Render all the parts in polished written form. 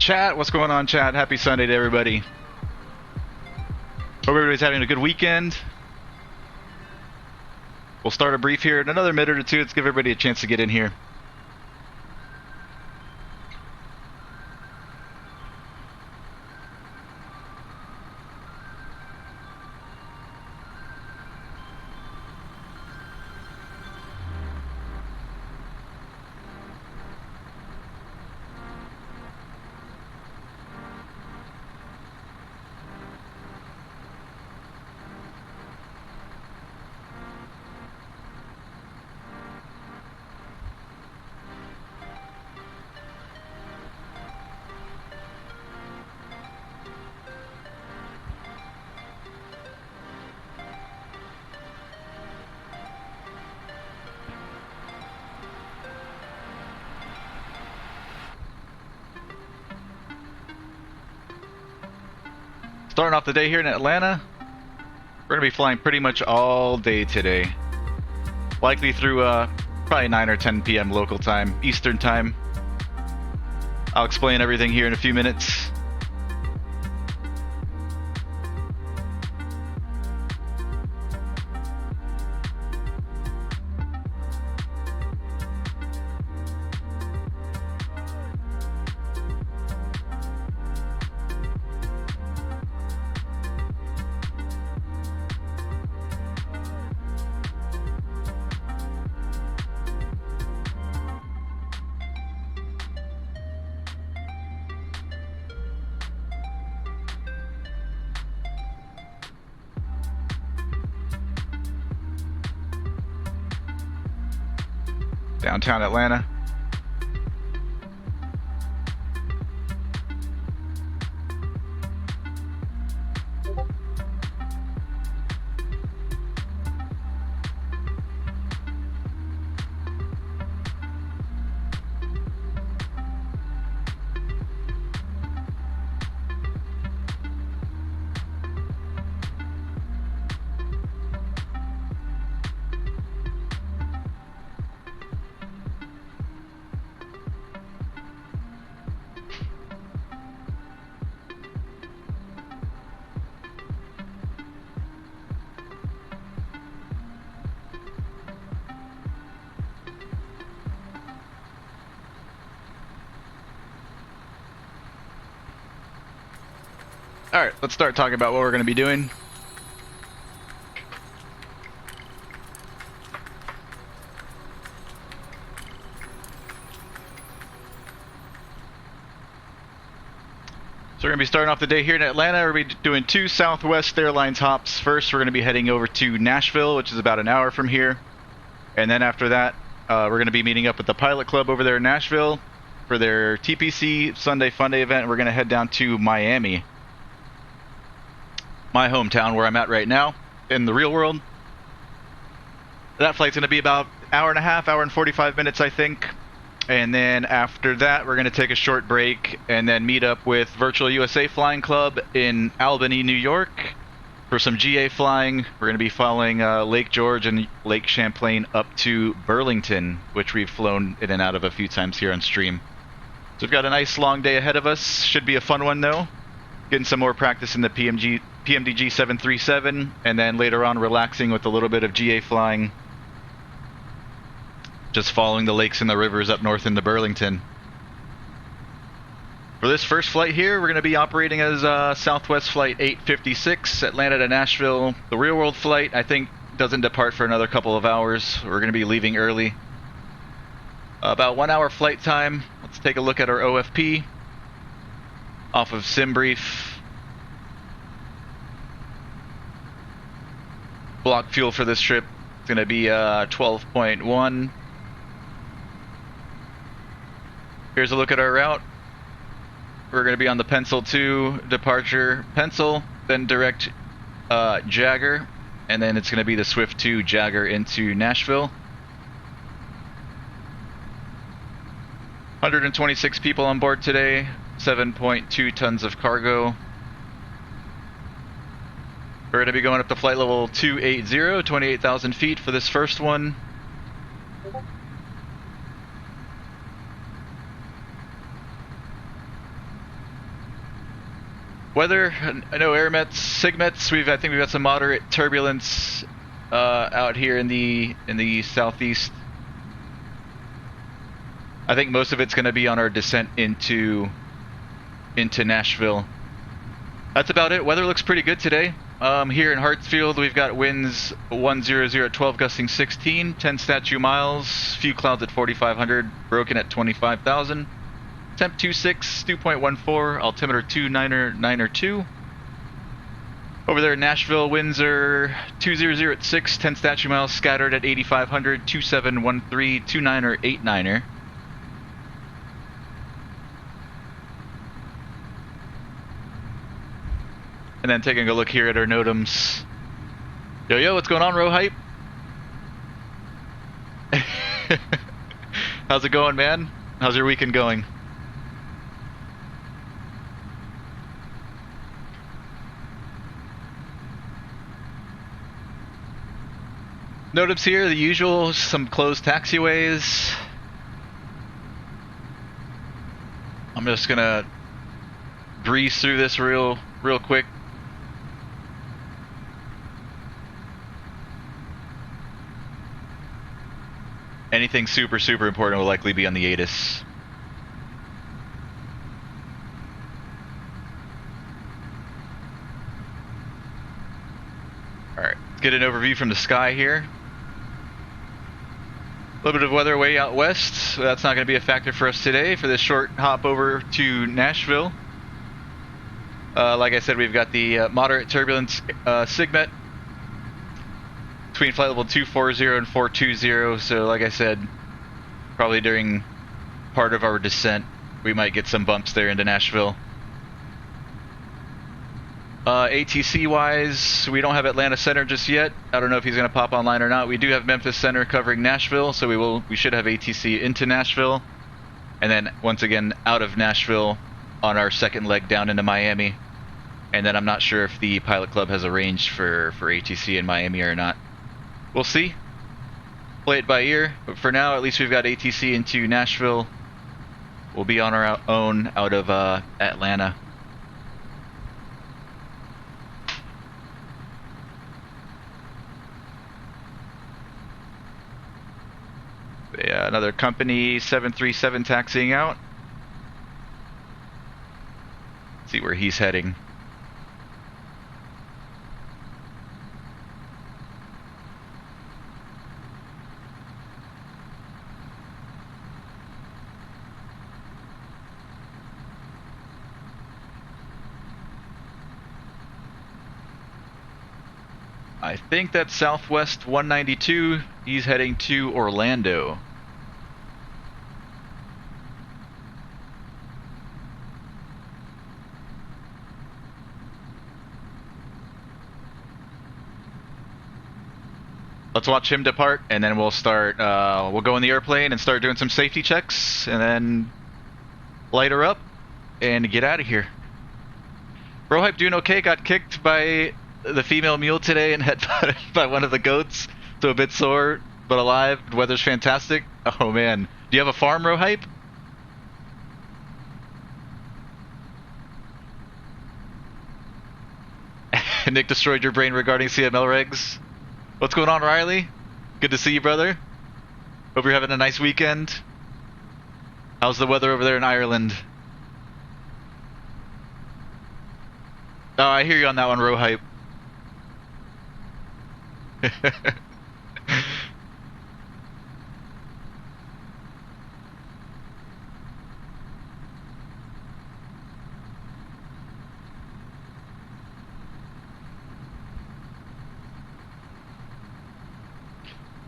Chat, what's going on, chat? Happy Sunday to everybody. Hope everybody's having a good weekend. We'll start a brief here in another minute or two. Let's give everybody a chance to get in here. Starting off the day here in Atlanta, we're going to be flying pretty much all day today. Likely through probably 9 or 10 p.m. local time, Eastern time. I'll explain everything here in a few minutes. Downtown Atlanta. Alright, let's start talking about what we're going to be doing. So we're going to be starting off the day here in Atlanta. We're going to be doing 2 Southwest Airlines hops. First, we're going to be heading over to Nashville, which is about an hour from here. And then after that, we're going to be meeting up with the Pilot Club over there in Nashville for their TPC Sunday Funday event. We're going to head down to Miami, my hometown where I'm at right now in the real world. That flight's going to be about hour and a half, hour and 45 minutes, I think. And then after that, we're going to take a short break and then meet up with Virtual USA Flying Club in Albany, New York for some GA flying. We're going to be following Lake George and Lake Champlain up to Burlington, which we've flown in and out of a few times here on stream. So we've got a nice long day ahead of us. Should be a fun one though. Getting some more practice in the PMDG 737, and then later on relaxing with a little bit of GA flying, just following the lakes and the rivers up north into Burlington. For this first flight here, we're going to be operating as Southwest Flight 856, Atlanta to Nashville. The real world flight, I think, doesn't depart for another couple of hours. We're going to be leaving early. About 1 hour flight time. Let's take a look at our OFP off of SimBrief. Block fuel for this trip is going to be 12.1. Here's a look at our route. We're going to be on the PENCL 2 departure PENCL, then direct JAGIR, and then it's going to be the Swift 2 JAGIR into Nashville. 126 people on board today, 7.2 tons of cargo. We're going to be going up to flight level 280, 28,000 feet for this first one. Weather, no airmets, sigmets. I think we've got some moderate turbulence out here in the southeast. I think most of it's going to be on our descent into Nashville. That's about it. Weather looks pretty good today. Here in Hartsfield, we've got winds 100 at 12, gusting 16, 10 statute miles, few clouds at 4,500, broken at 25,000. Temp 26, dew point 14, altimeter 2 Over there in Nashville, winds are 200 at 6, 10 statute miles, scattered at 8,500, 2713, 89 And then taking a look here at our NOTAMs. Yo, what's going on, Row Hype? How's it going, man? How's your weekend going? NOTAMs here, the usual, some closed taxiways. I'm just gonna breeze through this real quick. Anything super important will likely be on the ATIS. Alright, let's get an overview from the sky here. A little bit of weather way out west, so that's not going to be a factor for us today for this short hop over to Nashville. Like I said, we've got the moderate turbulence sigmet between flight level 240 and 420, so like I said, probably during part of our descent, we might get some bumps there into Nashville. ATC-wise, we don't have Atlanta Center just yet. I don't know if he's going to pop online or not. We do have Memphis Center covering Nashville, so we should have ATC into Nashville. And then, once again, out of Nashville on our second leg down into Miami. And then I'm not sure if the Pilot Club has arranged for ATC in Miami or not. We'll see. Play it by ear. But for now, at least we've got ATC into Nashville. We'll be on our own out of Atlanta. Yeah, another company 737 taxiing out. Let's see where he's heading. I think that's Southwest 192. He's heading to Orlando. Let's watch him depart, and then we'll start, we'll go in the airplane and start doing some safety checks, and then light her up and get out of here. Bro Hype doing okay, got kicked by the female mule today and headbutted by one of the goats, so a bit sore, but alive. The weather's fantastic. Oh man. Do you have a farm, Bro Hype? Nick destroyed your brain regarding CML regs. What's going on, Riley? Good to see you, brother. Hope you're having a nice weekend. How's the weather over there in Ireland? Oh, I hear you on that one, Row Hype.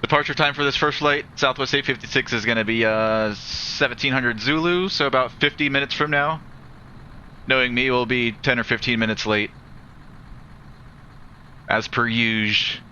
Departure time for this first flight, Southwest 856, is going to be 1700 Zulu, so about 50 minutes from now. Knowing me, we'll be 10 or 15 minutes late. As per usual.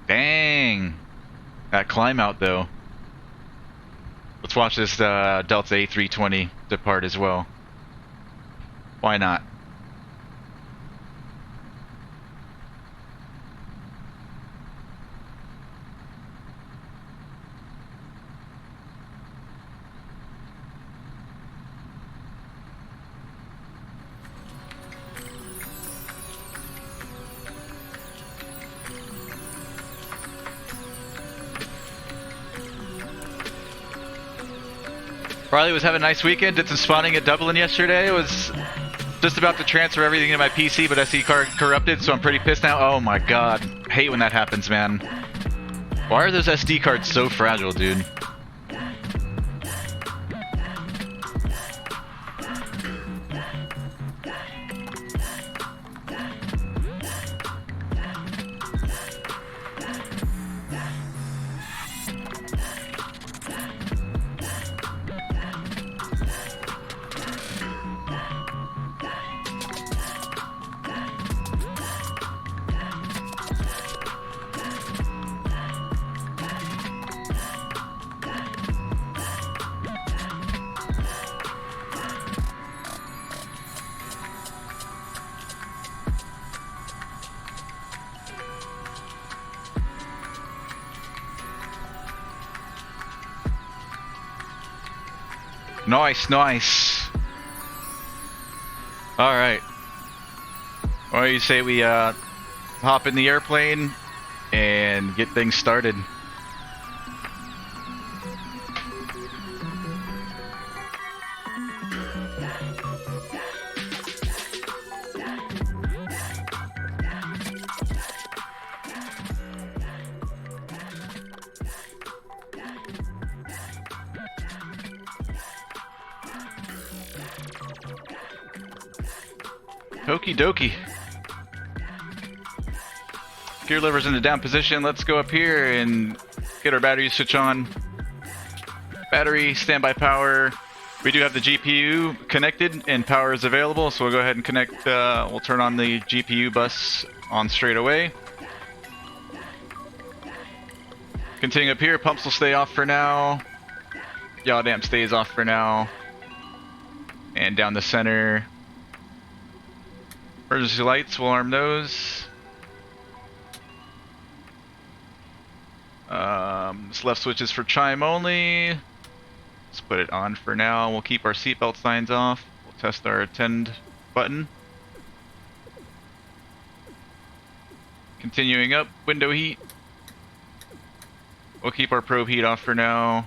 Dang! That climb out though. Let's watch this Delta A320 depart as well. Why not? Riley was having a nice weekend. Did some spawning at Dublin yesterday. Was just about to transfer everything to my PC, but SD card corrupted, so I'm pretty pissed now. Oh my god. Hate when that happens, man. Why are those SD cards so fragile, dude? Nice, nice. Alright. Why do you say we hop in the airplane and get things started? Okie dokie. Gear lever's in the down position. Let's go up here and get our battery switch on. Battery, standby power. We do have the GPU connected and power is available, so we'll go ahead and connect. We'll turn on the GPU bus on straight away. Continuing up here, pumps will stay off for now. Yaw damp stays off for now. And down the center. Emergency lights, we'll arm those. This left switch is for chime only. Let's put it on for now. We'll keep our seatbelt signs off. We'll test our attend button. Continuing up, window heat. We'll keep our probe heat off for now.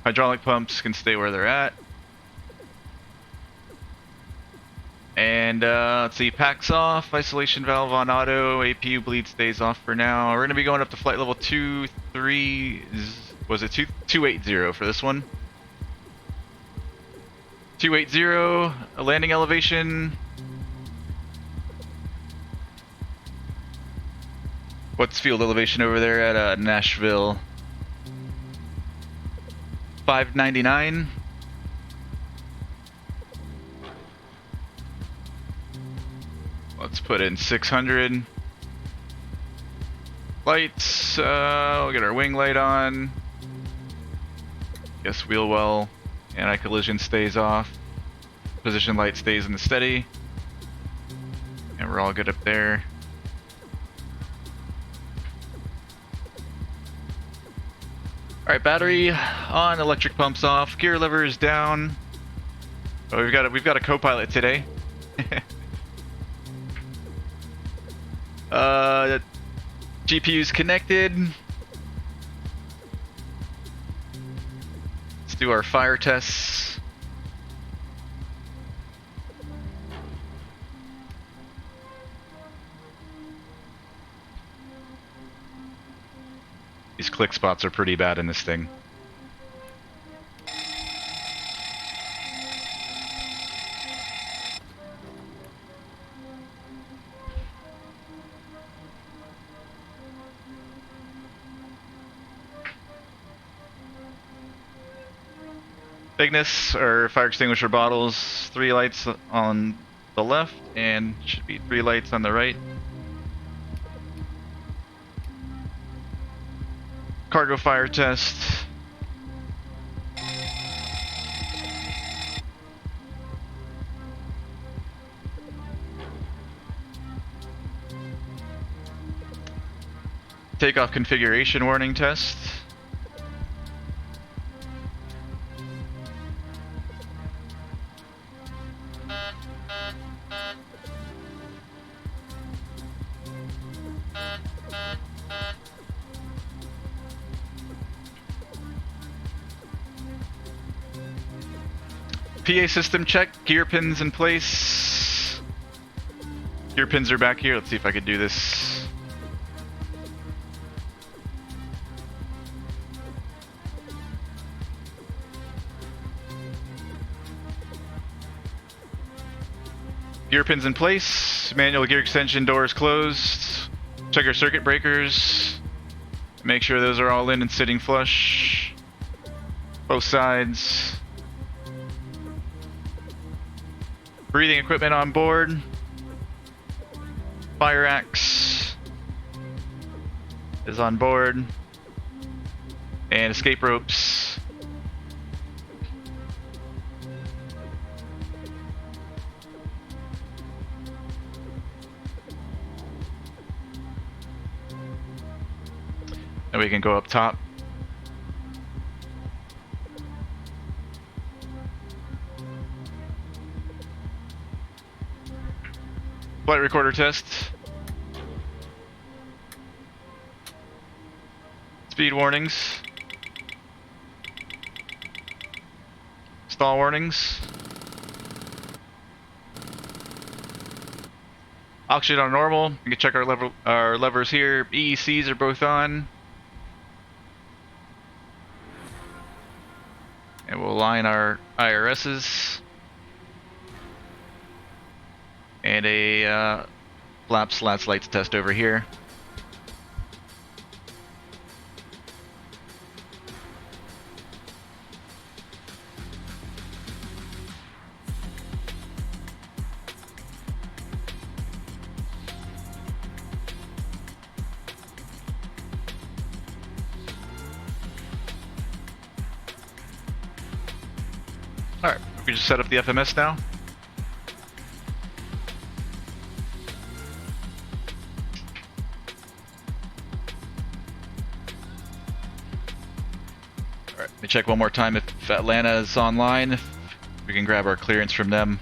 Hydraulic pumps can stay where they're at. And let's see, packs off, isolation valve on auto, APU bleed stays off for now. We're going to be going up to flight level 280 for this one. 280, a landing elevation. What's field elevation over there at Nashville? 599. Let's put in 600. Lights, we'll get our wing light on. Guess wheel well. Anti-collision stays off. Position light stays in the steady. And we're all good up there. Alright, battery on, electric pumps off, gear lever is down. Oh, we've got a co-pilot today. GPU's connected. Let's do our fire tests. These click spots are pretty bad in this thing. Ignis or fire extinguisher bottles, 3 lights on the left and should be 3 lights on the right. Cargo fire test. Takeoff configuration warning test. PA system check. Gear pins in place. Gear pins are back here. Let's see if I could do this. Gear pins in place. Manual gear extension doors closed. Check our circuit breakers. Make sure those are all in and sitting flush. Both sides. Breathing equipment on board. Fire axe is on board. And escape ropes. And we can go up top. Flight recorder test. Speed warnings. Stall warnings. Oxygen on normal. You can check our levers here. EECs are both on. And we'll line our IRSs. And a flap slats lights test over here. Alright, we just set up the FMS now. Alright, let me check one more time if Atlanta is online. If we can grab our clearance from them.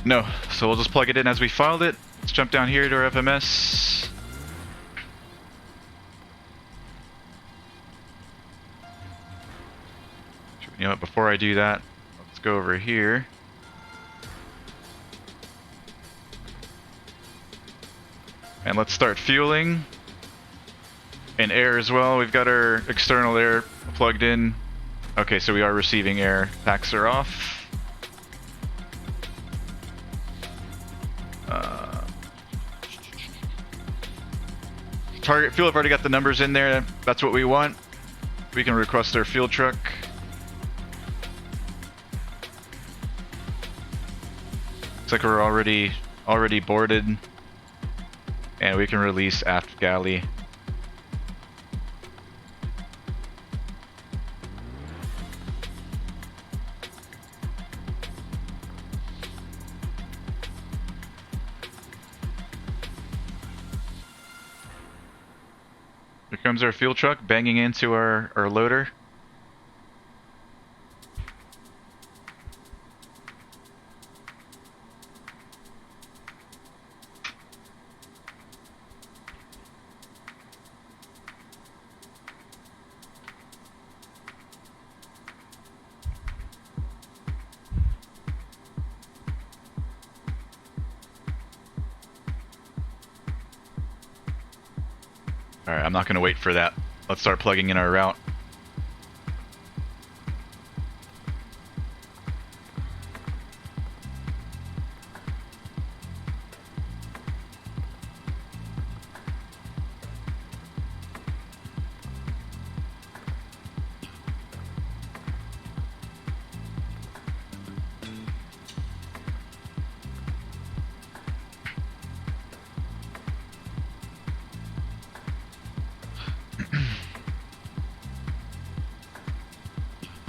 No, so we'll just plug it in as we filed it. Let's jump down here to our FMS. You know what, before I do that, let's go over here. And let's start fueling. And air as well. We've got our external air plugged in. Okay, so we are receiving air. Packs are off. Target fuel, I've already got the numbers in there. That's what we want. We can request our fuel truck. Looks like we're already boarded, and we can release aft galley. Here comes our fuel truck banging into our loader. Alright, I'm not going to wait for that. Let's start plugging in our route.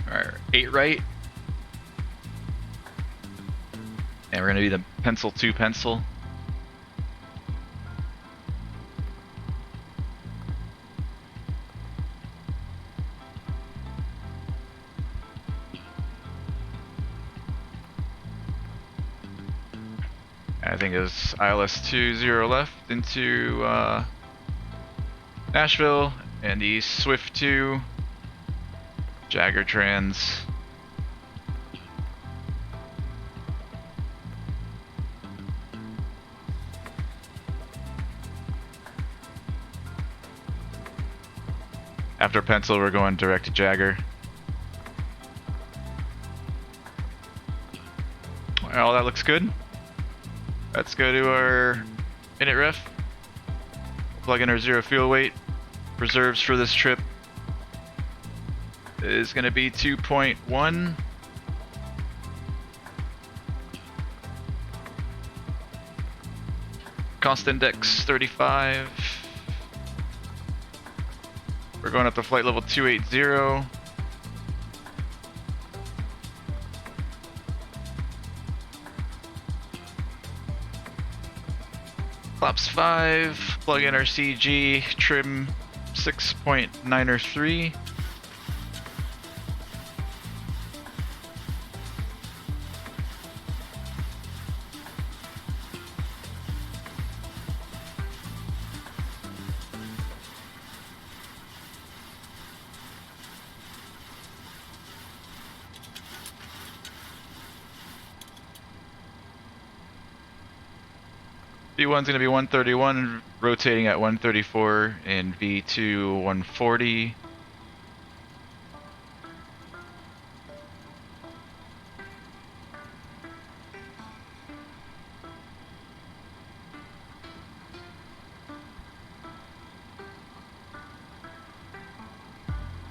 Alright, 8 right. And we're going to be the pencil 2 pencil. I think it's ILS 20 left into Nashville, and the Swift 2 JAGIR trans. After PENCL, we're going direct to JAGIR. Well, that looks good. Let's go to our init ref. Plug in our 0 fuel weight. Reserves for this trip is going to be 2.1. Cost index 35. We're going up to flight level 280. Flaps 5, plug in our CG, trim 6.903. V1's going to be 131, rotating at 134, and V2 140.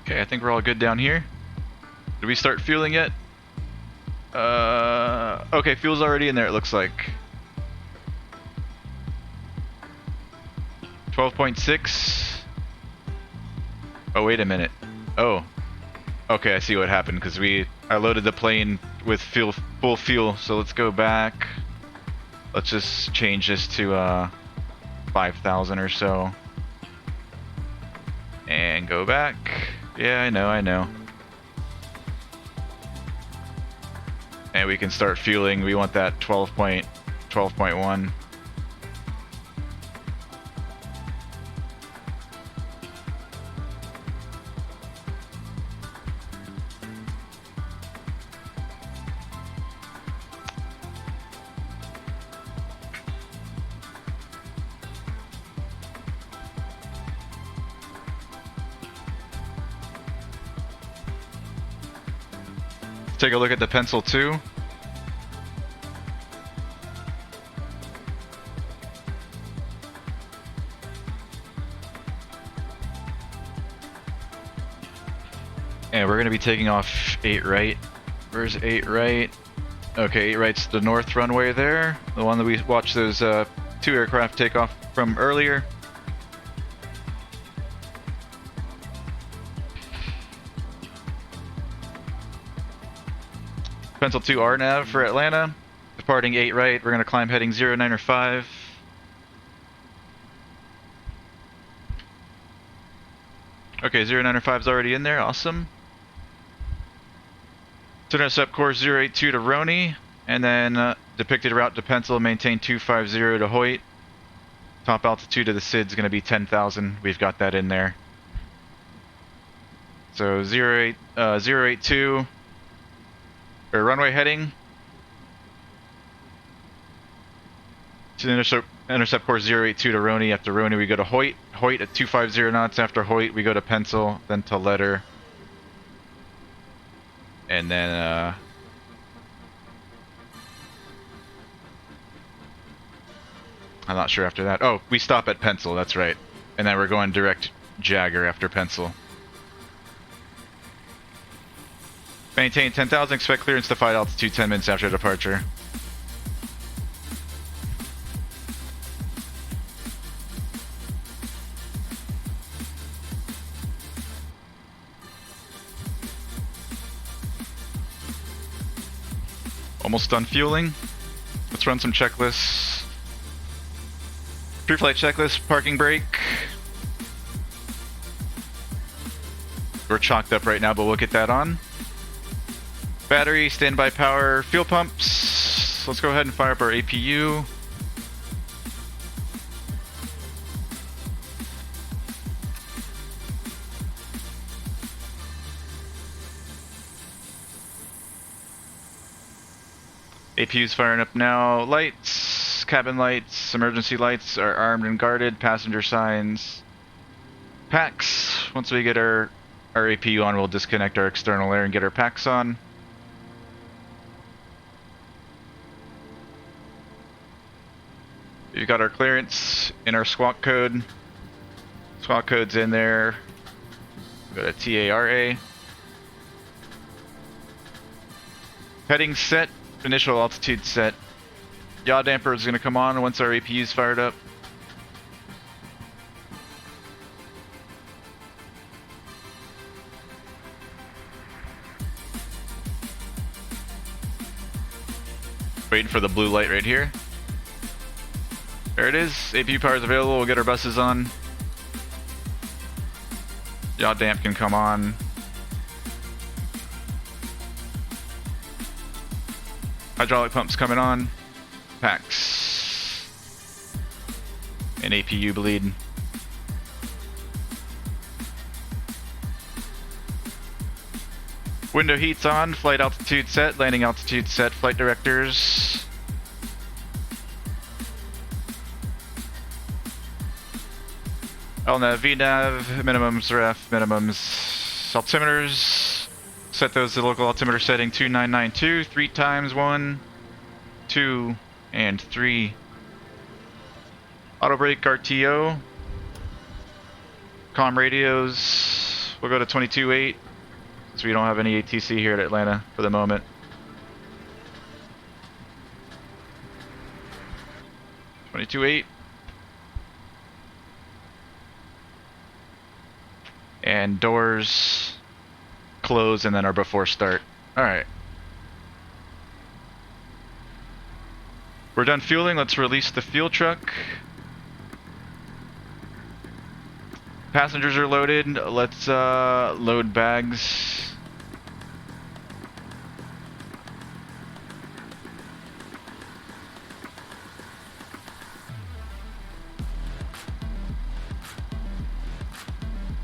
Okay, I think we're all good down here. Did we start fueling yet? Okay, fuel's already in there, it looks like. 12.6. Oh, wait a minute. Oh. Okay, I see what happened, because I loaded the plane with full fuel, so let's go back. Let's just change this to 5,000 or so. And go back. Yeah, I know. And we can start fueling. We want that 12.1. Take a look at the PENCL 2. And we're going to be taking off 8 right. Where's 8 right? Okay, 8 right's the north runway there. The one that we watched those 2 aircraft take off from earlier. PENCL 2 RNAV for Atlanta. Departing 8 right, we're going to climb heading 095. Okay, 095's already in there, awesome. Turn us up course 082 to Roni, and then depicted route to PENCL, maintain 250 to Hoyt. Top altitude of the SID's going to be 10,000, we've got that in there. So 082. Or runway heading to intercept course 082 to Roni. After Roni, we go to Hoyt. Hoyt at 250 knots. After Hoyt, we go to PENCL, then to Letter, and then I'm not sure after that. Oh, we stop at PENCL. That's right, and then we're going direct JAGIR after PENCL. Maintain 10,000, expect clearance to flight altitude 10 minutes after departure. Almost done fueling. Let's run some checklists. Pre-flight checklist, parking brake. We're chalked up right now, but we'll get that on. Battery, standby power, fuel pumps. Let's go ahead and fire up our APU. APU's firing up now. Lights, cabin lights, emergency lights are armed and guarded. Passenger signs. Packs. Once we get our APU on, we'll disconnect our external air and get our packs on. We've got our clearance in our squawk code. Squawk code's in there. Got a TARA. Heading set. Initial altitude set. Yaw damper is going to come on once our APU's fired up. Waiting for the blue light right here. There it is. APU power is available. We'll get our buses on. Yaw damp can come on. Hydraulic pumps coming on. Packs. And APU bleed. Window heat's on. Flight altitude set. Landing altitude set. Flight directors. LNAV, VNAV, minimums, ref, minimums, altimeters. Set those to local altimeter setting 2992, 3 times 1, 2, and 3. Auto brake RTO. Comm radios. We'll go to 22.8, since we don't have any ATC here at Atlanta for the moment. 22.8. And doors close and then are before start. Alright. We're done fueling. Let's release the fuel truck. Passengers are loaded. Let's load bags.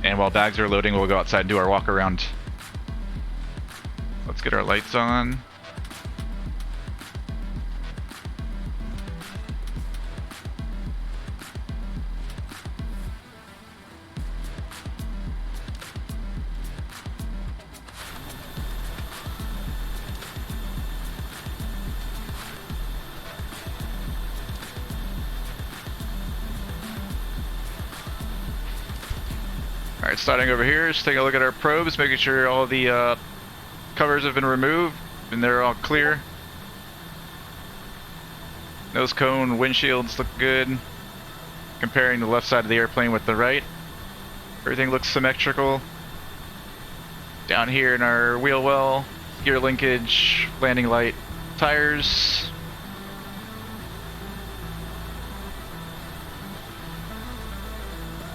And while bags are loading, we'll go outside and do our walk around. Let's get our lights on. Alright, starting over here, just taking a look at our probes, making sure all the covers have been removed and they're all clear. Nose cone, windshields look good. Comparing the left side of the airplane with the right, everything looks symmetrical. Down here in our wheel well, gear linkage, landing light, tires.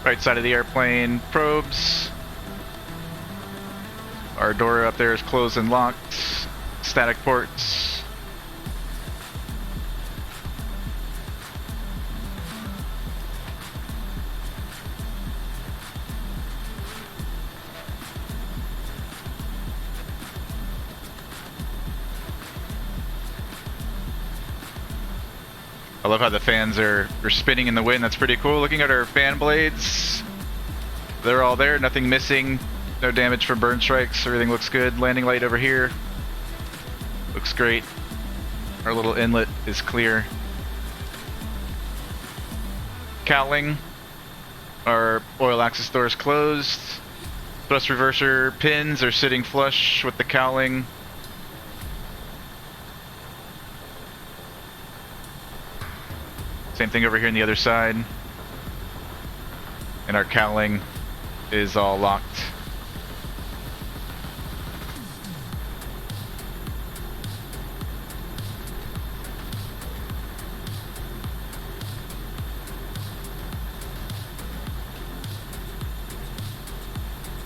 Right side of the airplane, probes. Our door up there is closed and locked. Static ports. I love how the fans are spinning in the wind. That's pretty cool. Looking at our fan blades, they're all there, nothing missing, no damage from burn strikes, everything looks good. Landing light over here looks great. Our little inlet is clear. Cowling, our oil access door is closed. Thrust reverser pins are sitting flush with the cowling. Same thing over here on the other side. And our cowling is all locked.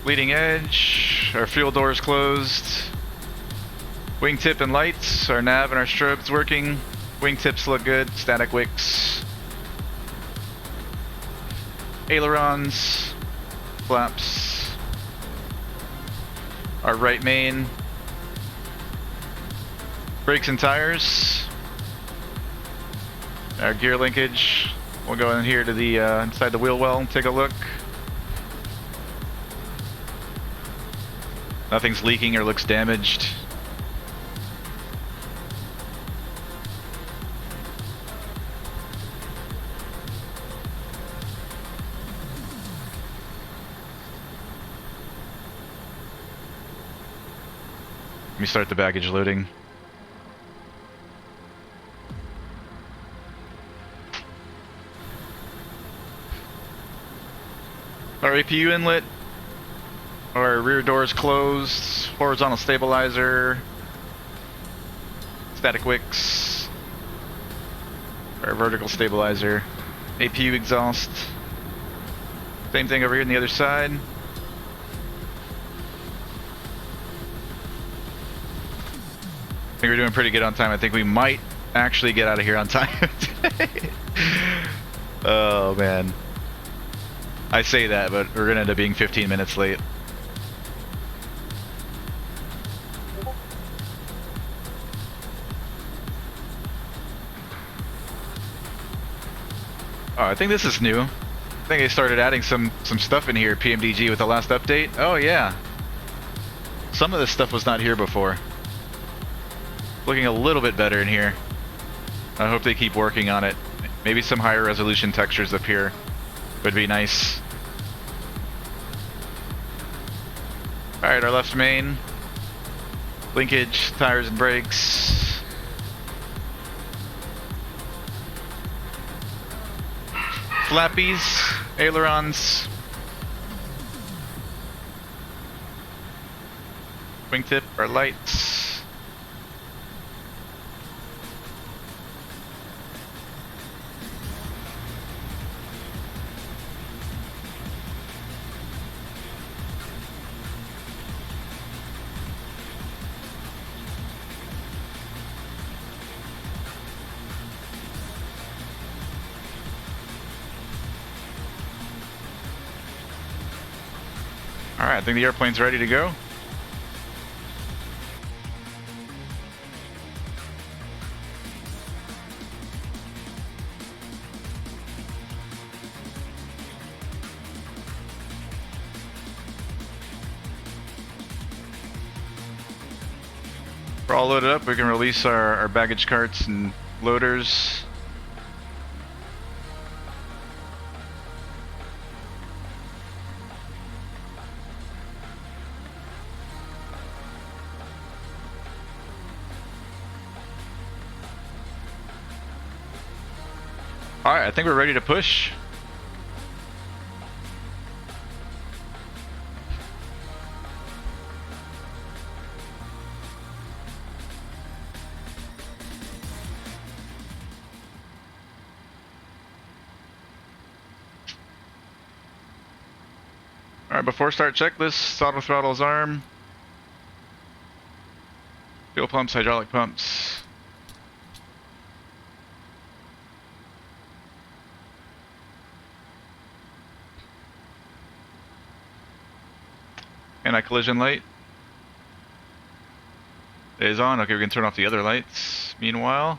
Leading edge, our fuel door is closed. Wingtip and lights, our nav and our strobes working. Wingtips look good, static wicks. Ailerons, flaps. Our right main. Brakes and tires. Our gear linkage. We'll go in here to the inside the wheel well and take a look. Nothing's leaking or looks damaged. Let me start the baggage loading. Our APU inlet, our rear doors closed, horizontal stabilizer, static wicks, our vertical stabilizer, APU exhaust. Same thing over here on the other side. I think we're doing pretty good on time. I think we might actually get out of here on time today. Oh man. I say that, but we're gonna end up being 15 minutes late. Oh, I think this is new. I think they started adding some stuff in here, PMDG, with the last update. Oh yeah. Some of this stuff was not here before. Looking a little bit better in here. I hope they keep working on it. Maybe some higher resolution textures up here would be nice. Alright, our left main. Linkage, tires and brakes. Flappies, ailerons. Wingtip, our lights. Alright, I think the airplane's ready to go. We're all loaded up. We can release our baggage carts and loaders. Alright, I think we're ready to push. Alright, before start checklist, auto throttles arm. Fuel pumps, hydraulic pumps. Anti-collision light is on. Okay, we can turn off the other lights. Meanwhile,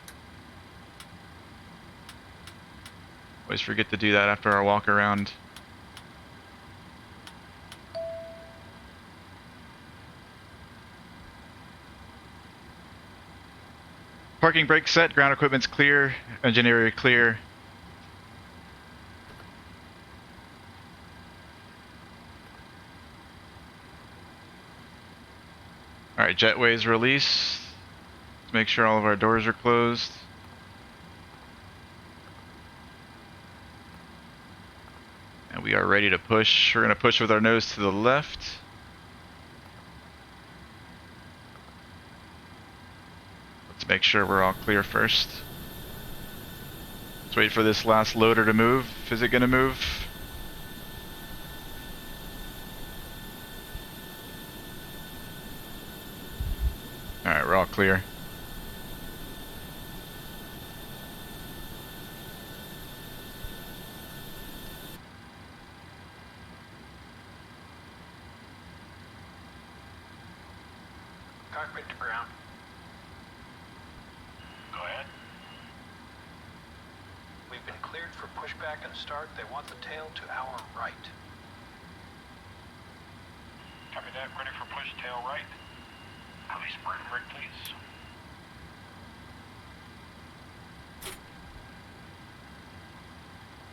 always forget to do that after our walk around. Parking brake set, ground equipment's clear, engine area clear. Alright, jetways release. Let's make sure all of our doors are closed. And we are ready to push. We're going to push with our nose to the left. Let's make sure we're all clear first. Let's wait for this last loader to move. Is it going to move? Alright, we're all clear. Cockpit to ground. Go ahead. cleared for pushback and start. They want the tail to our right. Copy that. Ready for push, tail right. Release burn brake, please.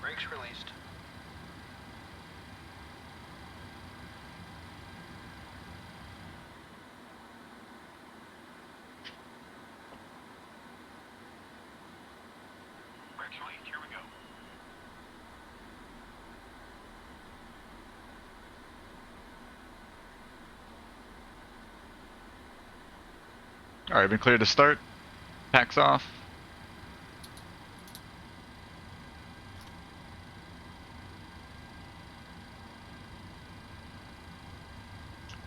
Brakes released. Brakes released. Here we go. Alright, been cleared to start. Packs off.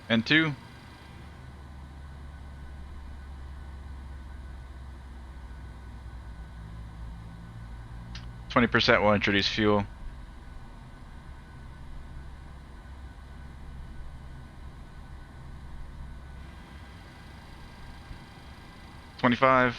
And 2. %, will introduce fuel. $25.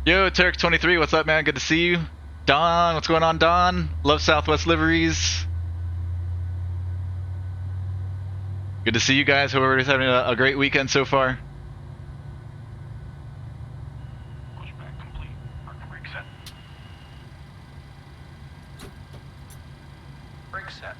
Yo, Tarek23, what's up, man? Good to see you. Don, what's going on, Don? Love Southwest liveries. Good to see you guys. Hope everybody's having a great weekend so far. Pushback complete. Parking brake set. Brake set.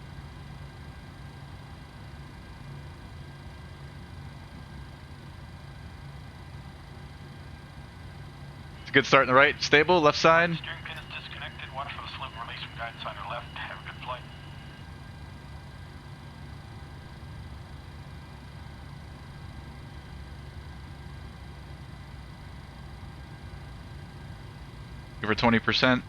It's a good start in the right. Stable, left side. Steering pin is disconnected. Watch for the slip and release from guidance on your left. Have a good flight. Give her 20%.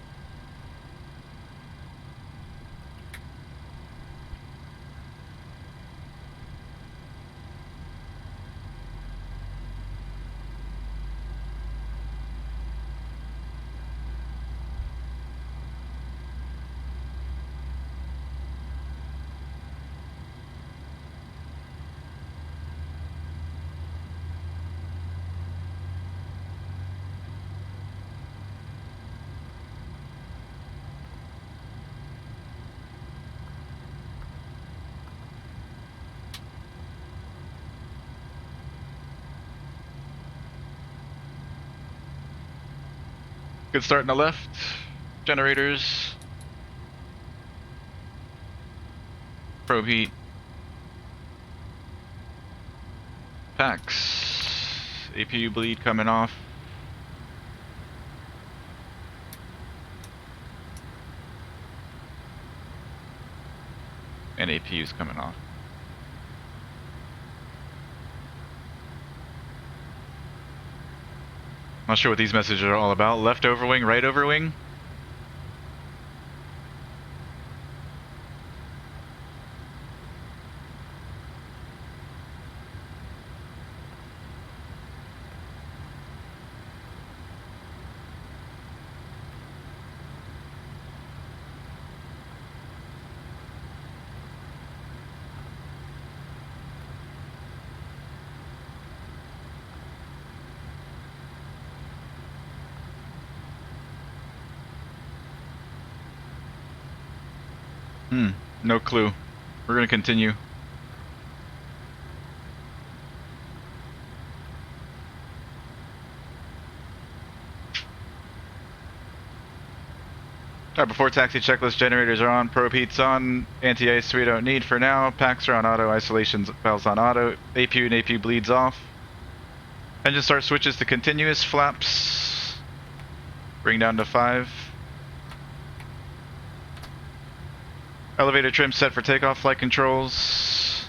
Good start in the left. Generators. Probe heat. Packs. APU bleed coming off. And APU's coming off. Not sure what these messages are all about. Left overwing, right overwing. No clue. We're gonna continue. Alright, before taxi checklist, generators are on, probe heat's on, anti-ice we don't need for now, packs are on auto, isolation valves on auto, APU and APU bleeds off. Engine start switches to continuous, flaps bring down to 5. Elevator trim set for takeoff, flight controls.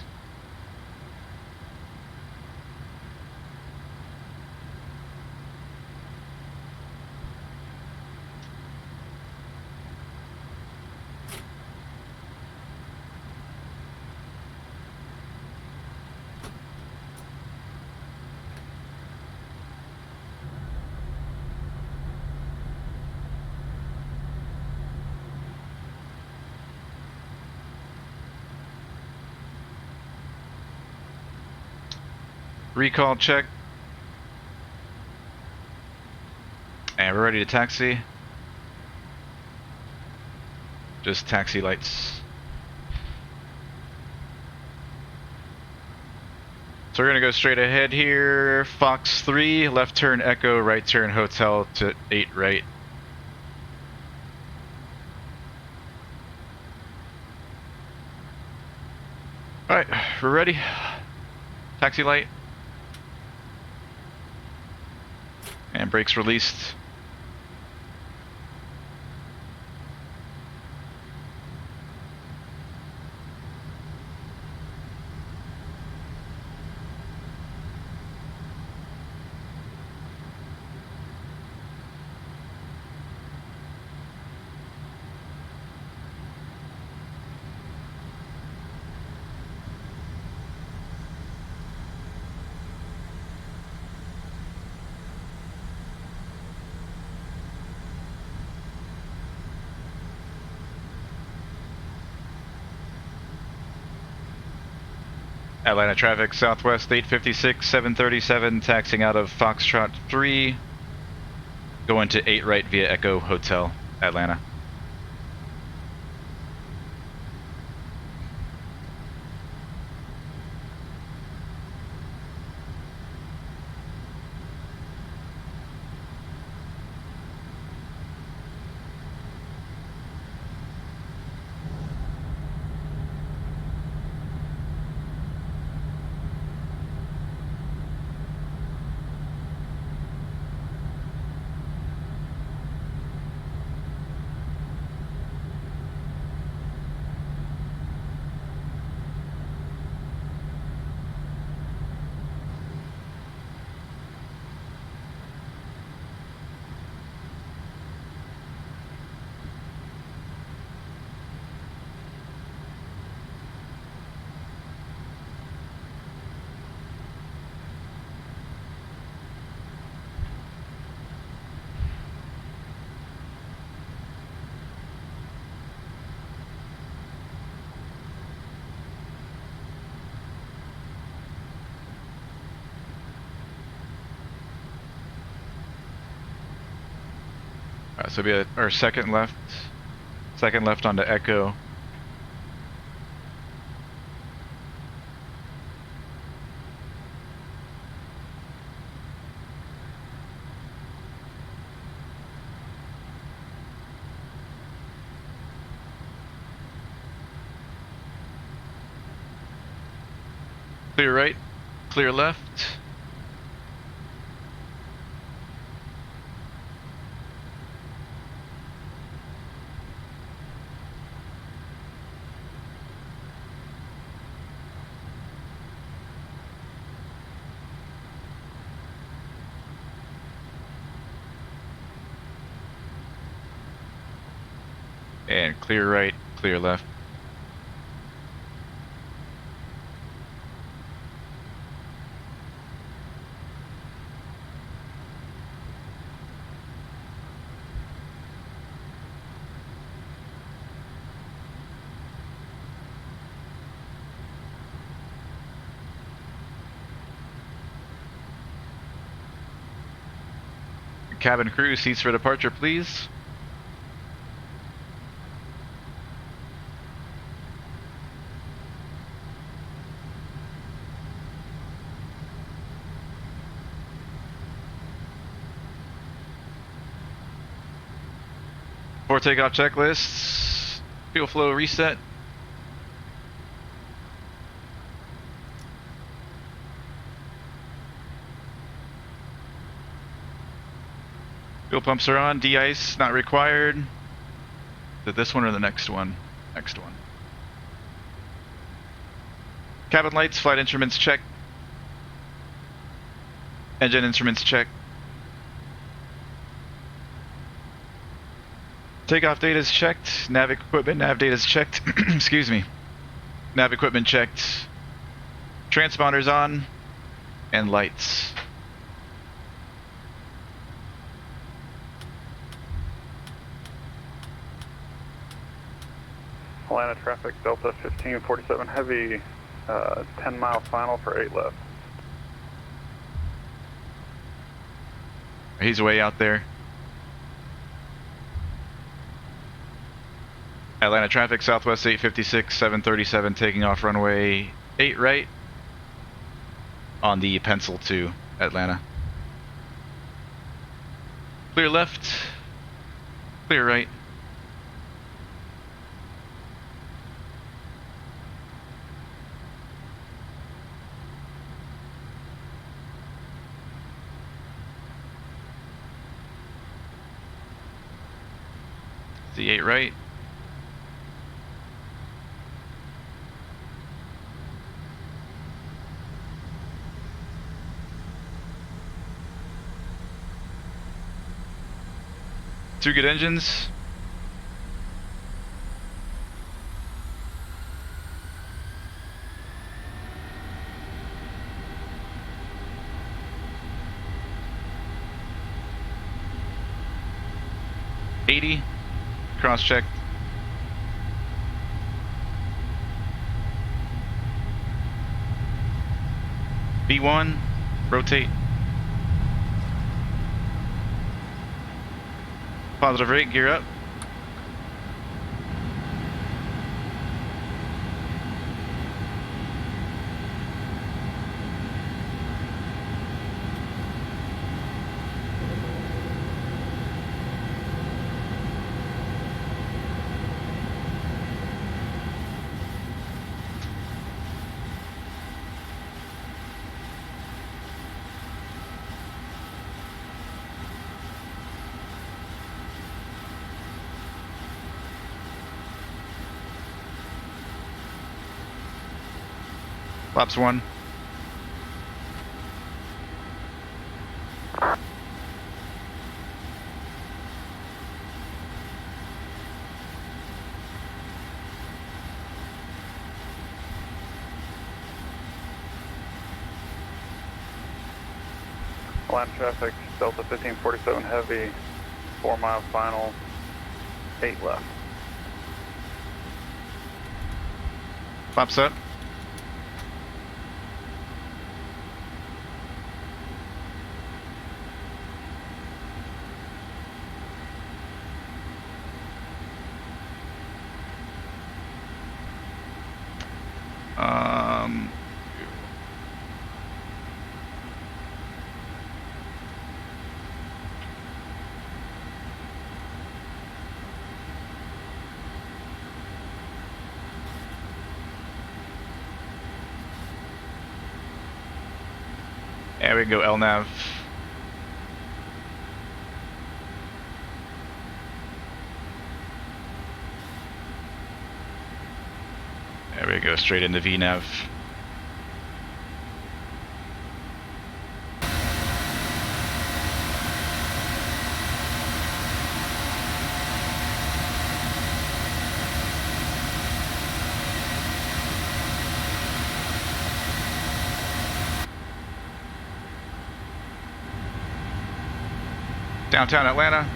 Recall check. And we're ready to taxi. Just taxi lights. So we're gonna go straight ahead here. Fox 3, left turn Echo, right turn Hotel to 8 right. Alright, we're ready. Taxi light. And brakes released. Atlanta traffic, Southwest 856, 737, taxiing out of Foxtrot 3, going to 8 right via Echo Hotel, Atlanta. So it'll be our second left onto Echo. Clear right, clear left. And clear right, clear left. Cabin crew, seats for departure, please. Before takeoff checklists, fuel flow reset. Fuel pumps are on, de-ice not required. Is it this one or the next one? Next one. Cabin lights, flight instruments check. Engine instruments check. Takeoff data is checked. Nav equipment, nav data is checked. Excuse me. Nav equipment checked. Transponders on. And lights. Atlanta traffic, Delta 1547 heavy, 10 mile final for 8 left. He's way out there. Atlanta traffic, Southwest 856, 737, taking off runway 8 right on the PENCL to Atlanta. Clear left, clear right. C8 right. Two good engines. $80. Cross-check. B1, rotate. Positive rate, gear up. Flaps 1. Line traffic, Delta 1547 heavy, 4 mile final, 8 left. Flaps up. Yeah, we can go LNAV. There we go, straight into VNAV. Downtown Atlanta.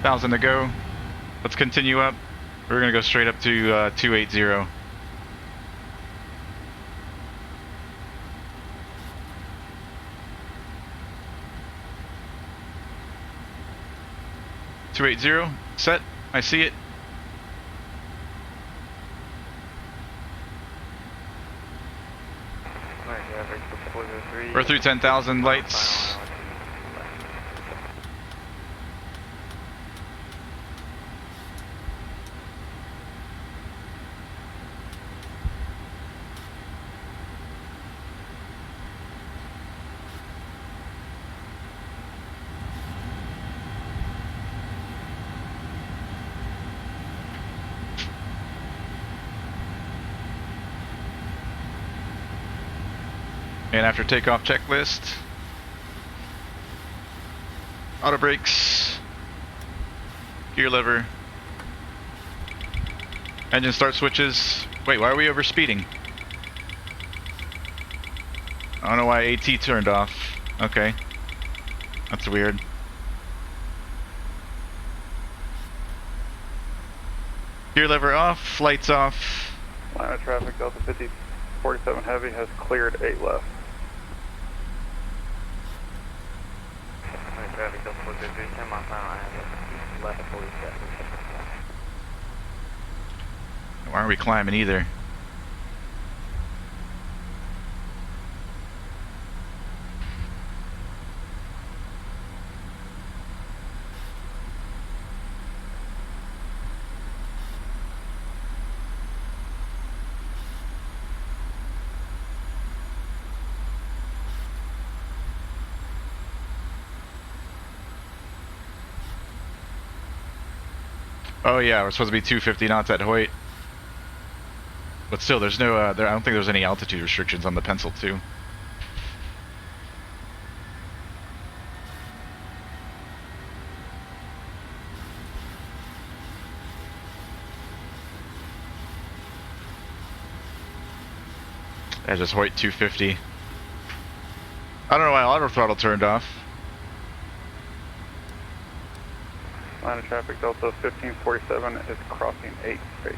$1,000 to go. Let's continue up. We're gonna go straight up to 280. Set. I see it. We're through 10,000 lights. And after takeoff checklist, auto brakes, gear lever, engine start switches. Wait, why are we over speeding? I don't know why AT turned off. Okay. That's weird. Gear lever off, lights off. Line of traffic, Delta 5047 Heavy has cleared 8 left. Line of traffic, Delta 433, 10 miles an hour, I have left 47. Why aren't we climbing either? Oh yeah, we're supposed to be 250 knots at Hoyt. But still, there's no, I don't think there's any altitude restrictions on the PENCL 2. Yeah, just Hoyt 250. I don't know why auto throttle turned off. Line of traffic, Delta 1547 is crossing 8 space.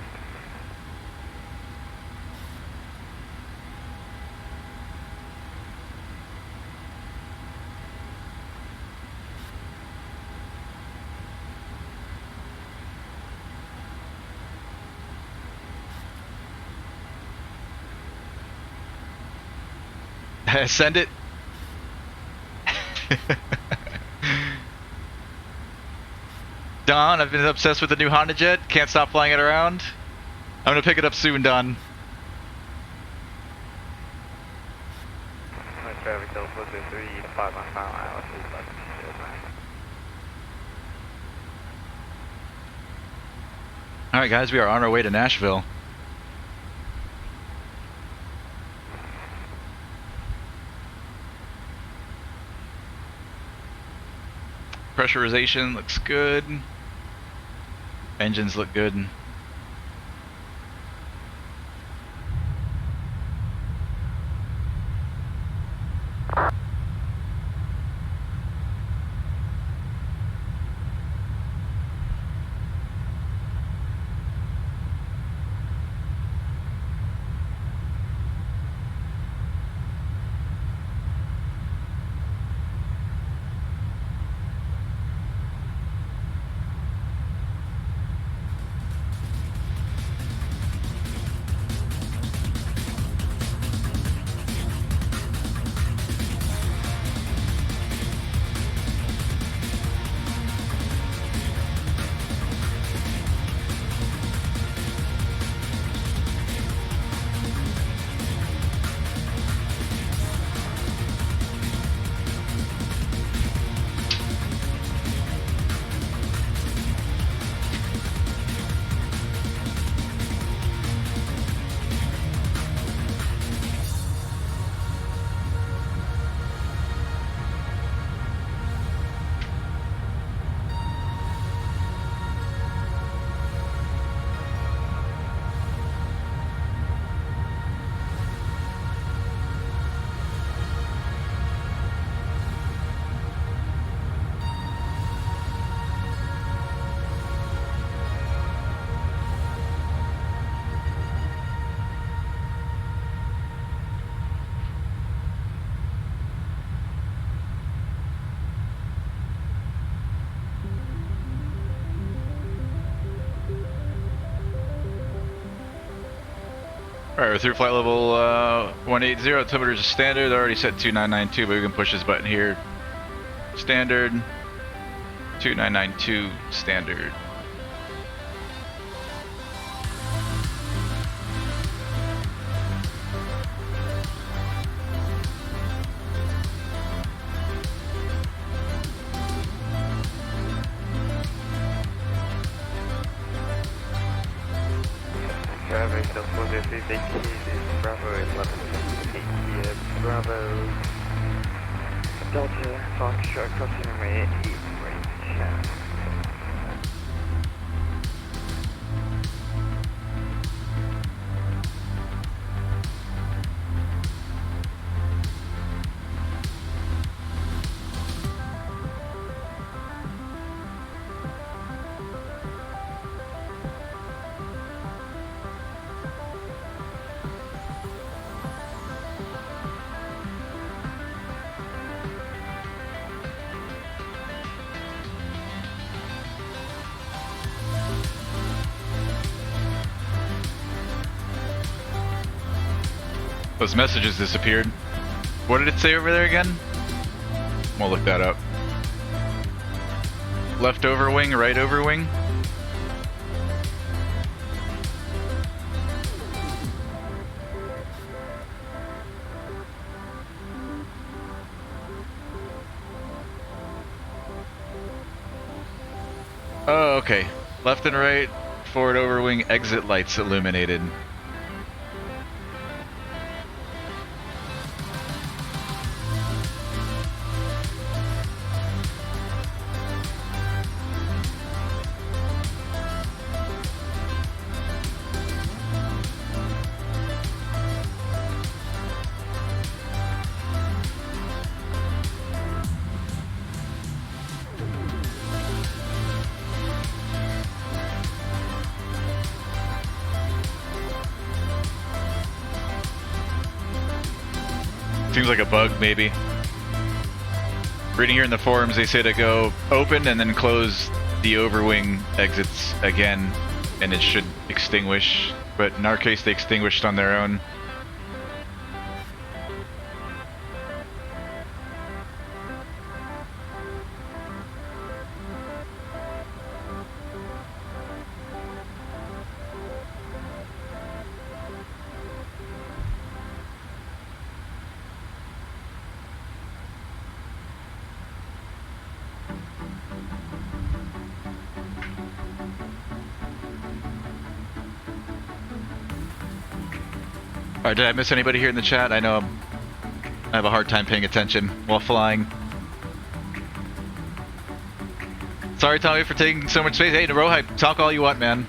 Send it. Don, I've been obsessed with the new Honda jet. Can't stop flying it around. I'm gonna pick it up soon, Don. Line of traffic, Delta 433, 5 miles an hour, I have left 49. Alright guys, we are on our way to Nashville. Pressurization looks good. Engines look good. Alright, we're through flight level 180. Altimeter is standard. Already set 2992, but we can push this button here. Standard. 2992 standard. Traffic, Delta 433, vacated, Bravo 11, 8 Bravo, Delta, Foxtrot, crossing runway 8, right. Those messages disappeared. What did it say over there again? We'll look that up. Left overwing, right overwing. Oh, okay. Left and right, forward overwing, exit lights illuminated. Seems like a bug, maybe. Reading here in the forums, they say to go open and then close the overwing exits again, and it should extinguish. But in our case, they extinguished on their own. Alright, did I miss anybody here in the chat? I know I have a hard time paying attention while flying. Sorry, Tommy, for taking so much space. Hey, Rohai, talk all you want, man.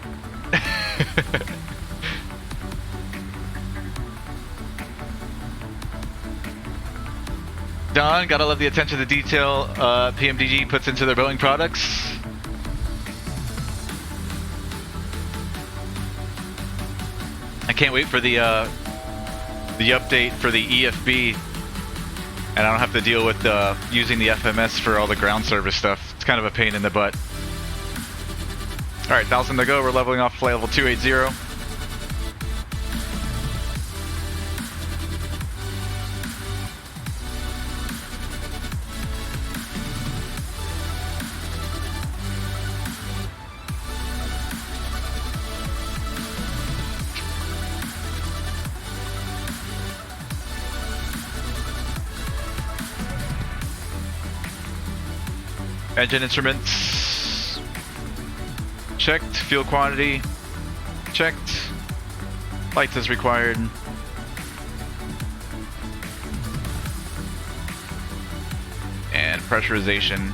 Don, gotta love the attention to detail PMDG puts into their Boeing products. I can't wait for the update for the EFB, and I don't have to deal with using the FMS for all the ground service stuff. It's kind of a pain in the butt. Alright, 1,000 to go. We're leveling off flight level 280. Engine instruments checked, fuel quantity checked, lights as required. And pressurization.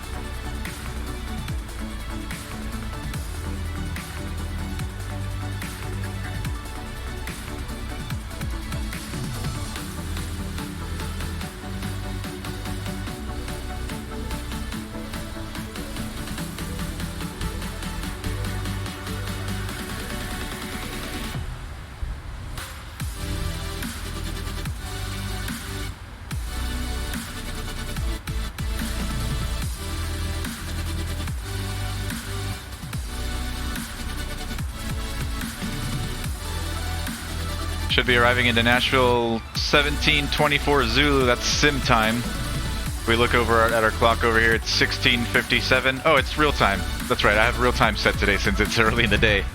Should be arriving into Nashville 17:24 Zulu. That's sim time. If we look over at our clock over here, it's 16:57. Oh, it's real time. That's right. I have real time set today since it's early in the day,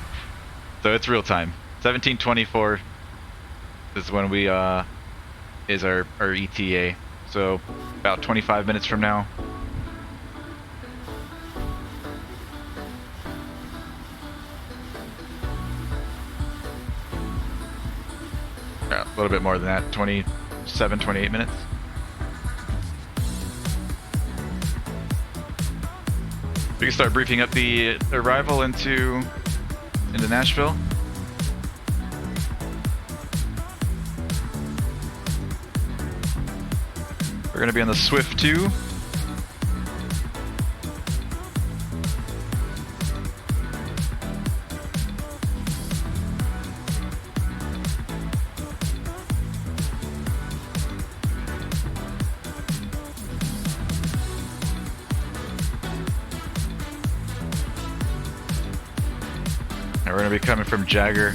so it's real time. 17:24 is when we is our ETA. So about 25 minutes from now. A little bit more than that, 27, 28 minutes. We can start briefing up the arrival into Nashville. We're going to be on the Swift 2. We're going to be coming from JAGIR.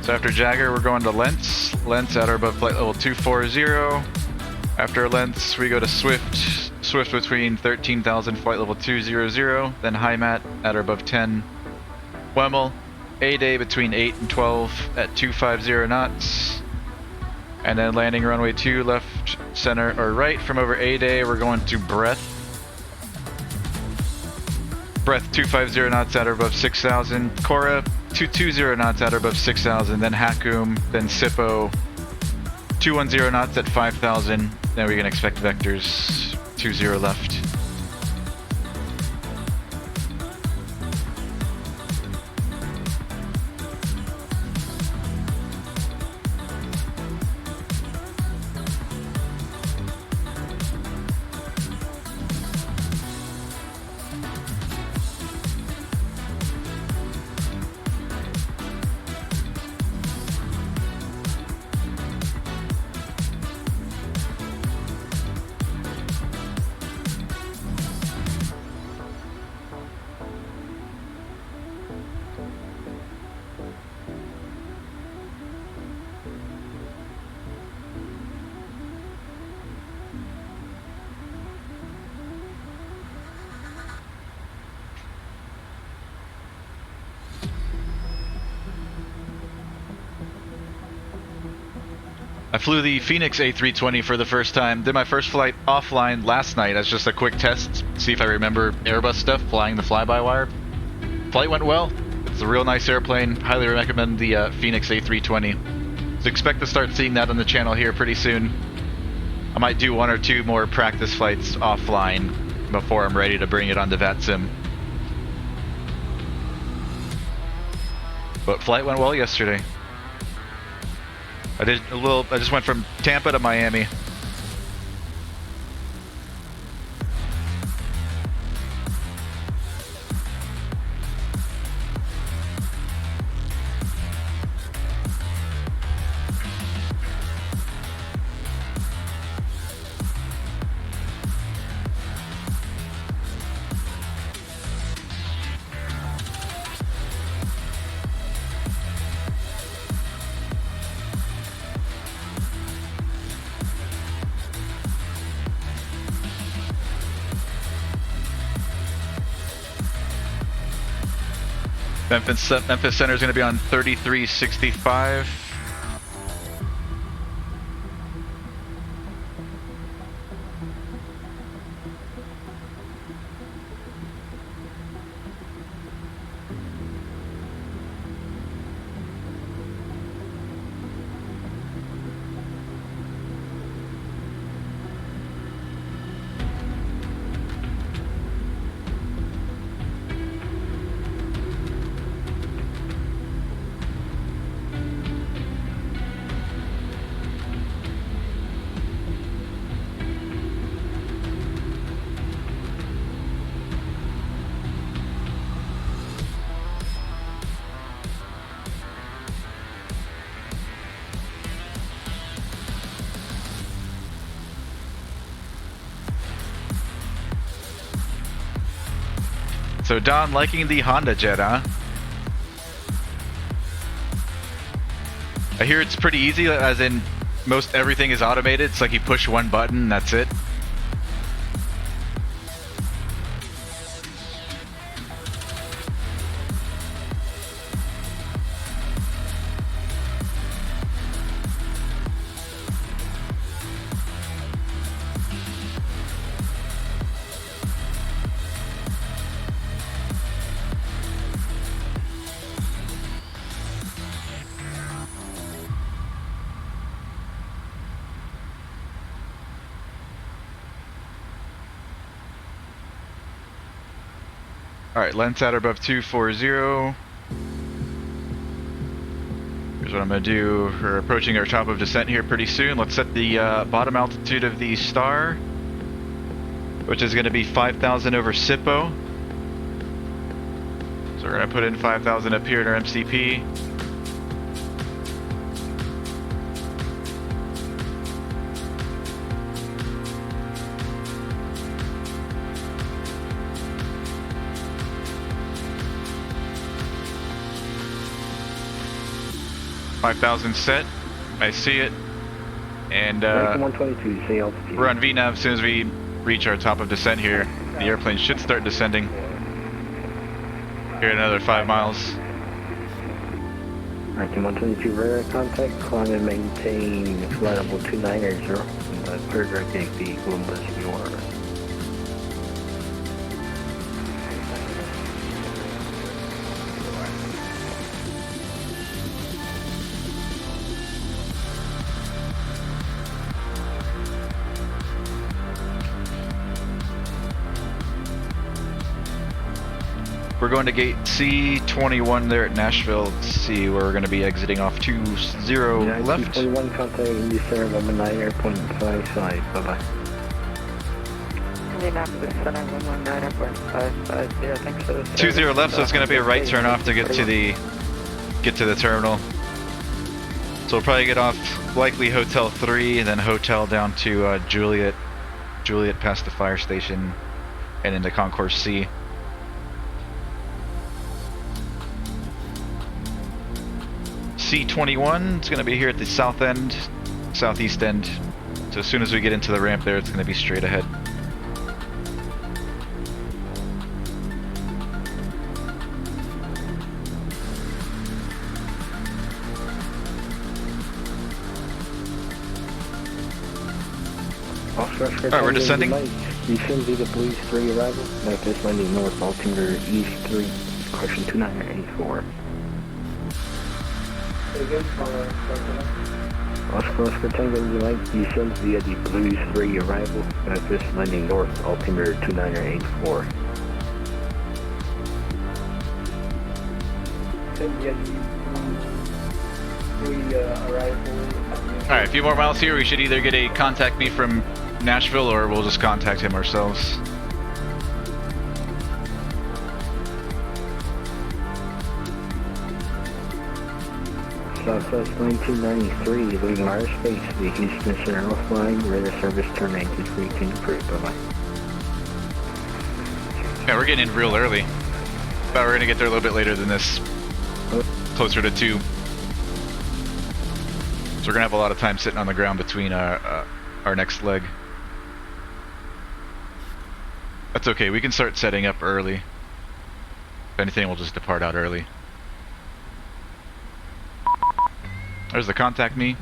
So after JAGIR, we're going to Lentz. Lentz at or above flight level 240. After Lentz, we go to Swift. Swift between 13,000, flight level 200. Then Heimat at or above 10. Wemmel, A-Day between 8 and 12 at 250 knots. And then landing runway 2, left, center, or right. From over A-Day, we're going to Breath. Breath 250 knots at or above 6,000. Cora 220 knots at or above 6,000. Then Hakum, then Sippo 210 knots at 5,000. Then we can expect vectors 20 left. I flew the Phoenix A320 for the first time. Did my first flight offline last night as just a quick test, see if I remember Airbus stuff, flying the fly-by-wire. Flight went well. It's a real nice airplane. Highly recommend the Phoenix A320. So expect to start seeing that on the channel here pretty soon. I might do 1 or 2 more practice flights offline before I'm ready to bring it onto VATSIM. But flight went well yesterday. I just went from Tampa to Miami. Memphis Center is going to be on 3365. So Don, liking the Honda jet, huh? I hear it's pretty easy, as in most everything is automated. It's like you push one button and that's it. Alright, lens at or above 240. Here's what I'm going to do. We're approaching our top of descent here pretty soon. Let's set the bottom altitude of the star, which is going to be 5,000 over SIPO. So we're going to put in 5,000 up here in our MCP. 5,000 set. I see it. And 122, say altitude. we're on VNAV. As soon as we reach our top of descent here, the airplane should start descending. Here in another 5 miles. 122, radar contact, climb and maintain flight level 290. Clear direct take the Columbus York. We're going to gate C21 there at Nashville. Let's see where we're going to be exiting off 20 left. C21 contact December 19 airpoint 55. Bye-bye. Indianapolis Center 119 airport 550. Thanks for the 20 left, so it's going to be a right turn off to get to the terminal. So we'll probably get off likely Hotel 3 and then hotel down to Juliet past the fire station and into Concourse C. C21, it's going to be here at the southeast end. So as soon as we get into the ramp there, it's going to be straight ahead. Alright, we're descending. Descend to the Blues 3 arrival. Memphis landing north, altimeter east 3, question 2984. Oscar Tango Light descends via the Blues 3 arrival. Memphis landing north, altimeter 2984. Alright, a few more miles here. We should either get a contact me from Nashville or we'll just contact him ourselves. Southwest 1993, leaving airspace, the Houston Center flying, radar service turn 93, can approve, bye-bye. Yeah, we're getting in real early. But we're gonna get there a little bit later than this. Closer to 2. So we're gonna have a lot of time sitting on the ground between our next leg. That's okay, we can start setting up early. If anything, we'll just depart out early. There's the contact me.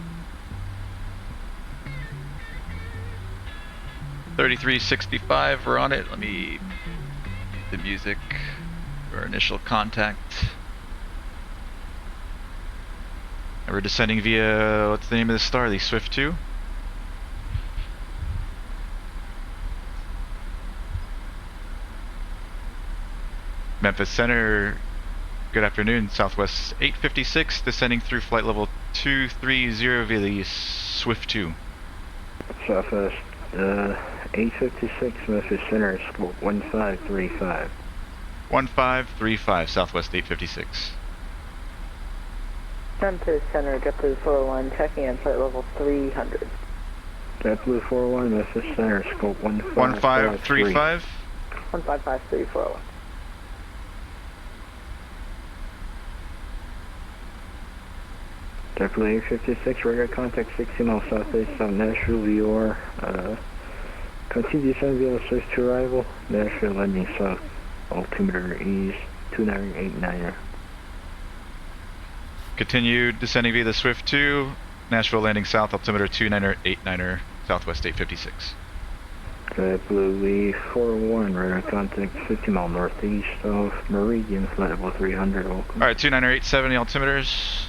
3365, we're on it. Let me the music for our initial contact. And we're descending via, what's the name of the star? The Swift 2? Memphis Center, good afternoon. Southwest 856, descending through flight level 230 via the Swift 2. Southwest 856, Memphis Center, scope 1535. 1535, Southwest 856. Memphis Center, JetBlue 401, checking in flight level 300. JetBlue 401, Memphis Center, scope 1535. 1553 401. JetBlue 856, radar contact 60 miles southeast of Nashville, VR. Continue descend via Swift 2 arrival. Nashville landing south, altimeter east 2989. Continue descending via the Swift 2, Nashville landing south, altimeter 2989, Southwest 856. JetBlue 401, radar contact 50 mile northeast of Meridian, flight level 300. Welcome. Alright, 2987, the altimeters.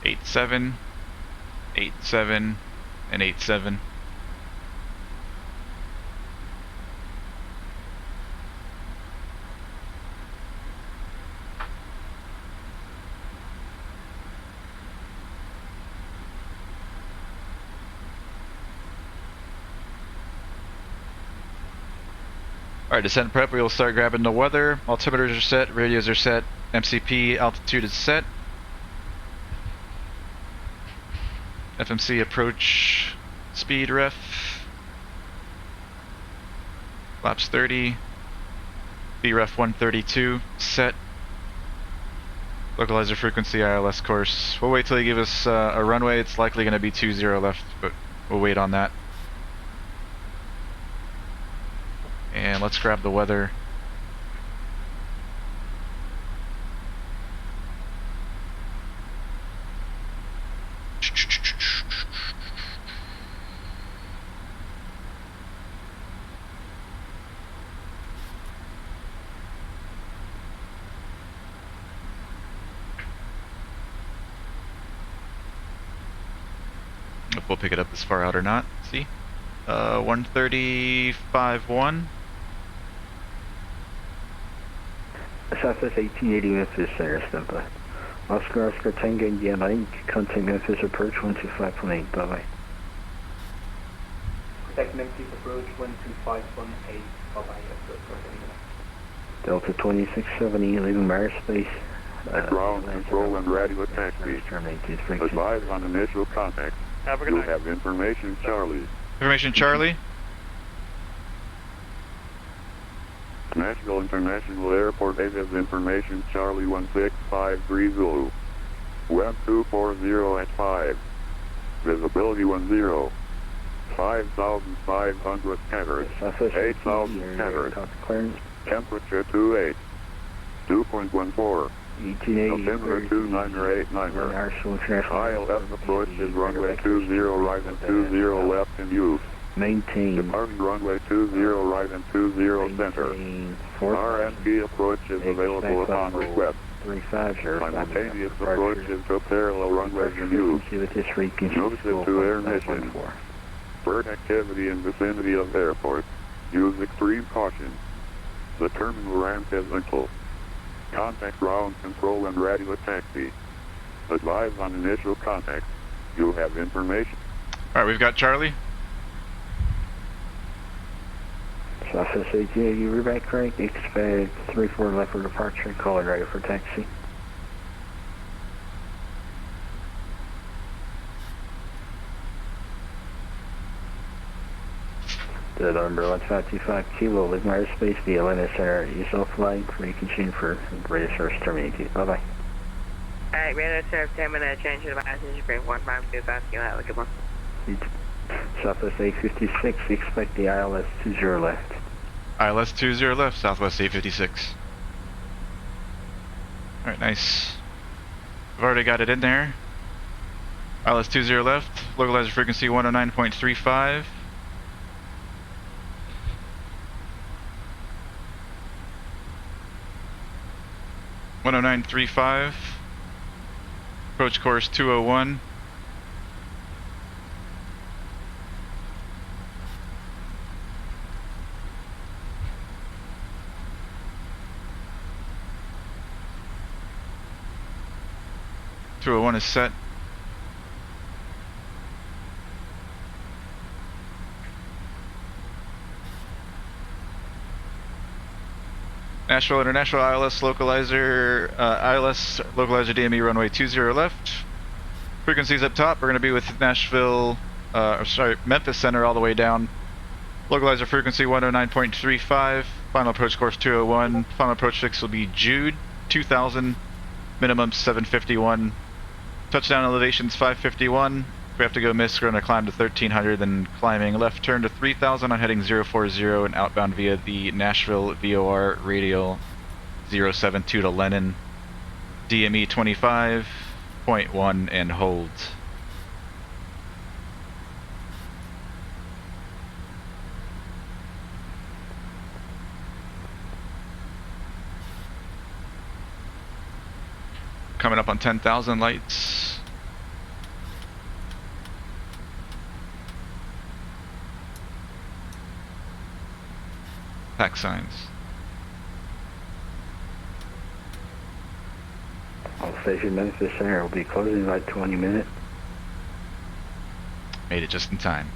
87, 87, and 87. Alright, descent prep, we will start grabbing the weather. Altimeters are set, radios are set, MCP altitude is set. FMC approach speed ref. Flaps 30. BREF 132 set. Localizer frequency ILS course. We'll wait till they give us a runway. It's likely going to be 20 left, but we'll wait on that. And let's grab the weather. If we'll pick it up this far out or not. See? 135.1. Southwest 1880 Memphis Center, standby. Oscar Tango Indiana Inc. Contact Memphis approach 125.8. Bye bye. Contact Memphis approach 125.8. Bye bye. Delta 2670 leaving Mars Space. Ground control and radio taxi. Advise on initial contact. Have a good You night. have information, Charlie. Information Charlie. Nashville International Airport has information, Charlie 16530. Web 240 at 5. Visibility 10. 5,500 meters. 8,000 meters. Temperature 28. 2.14. 1880. Altimeter 2989er. ILS approach is runway 20 right and 20 left in use. Maintain. Departing runway 20 right and 20 center. RNP approach is available upon request. 350. Simultaneous approaches to parallel runways in use. Notice to air mission. Bird activity in vicinity of airport. Use extreme caution. The terminal ramp is uncle. Contact ground control and radio taxi. Advise on initial contact. You have information. Alright, we've got Charlie. Southwest 1880, you're back correct. Expect 34 left for departure. Call it radio for taxi. The number 1525 Kilo, leaving airspace via Atlanta Center. Yourself flight, reconditioned for radio service terminated. Bye bye. Alright, radio service terminated. Change to the passenger bring 1525 Kilo. Have a good one. Southwest 856, expect the ILS 20 left. ILS 20 left, Southwest 856. Alright, nice. I've already got it in there. ILS 20 left, localizer frequency 109.35. (109.35). Approach course 201. (201) is set. Nashville International ILS localizer, DME runway 20 left. Frequencies up top. We're going to be with Nashville, Memphis Center all the way down. Localizer frequency 109.35. Final approach course 201. Final approach fix will be Jude 2000. Minimum 751. Touchdown elevation's 551. If we have to go miss, we're going to climb to 1300, then climbing left turn to 3000 on heading 040 and outbound via the Nashville VOR radial 072 to Lennon. DME 25.1 and hold. Coming up on 10,000 lights. Pack signs. All station Memphis Center will be closing in about 20 minutes. Made it just in time.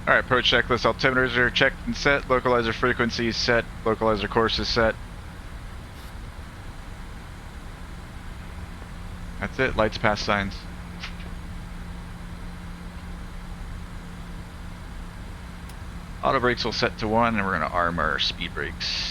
Alright, approach checklist. Altimeters are checked and set. Localizer frequency is set. Localizer course is set. That's it. Lights, pass signs. Auto brakes will set to 1, and we're going to arm our speed brakes.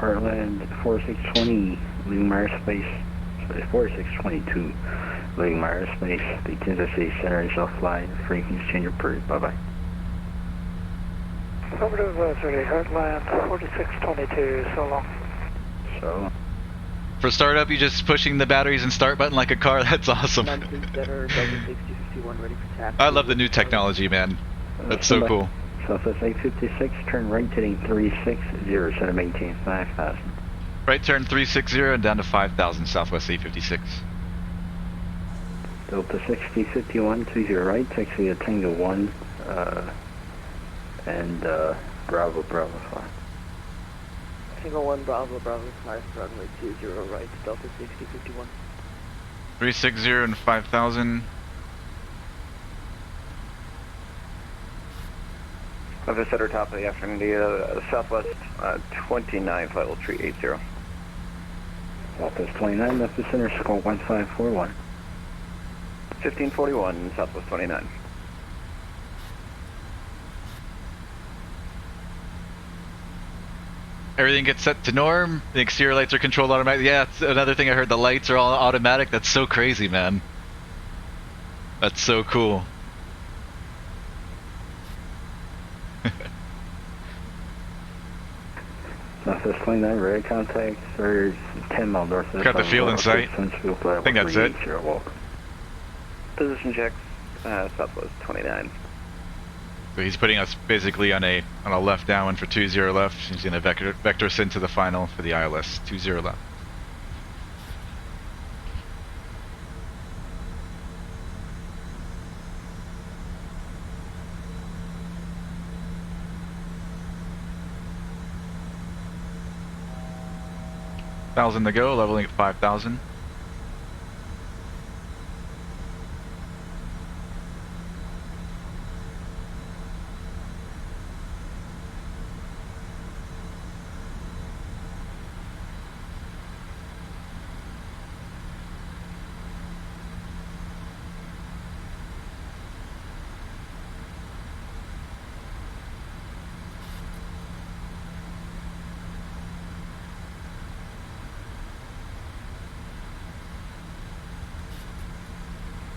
Heartland 4620, leaving Myers Space. Sorry, 4622, leaving Myers Space. The Kansas City Center and self-flight. Frequency change approved. Bye-bye. Affirmative, 30, Heartland 4622, so long. So, For startup, you just pushing the batteries and start button like a car. That's awesome. I love the new technology, man. That's so cool. Southwest 856, turn right heading 360, set to maintain 5,000. Right turn 360 and down to 5,000, Southwest 856. Delta 6051, 20 right, taxi to Tango 1, and Bravo 5. Tango 1, Bravo 5, runway 20 right, Delta 6051. 360 and 5,000. I've set our top of the afternoon, Southwest 29, flight level 380. Southwest 29, left the center, score 1541. 1541, Southwest 29. Everything gets set to norm. The exterior lights are controlled automatically. Yeah, that's another thing I heard. The lights are all automatic. That's so crazy, man. That's so cool. Southwest 29, radar contact, or 10 mile north. Got the field in sight. I think that's it. Position checks, Southwest 29. So he's putting us basically on a left downwind for 20 left. He's going to vector us into the final for the ILS 20 left. $1,000 to go, leveling at 5,000.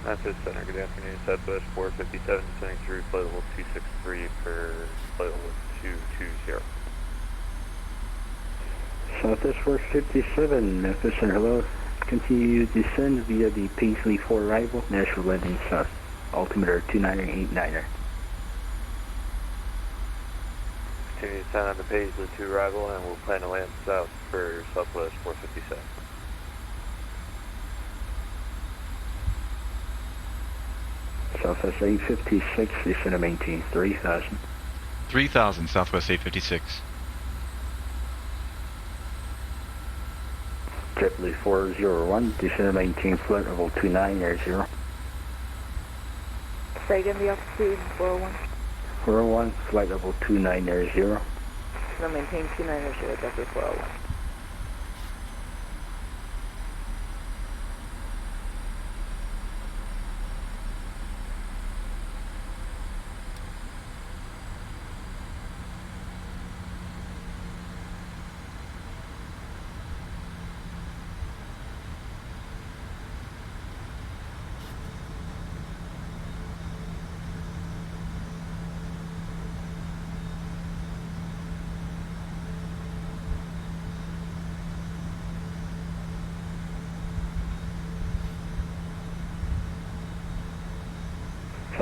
Southwest Center, good afternoon. Southwest 457, descending through flight level 263 for flight level 220. Southwest 457, Memphis Center, hello. Continue to descend via the Paisley 4 arrival, Nashville landing south. Altimeter 2989er. Continue to descend on the Paisley 2 arrival, and we'll plan to land south for Southwest 457. Southwest 856, descend to maintain 3,000. 3,000, Southwest 856. JetBlue 401, descend to maintain flight level 2980. Say again the altitude, 401. 401, flight level 2980. So maintain 2980, JetBlue 401.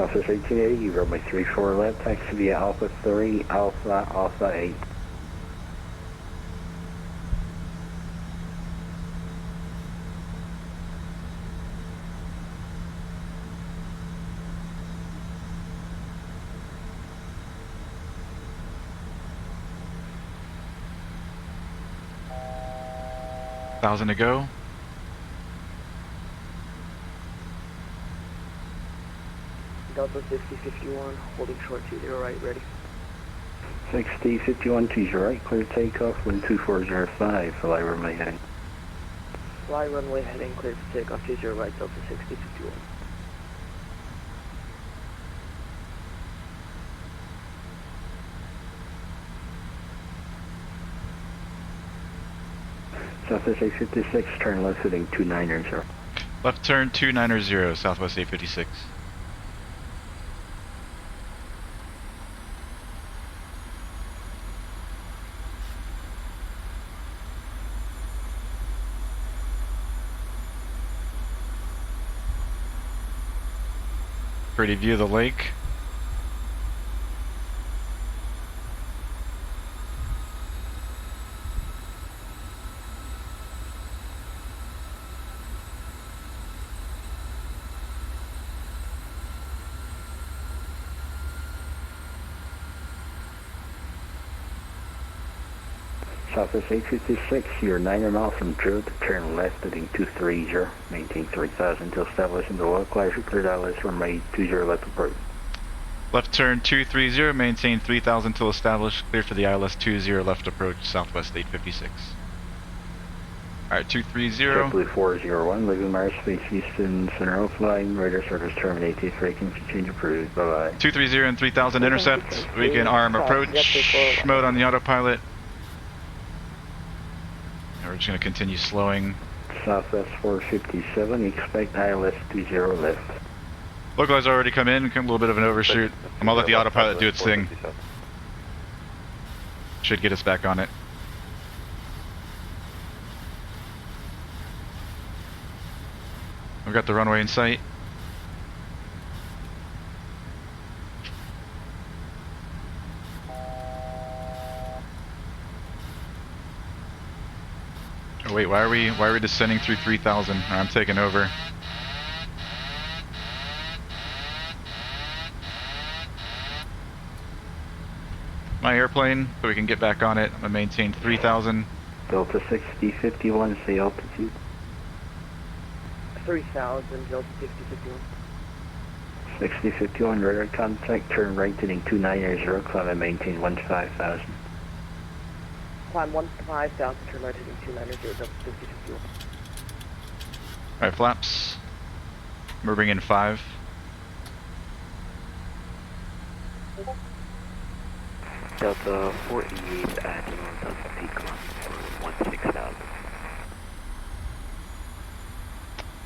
Southwest 1880, runway 34 left, taxi via Alpha 3, Alpha 8. Thousand to go. Delta 6051, holding short 20 right, ready. 6051, 20 right, clear takeoff, wind 2405, fly runway heading. Fly runway heading, clear for takeoff 20 right, Delta 6051. Southwest 856, turn left heading 290. Left turn 290, Southwest 856. Pretty view of the lake. Southwest 856, you're 9 miles from Drew to turn left heading 230, maintain 3000 until establishing the localizer cleared ILS runway 20 left approach. Left turn 230, maintain 3000 till established, clear for the ILS 20 left approach, Southwest 856. Alright, 230. Blue 401, leaving Mars Space Houston Center flying, radar service terminated, frequency change approved, bye bye. 230 and 3000 intercept, we can arm approach, mode on the autopilot. And we're just going to continue slowing. Southwest 457, expect ILS 20 left. Localizer already come in, a little bit of an overshoot. I'm gonna let the autopilot do its thing. Should get us back on it. We've got the runway in sight. Oh wait, why are we descending through 3000? I'm taking over. My airplane, so we can get back on it. I'm gonna maintain 3000. Delta 6051, say altitude. 3000, Delta 6051. 6051, radar contact, turn right heading 290, climb and maintain 15,000. Climb 15,000, turn right heading 290, Delta 6051. Alright, flaps. We're bringing 5. Delta 488 at Delta Peak for 16,000.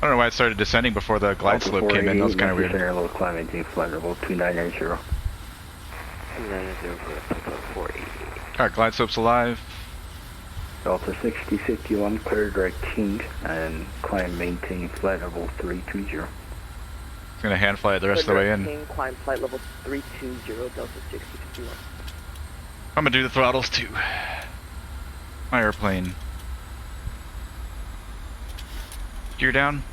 I don't know why it started descending before the glide slope came in. That was kind of weird. Center low climb, maintain flight level 290. 290 for Delta 488. Alright, glide slope's alive. Delta 6051, clear direct King, and climb maintain flight level 320. It's gonna hand fly it the rest of the way in. King, climb flight level 320, Delta 6051. I'm gonna do the throttles too. My airplane. Gear down.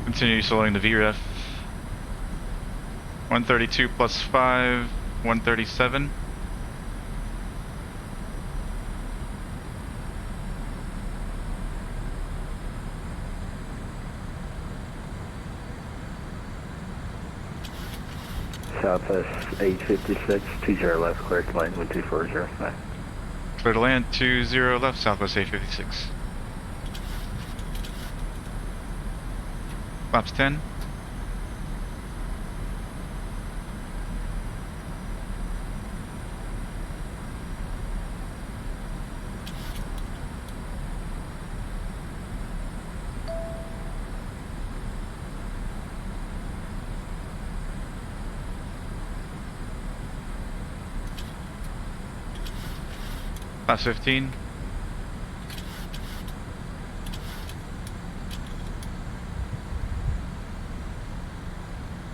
Continue slowing the VREF. 132 plus 5, 137. Southwest 856, 20 left, clear to land 12405. Clear to land 20 left, Southwest 856. Flaps 10. Class 15.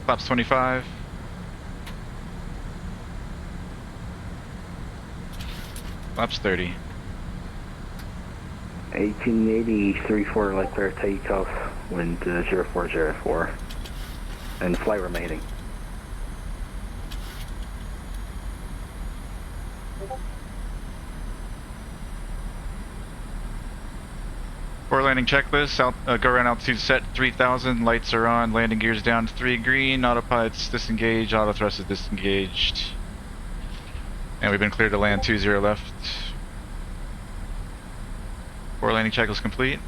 Flaps 25. Flaps 30. 1880, 34 light clear takeoff, wind 0404, and flight remaining. For landing checklist, go around altitude set 3000, lights are on, landing gears down to 3 green, autopilot's disengaged, auto thrust is disengaged. And we've been cleared to land 20 left. For landing checklist complete.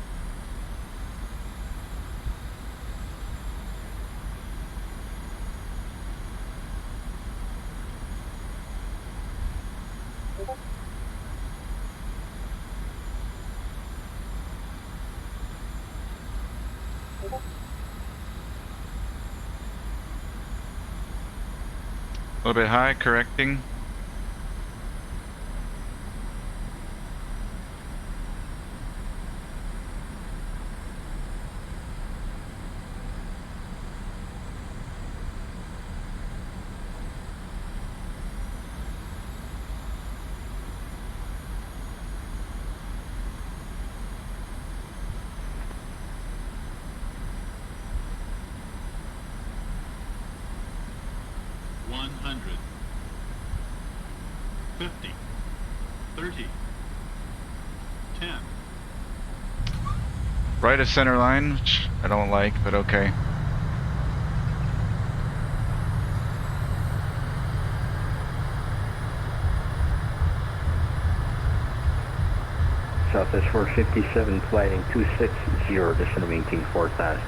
A little bit high, correcting. Right of center line, which I don't like, but okay. Southwest 457, flighting 260, descend to maintain 4000.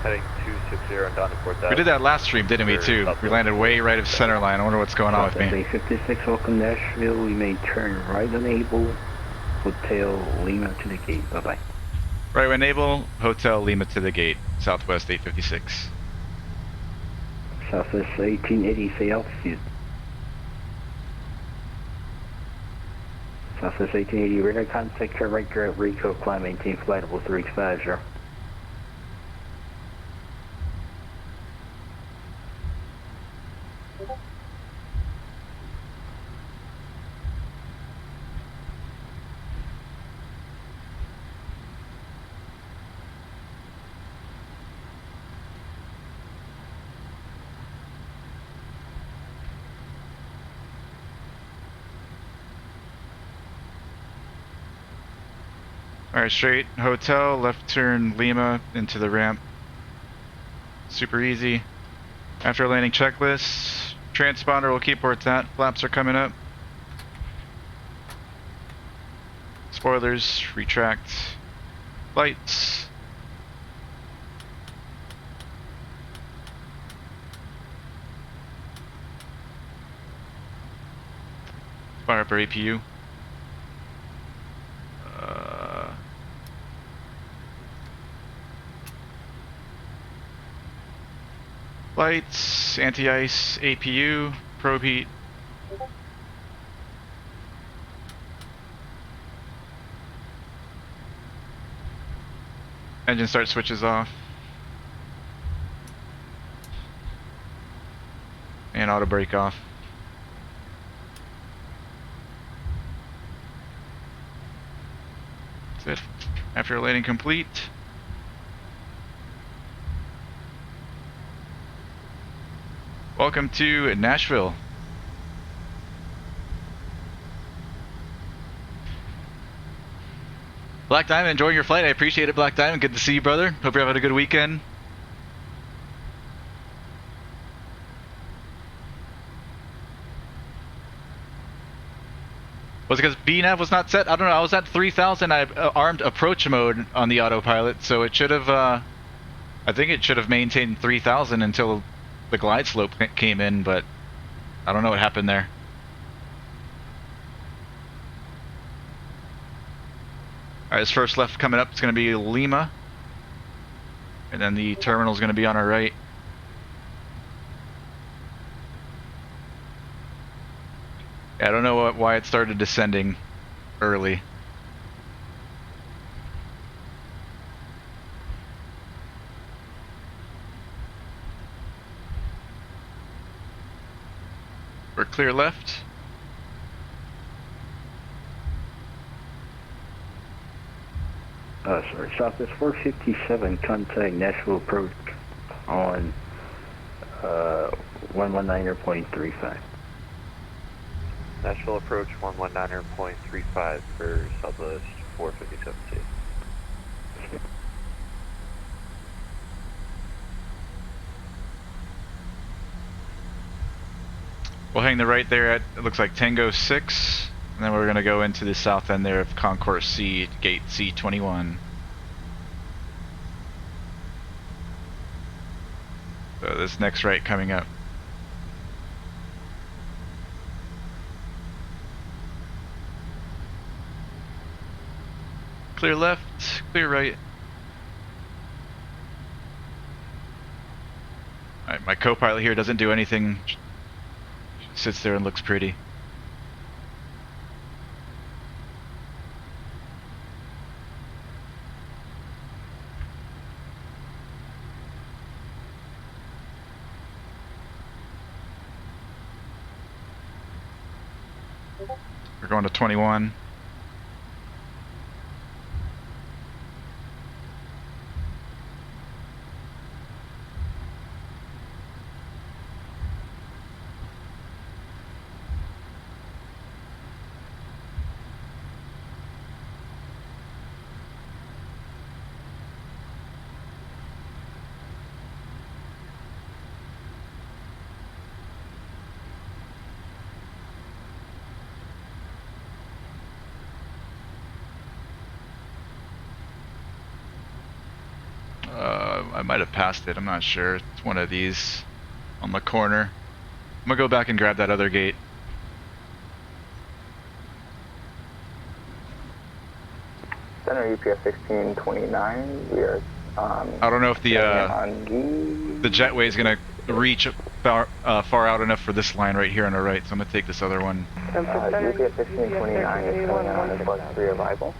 Heading 260 and down to 4000. We did that last stream, didn't we, too? We landed way right of center line. I wonder what's going on with me. 56, welcome Nashville. We may turn right on Able, Hotel Lima to the gate. Bye-bye. Right when Able, Hotel Lima to the gate. Southwest 856. Southwest 1880, say altitude. Southwest 1880, radar contact, right direct, Rico, climb, maintain flight level 350. Alright, straight hotel, left turn Lima into the ramp. Super easy. After landing checklist, transponder will keep where it's at. Flaps are coming up. Spoilers, retract. Lights. Fire up our APU. Lights, anti-ice, APU, probe heat. Engine start switches off. And auto brake off. That's it. After landing complete. Welcome to Nashville. Black Diamond, enjoying your flight. I appreciate it, Black Diamond. Good to see you, brother. Hope you're having a good weekend. Was it because BNAV was not set? I don't know. I was at 3000. I armed approach mode on the autopilot, so it should have. I think it should have maintained 3000 until the glide slope came in, but I don't know what happened there. Alright, this first left coming up is going to be Lima, and then the terminal is going to be on our right. I don't know why it started descending early. We're clear left. Sorry, Southwest 457, contact Nashville approach on 119.35. Nashville approach 119.35 for Southwest 457C. We'll hang the right there at, it looks like Tango 6, and then we're going to go into the south end there of Concourse C, gate C21. So this next right coming up. Clear left, clear right. Alright, my co-pilot here doesn't do anything. Sits there and looks pretty. We're going to 21. I might have passed it, I'm not sure. It's one of these on the corner. I'm gonna go back and grab that other gate. Center UPS 1629, we are I don't know if the jetway is gonna reach far out enough for this line right here on our right, so I'm gonna take this other one. UPS 1629 is coming on as bus 3 arrival.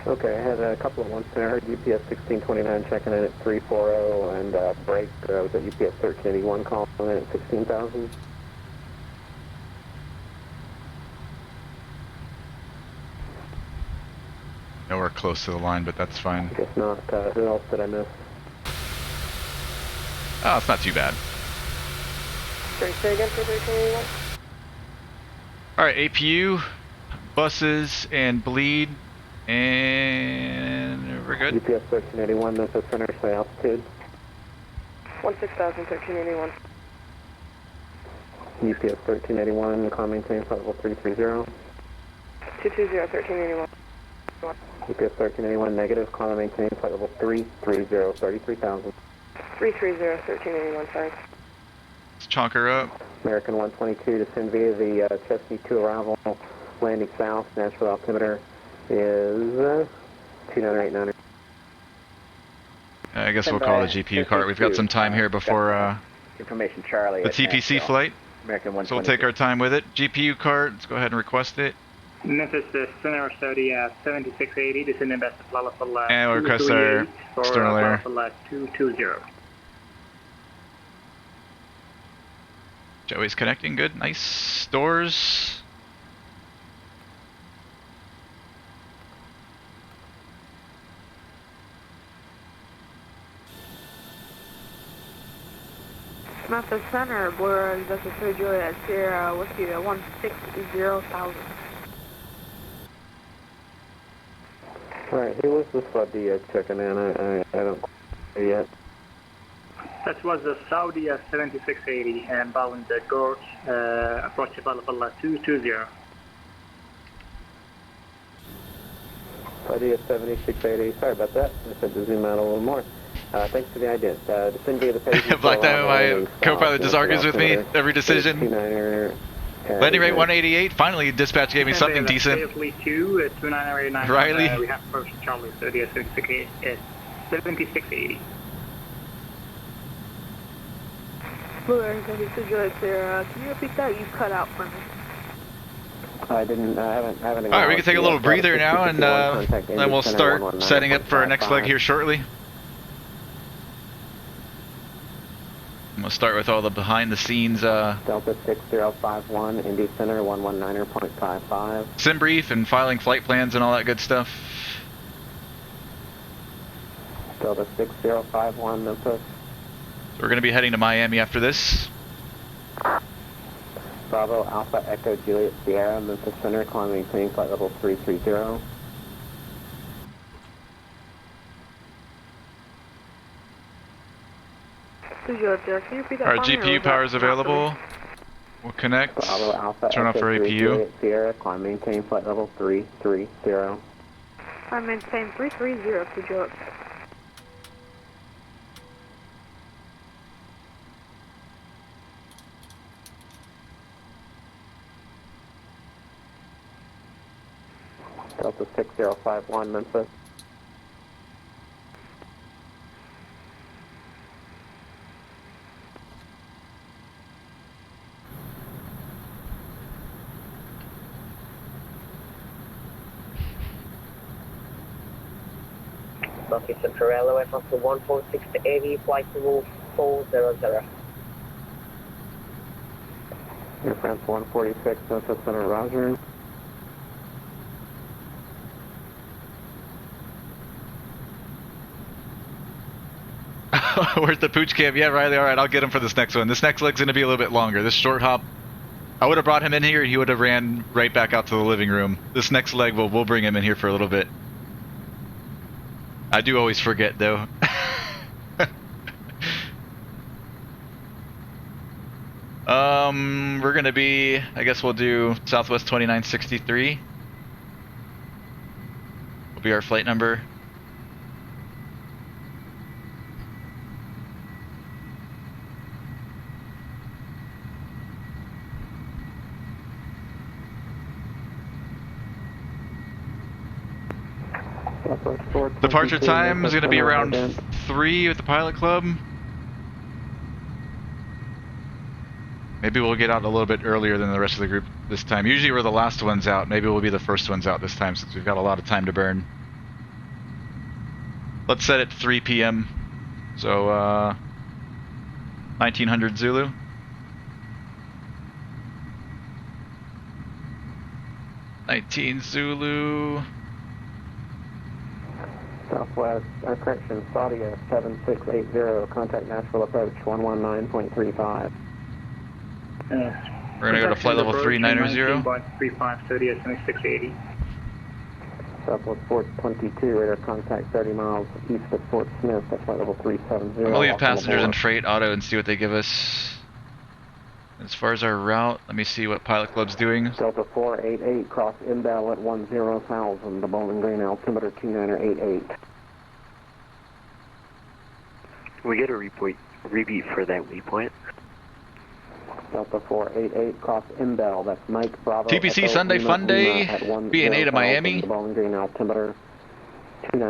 Okay, I had a couple of ones there. I heard UPS 1629 checking in at 340 and break was at UPS 1381 calling in at 16,000. Nowhere close to the line, but that's fine. I guess not. Who else did I miss? Oh, it's not too bad. Say again for 1381? Alright, APU, buses, and bleed, and we're good. UPS 1381, Memphis Center, say altitude. 16,000, 1381. UPS 1381, call maintain flight level 330. 220, 1381. UPS 1381, negative, call maintain flight level 330, 33,000. 330, 1381, thanks. Let's chalk her up. American 122, descend via the Chesney 2 arrival, landing south, Nashville altimeter is 2989. I guess we'll call the GPU cart. We've got some time here before Information Charlie. the TPC flight, American 122. so we'll take our time with it. GPU cart, let's go ahead and request it. Memphis Center Saudi 7680, descending back to level and we'll request our external air. 220. Joey's connecting, good, nice. Doors. Memphis Center, Blue Vessel 3 Juliet, Sierra Whiskey 160,000. Alright, who was this buddy checking in? I don't know yet. That was the Saudi 7680 and bound the Gorge, approach level 220. Buddy 7680, sorry about that. I had to zoom out a little more. Thanks for the idea. Descend via the page. Black Diamond, my co-pilot just argues with me every decision. Landing rate 188. Finally, dispatch gave me something decent. Riley. We have approached Charlie 30 7680. Blue Air 72 Juliet Sierra, can you repeat that? You cut out for me. I didn't, I haven't Alright, we can take a little breather now, and then we'll start setting up for our next leg here shortly. I'm going to start with all the behind the scenes Delta 6051, Indy Center 119.55. sim brief and filing flight plans and all that good stuff. Delta 6051, Memphis. So we're going to be heading to Miami after this. Bravo Alpha Echo Juliet Sierra, Memphis Center, climbing maintaining flight level 330. Our GPU power is available. We'll connect. Bravo Alpha Turn off Echo our 3 APU. Juliet Sierra, climb maintain flight level 330. I maintain 330 to Juliet. Delta 6051, Memphis. Bucky Central Railway, Funday 146 to 80, flight level 400. Air France 146, Memphis Center, Roger. Where's the pooch cam? Yeah, Riley, alright, I'll get him for this next one. This next leg's going to be a little bit longer. This short hop, I would have brought him in here and he would have ran right back out to the living room. This next leg, we'll bring him in here for a little bit. I do always forget, though. We're going to be, I guess we'll do Southwest 2963. Will be our flight number. Departure time is going to be around 3 with the pilot club. Maybe we'll get out a little bit earlier than the rest of the group this time. Usually we're the last ones out. Maybe we'll be the first ones out this time since we've got a lot of time to burn. Let's set it 3 p.m. So, 1900 Zulu. Zulu. Southwest, correction, Saudia 7680, contact Nashville approach 119.35. We're going to go to flight level 390. 19.35, Saudia 7680. Southwest 422, radar contact 30 miles east of Fort Smith, that's flight level 370. We'll leave passengers and freight auto and see what they give us. As far as our route, let me see what Pilot Club's doing. Delta 488, cross inbound at 10,000, the Bowling Green altimeter 2988. We get a repeat for that waypoint. Delta 488, cross inbound, that's Mike Bravo. TPC Sunday Funday, BNA to Miami. The Bowling Green altimeter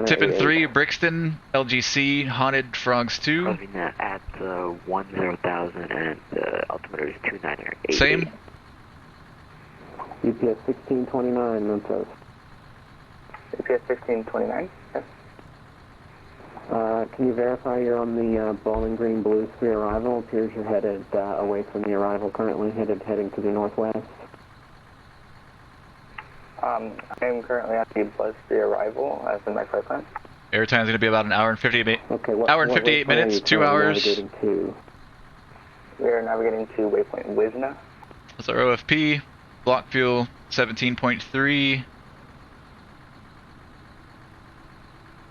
Tippin 3, Brixton, LGC, HONID, Frogs 2. Closing that at 10,000 and the altimeter is 2988. Same. UPS 1629, Memphis. UPS 1629, yes. Can you verify you're on the Bowling Green Blues 3 arrival? Appears you're headed away from the arrival, currently heading to the northwest. I am currently at the Buzz 3 arrival, as in my flight plan. Airtime's going to be about an hour and 58 okay, hour and 58 minutes, 2 hours. We are navigating to waypoint Wisna. That's our OFP. Block fuel 17.3.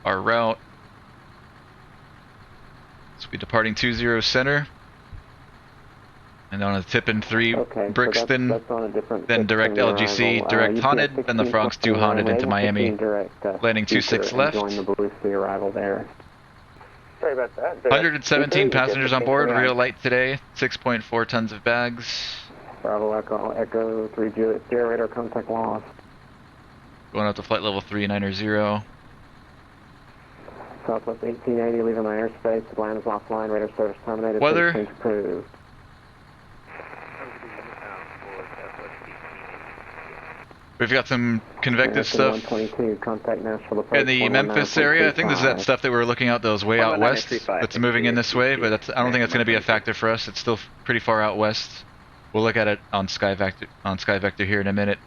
Our route. So we'll be departing 20 center. And on a Tippin 3 Brixton, so that's on a different then direct LGC, direct HONID, then the Frogs 2 HONID into Miami, landing 26 left. Join the Blues 3 arrival there. Sorry about that. 117 passengers on board, real light today, 6.4 tons of bags. Bravo Echo 3 Juliet, Sierra radar contact lost. Going up to flight level 390. Southwest 1880, leaving my airspace, the land is offline, radar service terminated. Weather. Change approved. We've got some convective stuff 122, contact Nashville in the Memphis area. I think this is that stuff that we were looking at that was way out west that's moving in this way, but that's, I don't think that's going to be a factor for us. It's still pretty far out west. We'll look at it on SkyVector here in a minute.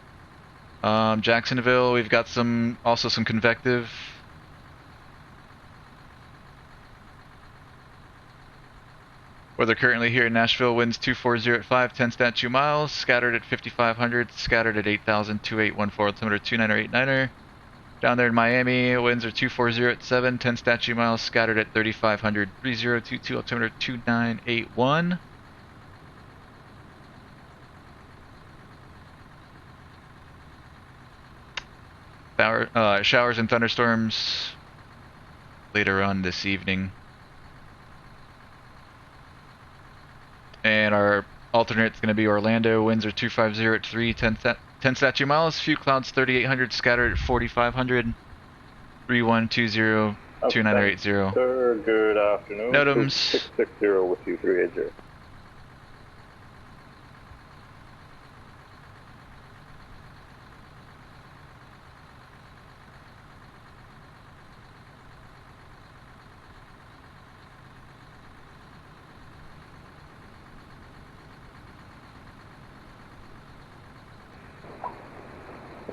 Jacksonville, we've got also some convective. Weather currently here in Nashville, winds 240 at 5, 10 stat 2 miles, scattered at 5,500, scattered at 8,000, 2814, altimeter 2989er. Down there in Miami, winds are 240 at 7, 10 stat 2 miles, scattered at 3,500, 3022, altimeter 2981. Showers and thunderstorms later on this evening. And our alternate is going to be Orlando. Winds are 250 at 3, 10 stat 2 miles. Few clouds, 3,800, scattered at 4,500. 3120, 2980. Sir, good afternoon. Notams. 660 with you, 380.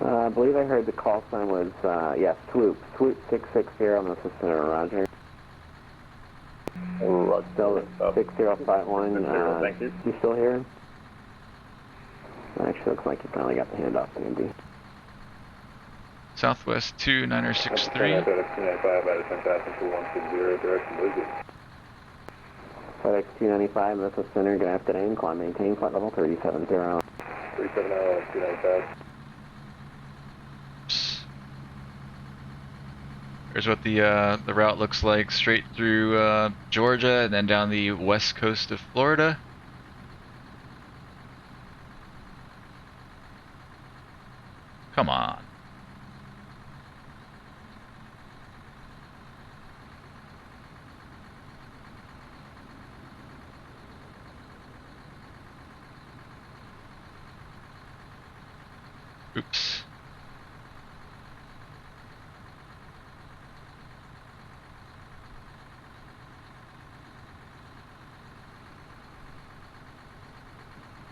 I believe I heard the call sign was, yeah, Swoop 660 on the center, Roger. Still 6051, thank you. You still here? Actually, looks like you finally got the handoff, Andy. Southwest 2963. FedEx 295, this is center, good afternoon, climb maintain, flight level 370. 370, 295. Here's what the route looks like, straight through Georgia and then down the west coast of Florida. Come on. Oops.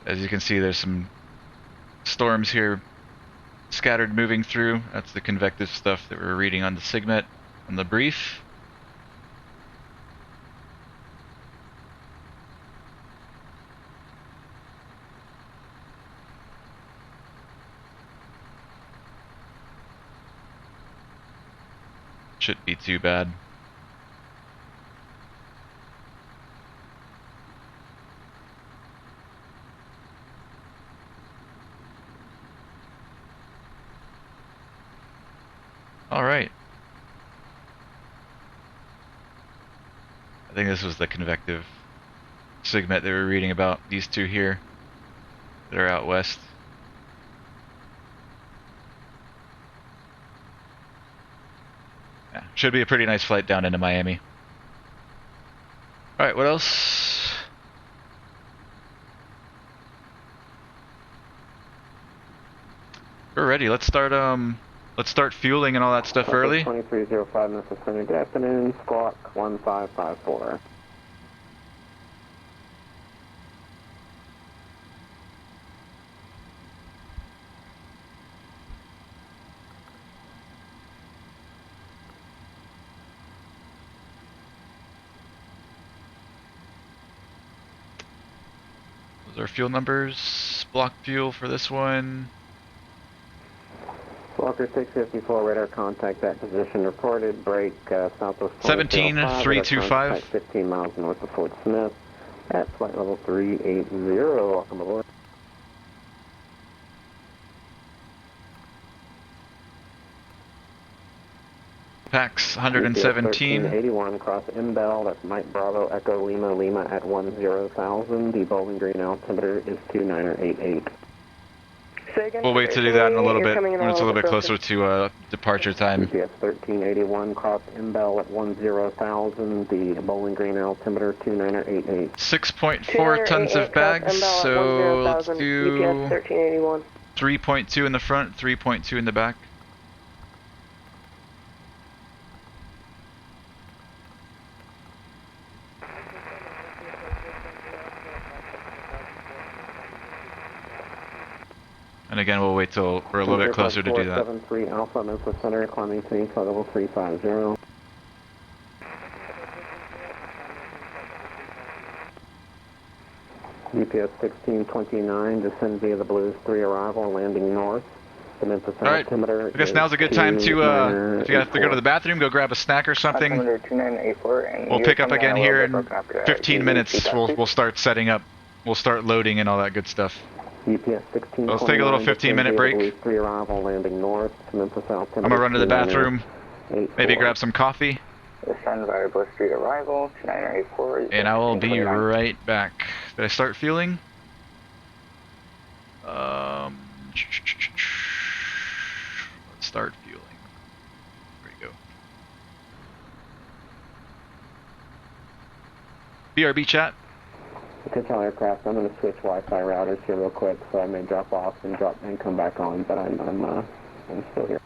As you can see, there's some storms here scattered moving through. That's the convective stuff that we're reading on the SIGMET on the brief. Shouldn't be too bad. All right. I think this was the convective SIGMET that we're reading about, these two here that are out west. Yeah, should be a pretty nice flight down into Miami. All right, what else? We're ready. Let's start fueling and all that stuff early. 2305 Mississippi, good afternoon, squawk 1554. Those are fuel numbers. Block fuel for this one. Walker 654, radar contact at position reported, break southwest 17325. 15 miles north of Fort Smith at flight level 380. Welcome aboard. Pax 117. 1381 across M-Bell, that's Mike Bravo, Echo Lima, Lima at 10,000. The Bowling Green altimeter is 2988. We'll wait to do that in a little bit when it's a little bit closer to departure time. GPS 1381 cross M-Bell at 10,000. The Bowling Green altimeter 2988. 6.4 tons of bags, so let's do 3.2 in the front, 3.2 in the back. And again, we'll wait till we're a little bit closer to do that. 473 Alpha, Memphis Center, climbing to flight level 350. GPS 1629, descend via the Blues 3 arrival, landing north. The Memphis altimeter. I guess now's a good time to, if you have to go to the bathroom, go grab a snack or something. We'll pick up again here in 15 minutes. We'll start setting up. We'll start loading and all that good stuff. GPS 1629, let's take a little 15-minute break. 3 arrival, landing north. Memphis altimeter. I'm gonna run to the bathroom, maybe grab some coffee. Descend via Bliss Street arrival, 2984. And I will be right back. Did I start fueling? Let's start fueling. There we go. BRB chat. Potential aircraft. I'm going to switch Wi-Fi routers here real quick, so I may drop off and come back on, but I'm still here.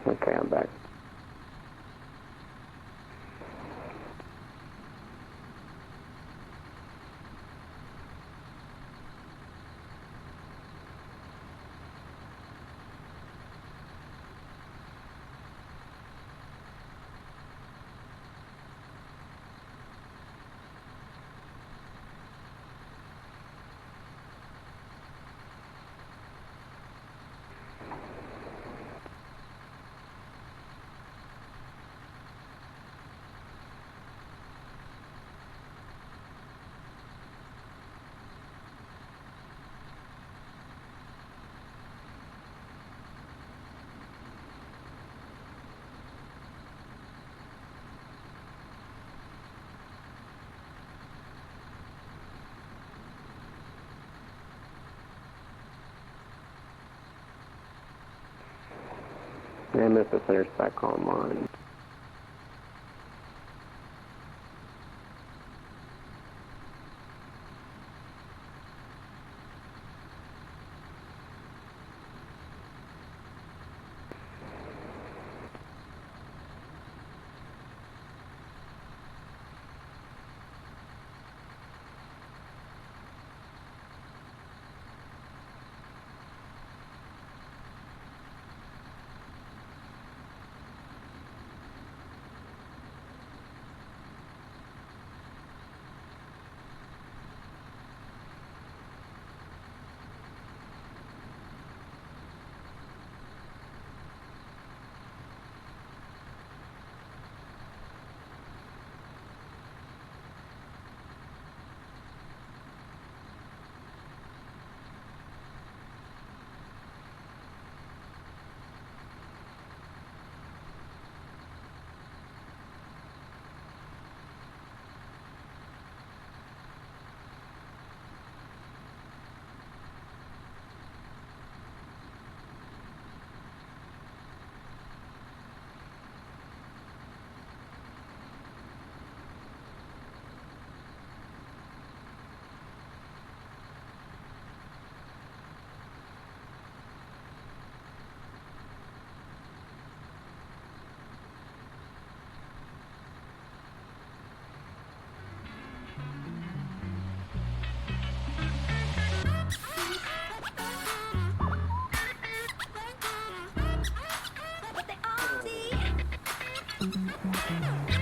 Okay, I'm back. And Memphis Center's back online.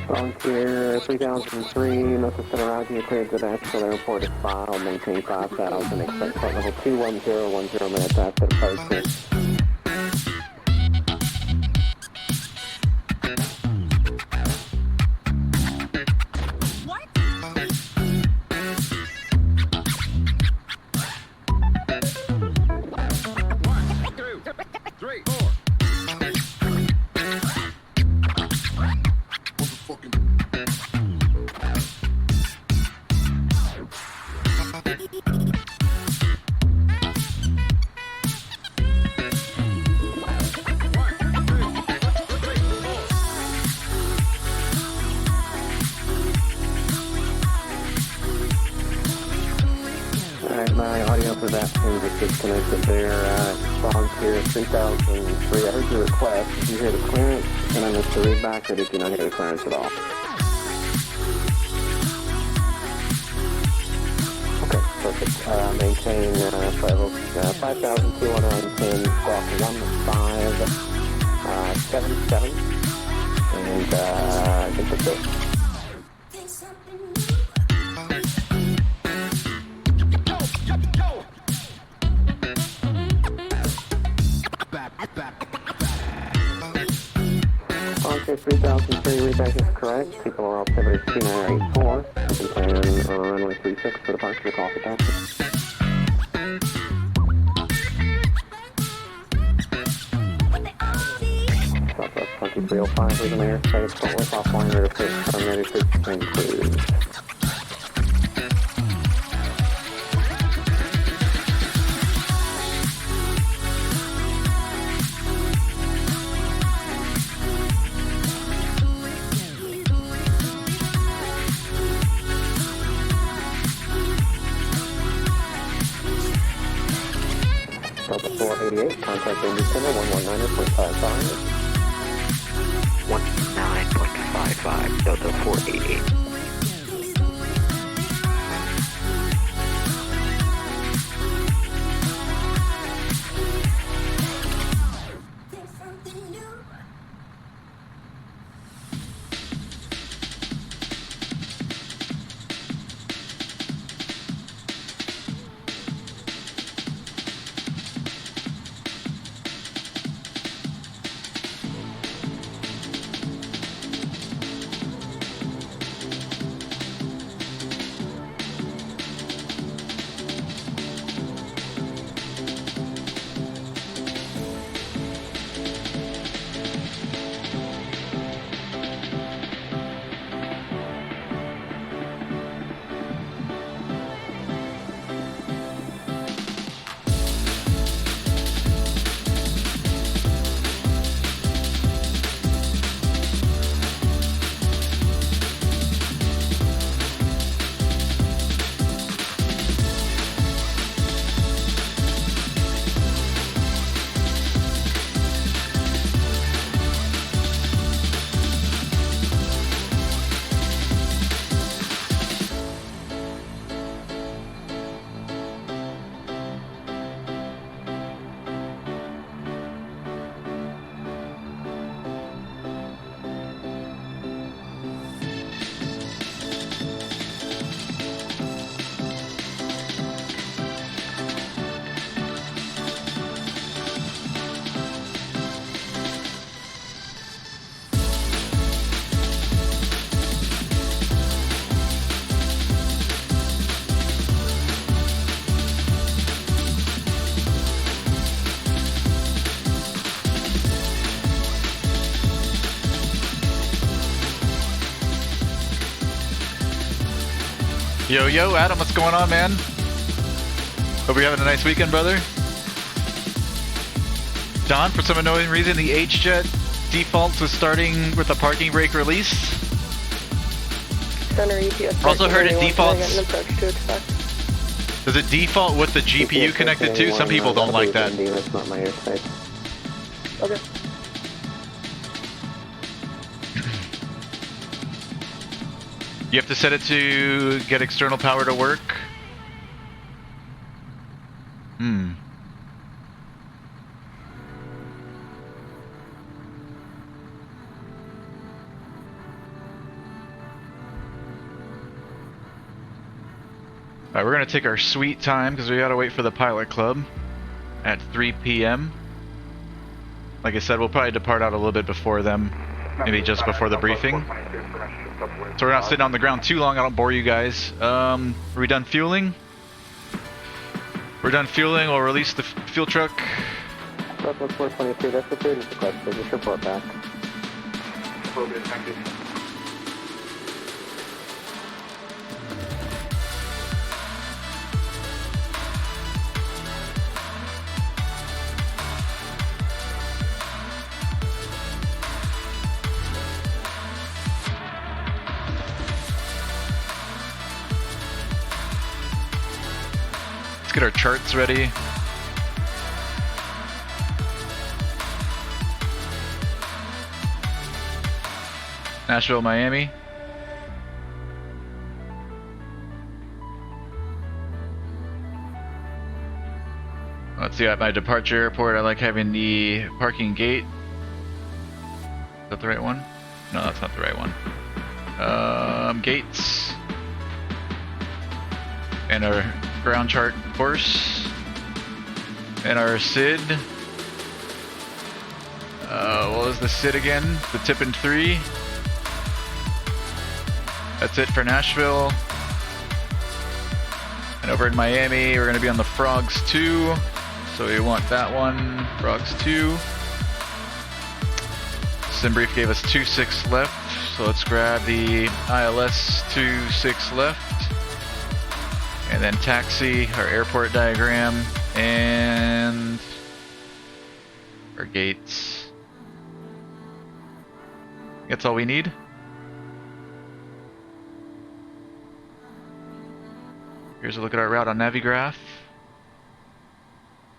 Volunteer 3003, Memphis Center Roger, cleared to Nashville Airport at file, maintain 5,000, expect flight level 210, 10 minutes after departure. my audio for that thing just disconnected there. Response here, 3003. I heard your request. Did you hear the clearance? And I missed the readback, or did you not hear the clearance at all? Okay, perfect. Maintain level 5,210, squawk 1577. And I think that's it. Okay, 3003 readback is correct. People are altimeter 2984. You can plan on runway 36 for departure. Call for taxi. Southwest 2305 with an airspace, Southwest offline, ready for turn, ready for spring cruise. Delta 488, contact Indy Center 119.55. 19.55, Delta 488. Yo, yo, Adam, what's going on, man? Hope you're having a nice weekend, brother. Don, for some annoying reason, the H-Jet defaults was starting with a parking brake release. Center EPS. Also heard it defaults. An approach to expect. Does it default with the GPU connected too? Some people don't like that. That's not my airspace. Okay. You have to set it to get external power to work. Alright, we're going to take our sweet time because we got to wait for the pilot club at 3 p.m. Like I said, we'll probably depart out a little bit before them, maybe just before the briefing. So we're not sitting on the ground too long, I don't bore you guys. Are we done fueling? We're done fueling, we'll release the fuel truck. Southwest 423, that's the prudence request, so just report back. Thank you. Let's get our charts ready. Nashville, Miami. Let's see, at my departure airport, I like having the parking gate. Is that the right one? No, that's not the right one. Gates. And our ground chart course. And our SID. What was the SID again? The Tippin 3. That's it for Nashville. And over in Miami, we're going to be on the Frogs 2. So we want that one. Frogs 2. SimBrief gave us 2-6 left. So let's grab the ILS 2-6 left. And then taxi, our airport diagram, and our gates. That's all we need. Here's a look at our route on Navigraph.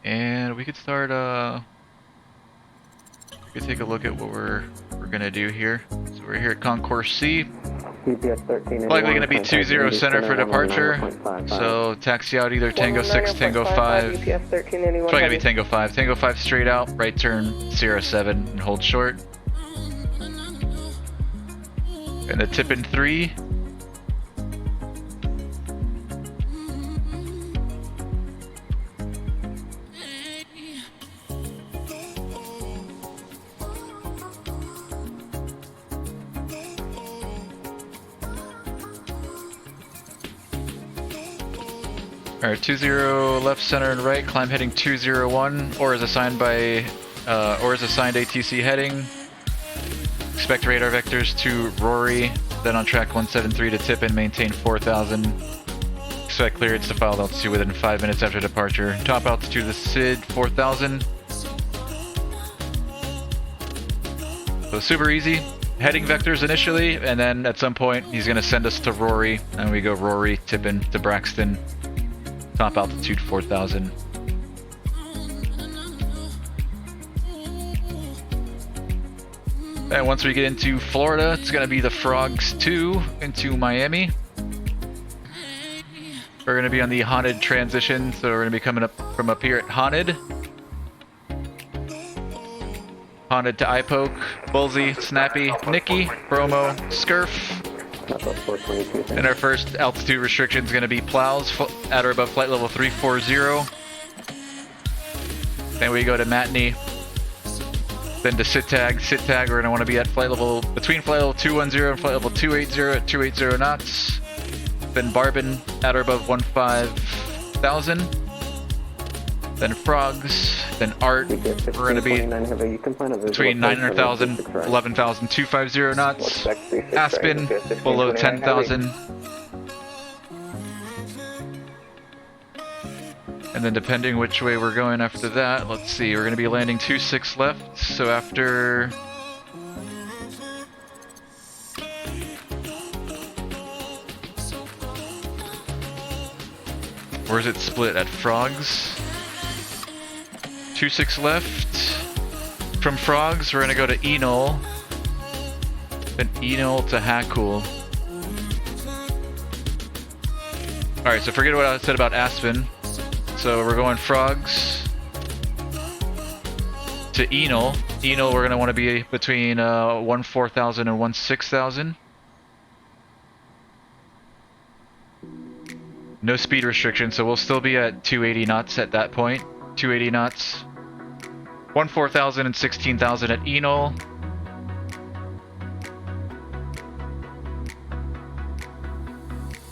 And we could start, we could take a look at what we're gonna do here. So we're here at Concourse C. Likely gonna be 20 center for departure. So taxi out either Tango 6, Tango 5. It's probably gonna be Tango 5. Tango 5 straight out, right turn Sierra 7 and hold short. And the Tippin 3. Alright, 20 left, center, and right. Climb heading 201, or is assigned by, ATC heading. Expect radar vectors to Rory, then on track 173 to Tippin, maintain 4,000. Expect clearance to final altitude within 5 minutes after departure. Top altitude of the SID, 4,000. So super easy. Heading vectors initially, and then at some point he's going to send us to Rory, and we go Rory, Tippin to BRXTN. Top altitude 4,000. And once we get into Florida, it's going to be the Frogs 2 into Miami. We're going to be on the HONID transition, so we're going to be coming up from up here at HONID. HONID to IPOC, Bullseye, Snappy, Nicky, Bromo, Scurf. And our first altitude restriction is going to be plows at or above flight level 340. Then we go to Matinee. Then to sit tag. Sit tag, we're going to want to be at flight level, between flight level 210 and flight level 280 at 280 knots. Then Barbin at or above 15,000. Then Frogs. Then Art, we're going to be between 900,000 and 11,000, 250 knots. Aspen, below 10,000. And then depending which way we're going after that, let's see, we're going to be landing 26 left, so after... Where's it split? At Frogs? 26 left. From Frogs, we're gonna go to Enol. Then Enol to Hakul. Alright, so forget what I said about Aspen. So we're going Frogs to Enol. Enol, we're gonna want to be between 14,000 and 16,000. No speed restriction, so we'll still be at 280 knots at that point. 280 knots. 14,000 and 16,000 at Enol.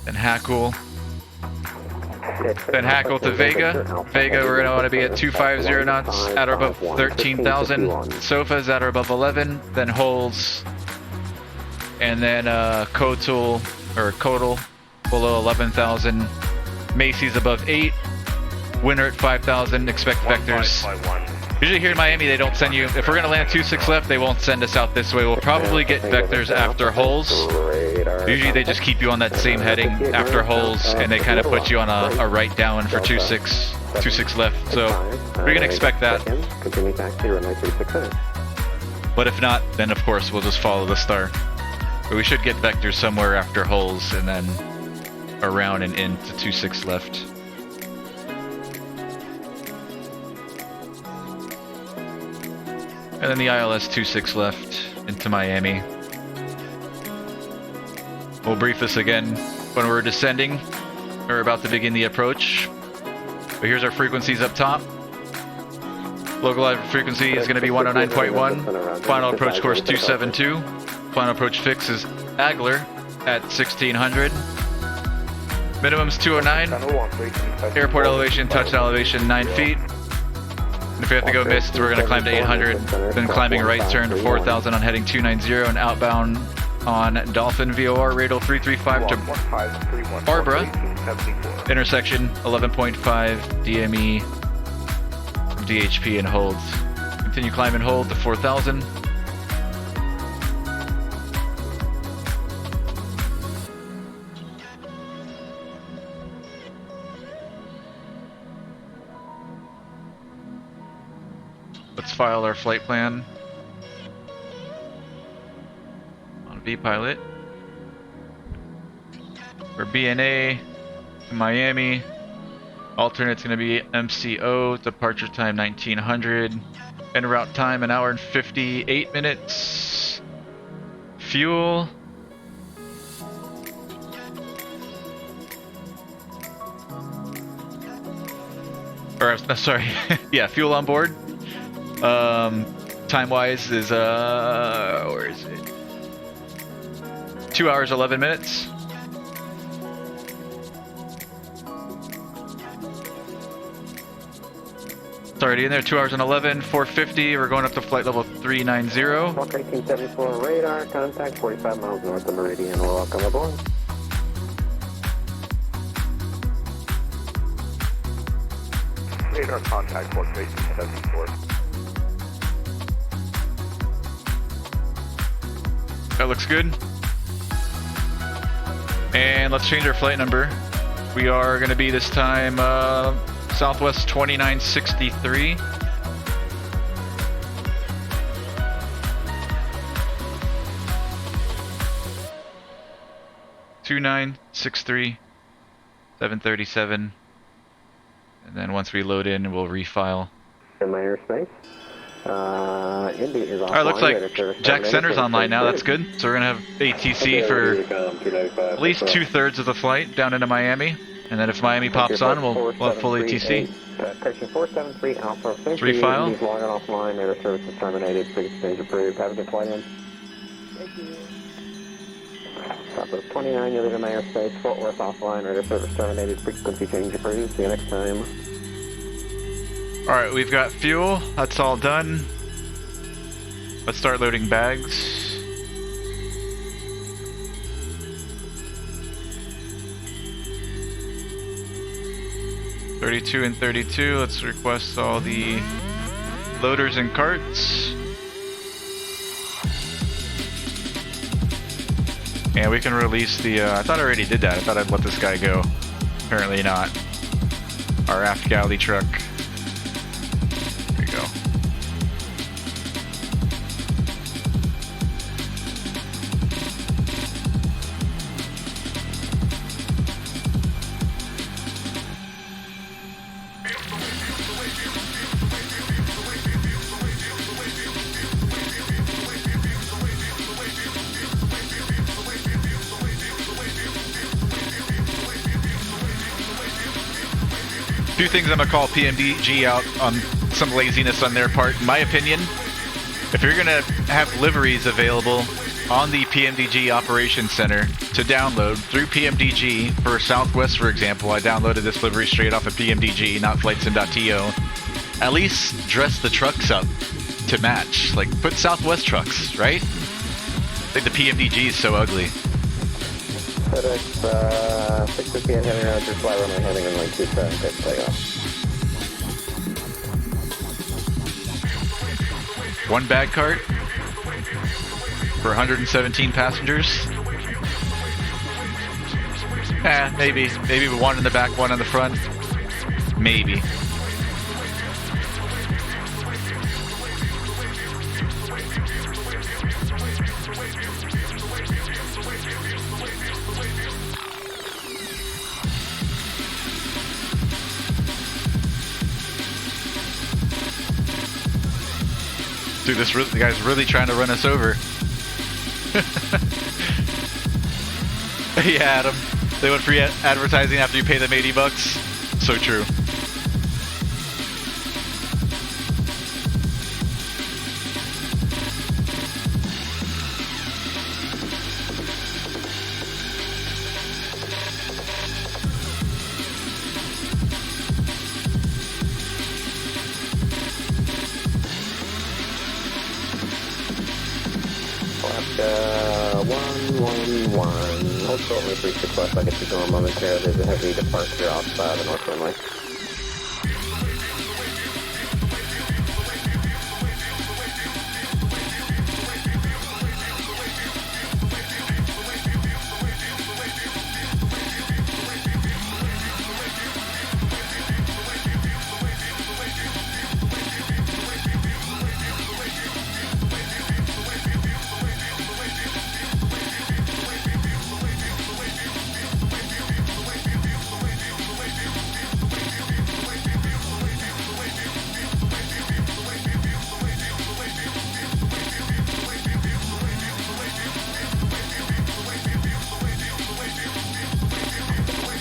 Then Hakul. Then Hakul to Vega. Vega, we're going to want to be at 250 knots at or above 13,000. Sofas at or above 11. Then Holes. And then KATL, or KATL, below 11,000. Macy's above 8. Winner at 5,000. Expect vectors. Usually here in Miami, they don't send you, if we're going to land 26 left, they won't send us out this way. We'll probably get vectors after holes. Usually they just keep you on that same heading after holes, and they kind of put you on a right down for 26 left. So we're going to expect that. But if not, then of course we'll just follow the star. But we should get vectors somewhere after holes and then around and into 26 left. And then the ILS 26 left into Miami. We'll brief this again when we're descending or about to begin the approach. But here's our frequencies up top. Local live frequency is going to be 109.1. Final approach course 272. Final approach fix is Agler at 1600. Minimum's 209. Airport elevation, touchdown elevation 9 feet. And if we have to go missed, we're going to climb to 800. Then climbing right turn to 4000 on heading 290 and outbound on Dolphin VOR Radal 335 to Barbara. Intersection 11.5 DME DHP and holds. Continue climb and hold to 4000. Let's file our flight plan on vPilot. For BNA to Miami, alternate's going to be MCO, departure time 1900, en route time 1 hour and 58 minutes. Fuel. Or, sorry, yeah, fuel on board. Time wise is where is it? 2 hours 11 minutes. It's already in there. 2 hours and 11, 450. We're going up to flight level 390. Walk 1874 radar, contact 45 miles north of Meridian. Welcome aboard. Radar contact, Walk 1874. That looks good. And let's change our flight number. We are going to be this time Southwest 2963. (2963) 737. And then once we load in, we'll refile. In my airspace. Indy is Alright, looks like Jack Center's online now, that's good. So we're going to have ATC for at least 2/3 of the flight down into Miami. And then if Miami pops on, we'll have full ATC. Correction 473 Alpha. Let's refile. Logging offline, air service is terminated, pre-exchange approved. Have a good flight in. Thank you. Southwest 29, you're leaving my airspace. Fort Worth offline, radar service terminated, frequency change approved. See you next time. Alright, we've got fuel. That's all done. Let's start loading bags. (32 and 32). Let's request all the loaders and carts. And we can release the, I thought I already did that. I thought I'd let this guy go. Apparently not. Our aft galley truck. There you go. Few things I'm gonna call PMDG out on some laziness on their part. In my opinion, if you're gonna have liveries available on the PMDG Operations Center to download through PMDG for Southwest, for example, I downloaded this livery straight off of PMDG, not flightsim.to. At least dress the trucks up to match. Like, put Southwest trucks, right? I think the PMDG is so ugly. FedEx 650 and heading around through fly runway heading in line 27, good takeoff. One bag cart for 117 passengers. Maybe one in the back, one in the front. Maybe. Dude, the guy's really trying to run us over. Yeah, Adam. They want free advertising after you pay them $80. So true. Hold short runway 36 left, I'll get you going momentarily. There's a heavy departure off the north runway.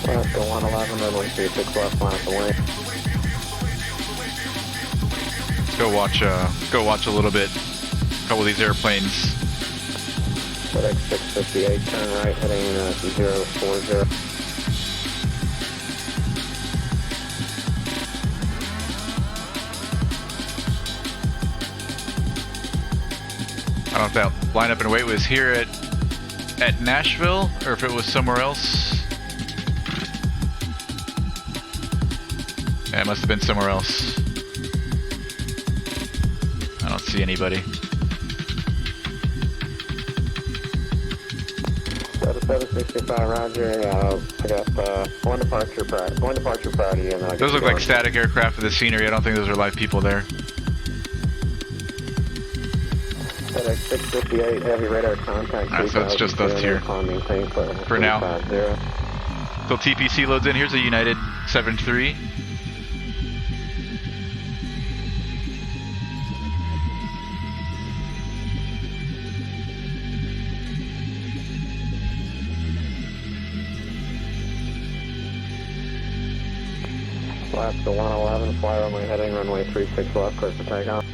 Let's go 111, runway 36 left, line up the wing. Go watch a little bit. A couple of these airplanes. FedEx 658, turn right, heading 040. I don't know if that lineup and wait was here at Nashville or if it was somewhere else. Yeah, it must have been somewhere else. I don't see anybody. 765, Roger. I got one departure priority, and then those look like static aircraft with the scenery. I don't think those are live people there. FedEx 658, heavy radar contact. So it's just us here for now. Till TPC loads in. Here's a United 73. Flaps to 111, fly runway heading runway 36 left, clear for takeoff.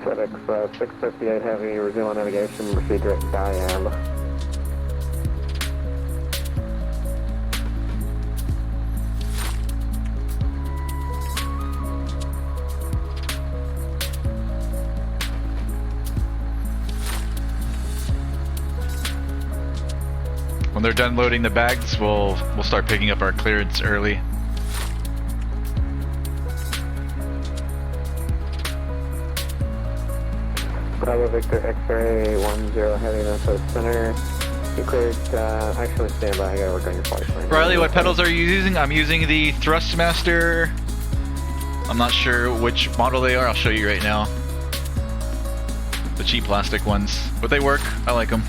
FedEx 658 heavy, resume navigation, proceed direct Diam. When they're done loading the bags, we'll start picking up our clearance early. Bravo Victor X-ray 10 heavy Northwest Center. You cleared, actually stand by, I gotta work on your flight plan. Riley, what pedals are you using? I'm using the Thrustmaster. I'm not sure which model they are, I'll show you right now. The cheap plastic ones, but they work, I like them.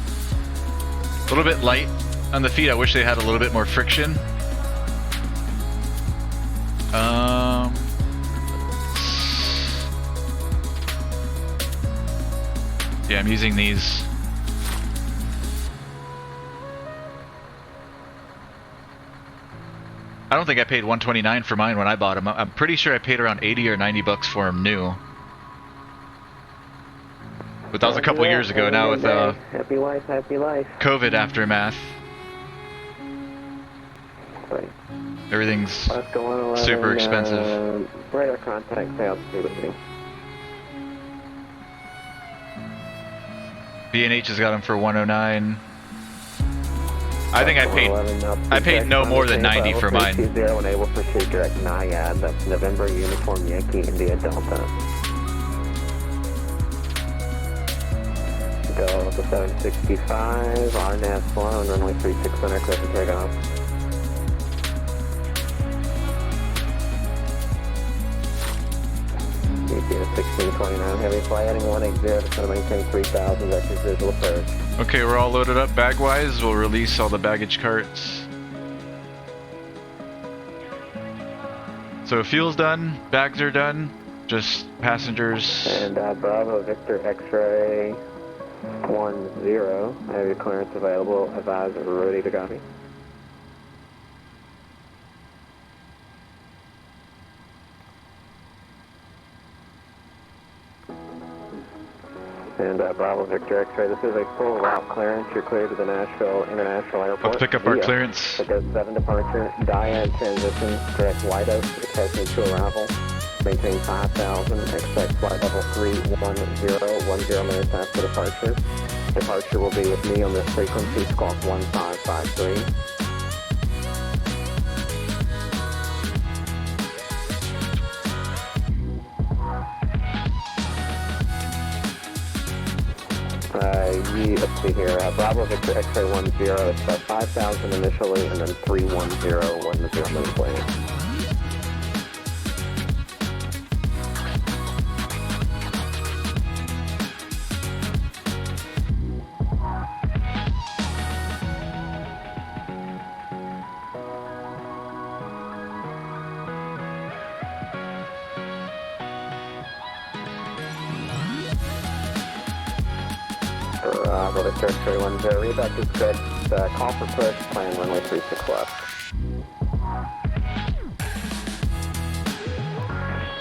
A little bit light on the feet, I wish they had a little bit more friction. Yeah, I'm using these. I don't think I paid $129 for mine when I bought them. I'm pretty sure I paid around 80 or 90 bucks for them new. But that was a couple years ago now with happy life, happy life. COVID aftermath. 3. Everything's super expensive. Radar contact, stay altitude with me. B&H has got them for 109. I think I paid no more than 90 for mine. 320 enable pursuit direct NIAD. That's November Uniform Yankee India Delta. Go to 765, RNAV slow, and runway 36 center, clear for takeoff. GPS 1629, heavy flight heading 180, it's going to maintain 3000, vectors visual approach. Okay, we're all loaded up bag-wise. We'll release all the baggage carts. So fuel's done, bags are done, just passengers. And Bravo Victor X-ray 10, I have your clearance available, advise we're ready to copy. And Bravo Victor X-ray, this is a full route clearance. You're clear to the Nashville International Airport. Let's pick up our clearance. It goes 7 departure, Diad transition, direct White Oak, attachment to arrival. Maintain 5,000, expect flight level 310, 10 minutes after departure. Departure will be with me on this frequency, squawk 1553. Let's see here, Bravo Victor X-ray 10, it's 5,000 initially, and then 310 minutes later. Bravo Victor X-ray 10, readback is good. Call for push, plan runway 36 left.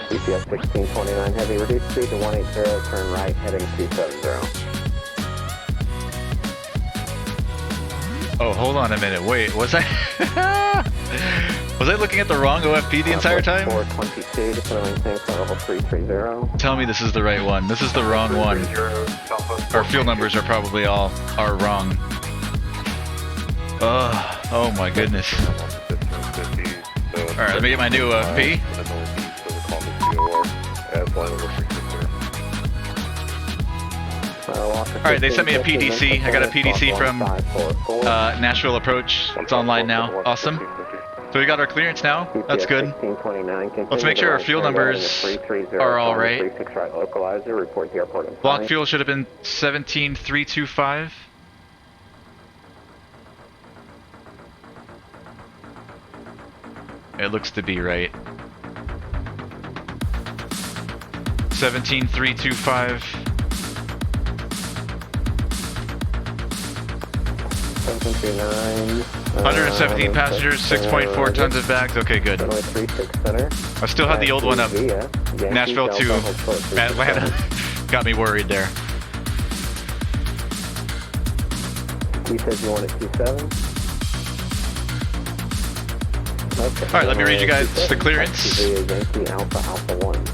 GPS 1629 heavy, reduce speed to 180, turn right, heading 270. Oh, hold on a minute, wait, was I... was I looking at the wrong OFP the entire time? 422, just going to maintain flight level 330. Tell me this is the right one. This is the wrong one. Our fuel numbers are probably all wrong. Oh my goodness. Alright, let me get my new OFP. Alright, they sent me a PDC. I got a PDC from Nashville Approach. It's online now. Awesome. So we got our clearance now. That's good. Let's make sure our fuel numbers are all right. Block fuel should have been 17325. It looks to be right. 17325. 117 passengers, 6.4 tons of bags. Okay, good. I still had the old one up. Nashville to Atlanta. Got me worried there. You said you wanted 27? Okay. Alright, let me read you guys the clearance. Yankee Alpha Alpha 1.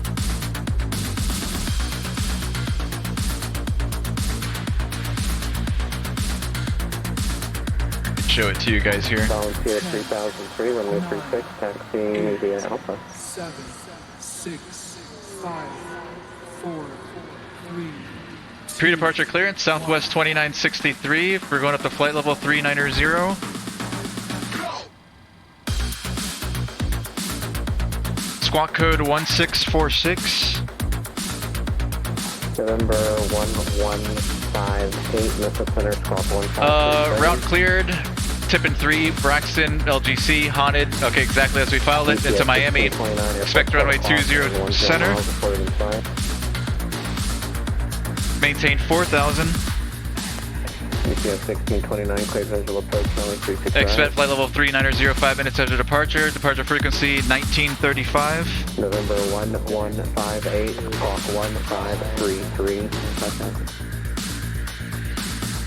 Show it to you guys here. Volunteer 3003, runway 36, taxi via Alpha. 7, 6, 5, 4, 3. Pre-departure clearance, Southwest 2963. We're going up to flight level 390. Squawk code 1646. November 1158, Missile Center, squawk 15. Route cleared. Tippin 3, BRXTN, LGC, HONID. Okay, exactly as we filed it. Into Miami. Expect runway 20 center. Maintain 4,000. GPS 1629, clear visual approach, runway 36. Expect flight level 390, 5 minutes after departure. Departure frequency 1935. November 1158, squawk 1533.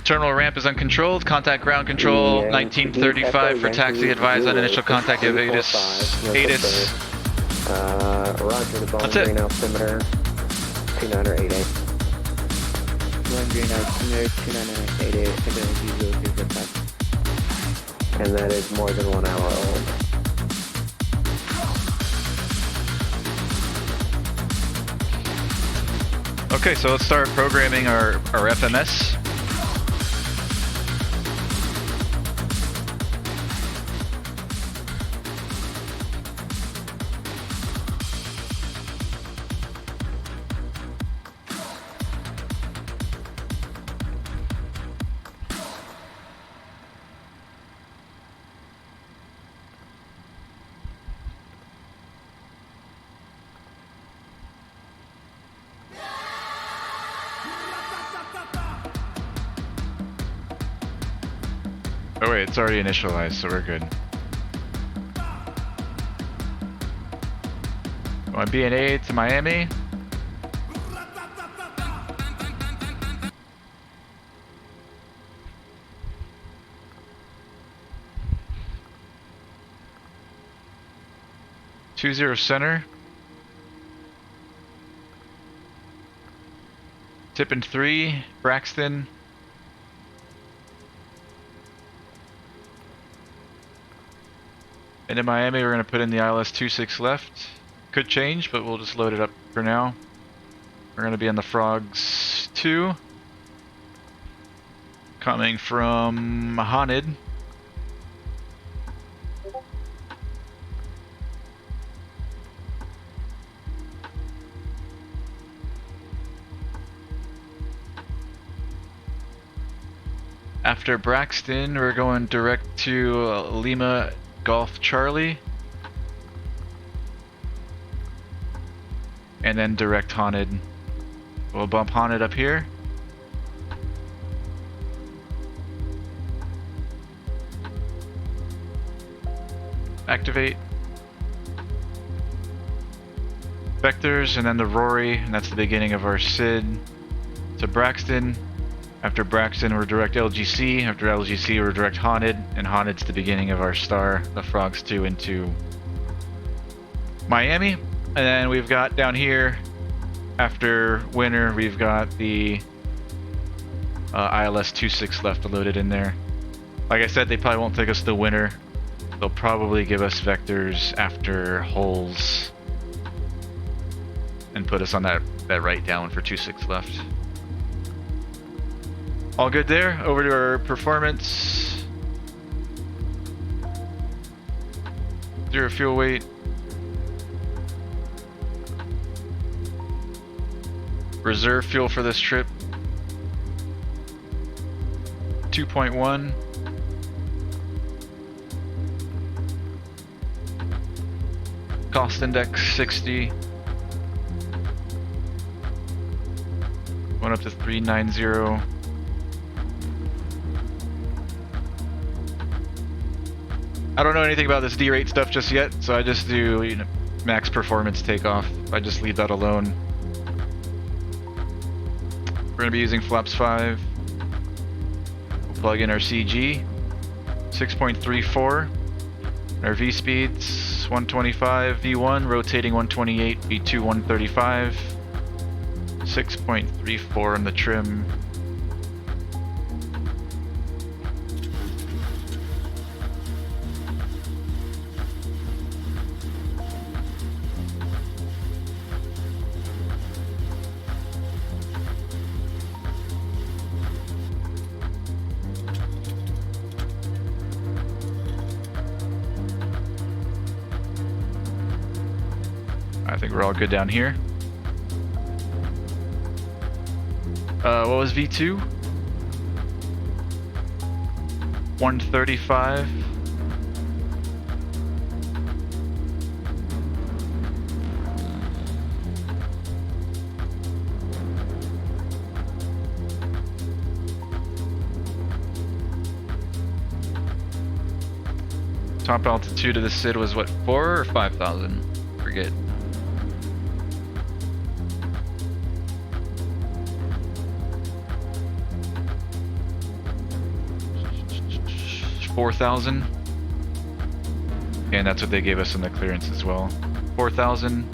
Terminal ramp is uncontrolled. Contact ground control 1935 for taxi. Advise on initial contact of ATIS. ATIS. Roger the Boeing That's it. green altimeter 2988. Boeing green altimeter 2988. And that is more than 1 hour old. Okay, so let's start programming our FMS. Oh wait, it's already initialized, so we're good. My BNA to Miami. .20 center. Tipping 3, BRXTN. And in Miami, we're going to put in the ILS 26 left. Could change, but we'll just load it up for now. We're going to be on the Frogs 2. Coming from HONID. After BRXTN, we're going direct to Lima Golf Charlie. And then direct HONID. We'll bump HONID up here. Activate. Vectors, and then the Rory, and that's the beginning of our SID. To BRXTN. After BRXTN, we're direct LGC. After LGC, we're direct HONID, and HONID's the beginning of our star, the Frogs 2 into Miami. And then we've got down here, after winter, we've got the ILS 26 left loaded in there. Like I said, they probably won't take us to winter. They'll probably give us vectors after holes and put us on that right down for 26 left. All good there. Over to our performance. 0 fuel weight. Reserve fuel for this trip. 2.1. Cost index 60. Went up to 390. I don't know anything about this D-rate stuff just yet, so I just do max performance takeoff. I just leave that alone. We're going to be using flaps 5. We'll plug in our CG. 6.34. Our V speeds 125 V1, rotating 128, V2 135. 6.34 on the trim. I think we're all good down here. What was V2? 135. Top altitude of the SID was what, 4 or 5,000? Forget. 4,000. And that's what they gave us in the clearance as well. 4,000.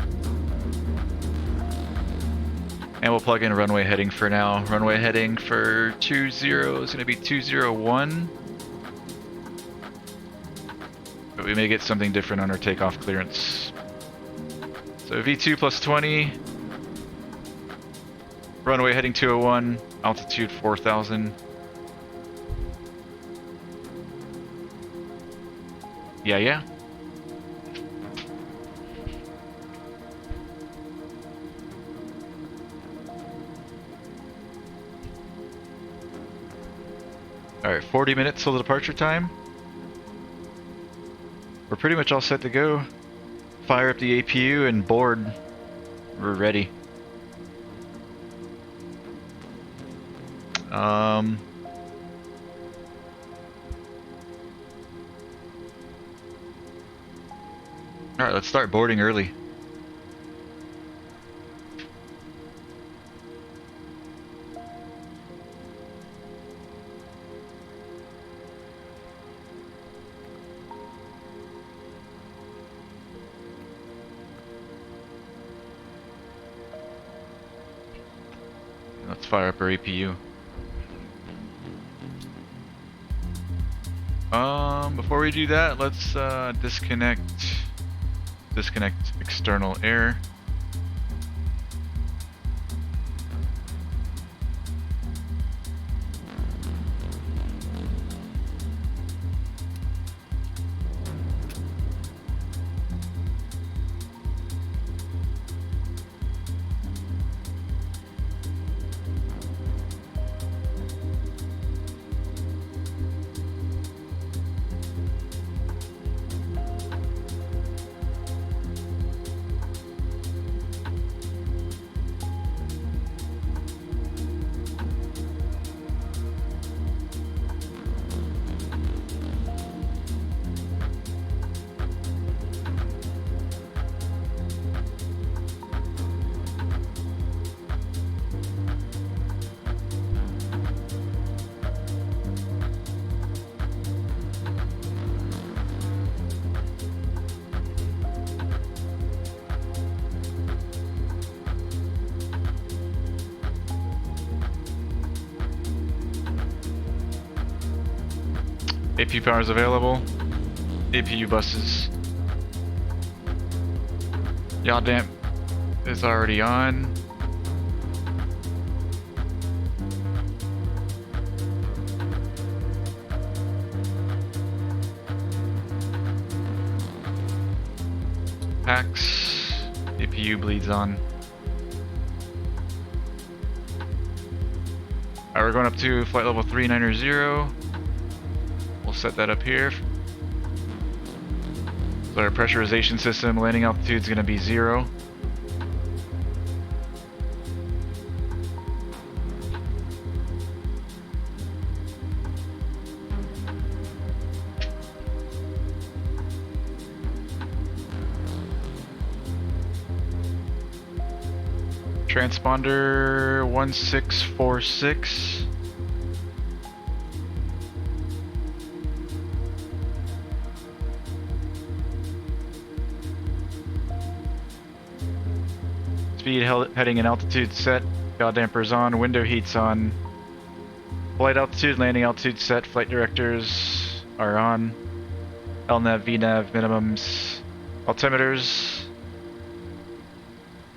And we'll plug in runway heading for now. Runway heading for 20 is gonna be 201. But we may get something different on our takeoff clearance. So V2 plus 20. Runway heading 201, altitude 4,000. Yeah. Alright, 40 minutes till the departure time. We're pretty much all set to go. Fire up the APU and board. We're ready. Alright, let's start boarding early. Let's fire up our APU. Before we do that, let's disconnect external air. APU power is available. APU buses. Yaw damp is already on. Packs. APU bleeds on. Alright, we're going up to flight level 390. We'll set that up here. So our pressurization system landing altitude is going to be 0. Transponder 1646. Speed heading and altitude set. Yaw dampers on. Window heats on. Flight altitude, landing altitude set. Flight directors are on. LNAV, VNAV minimums. Altimeters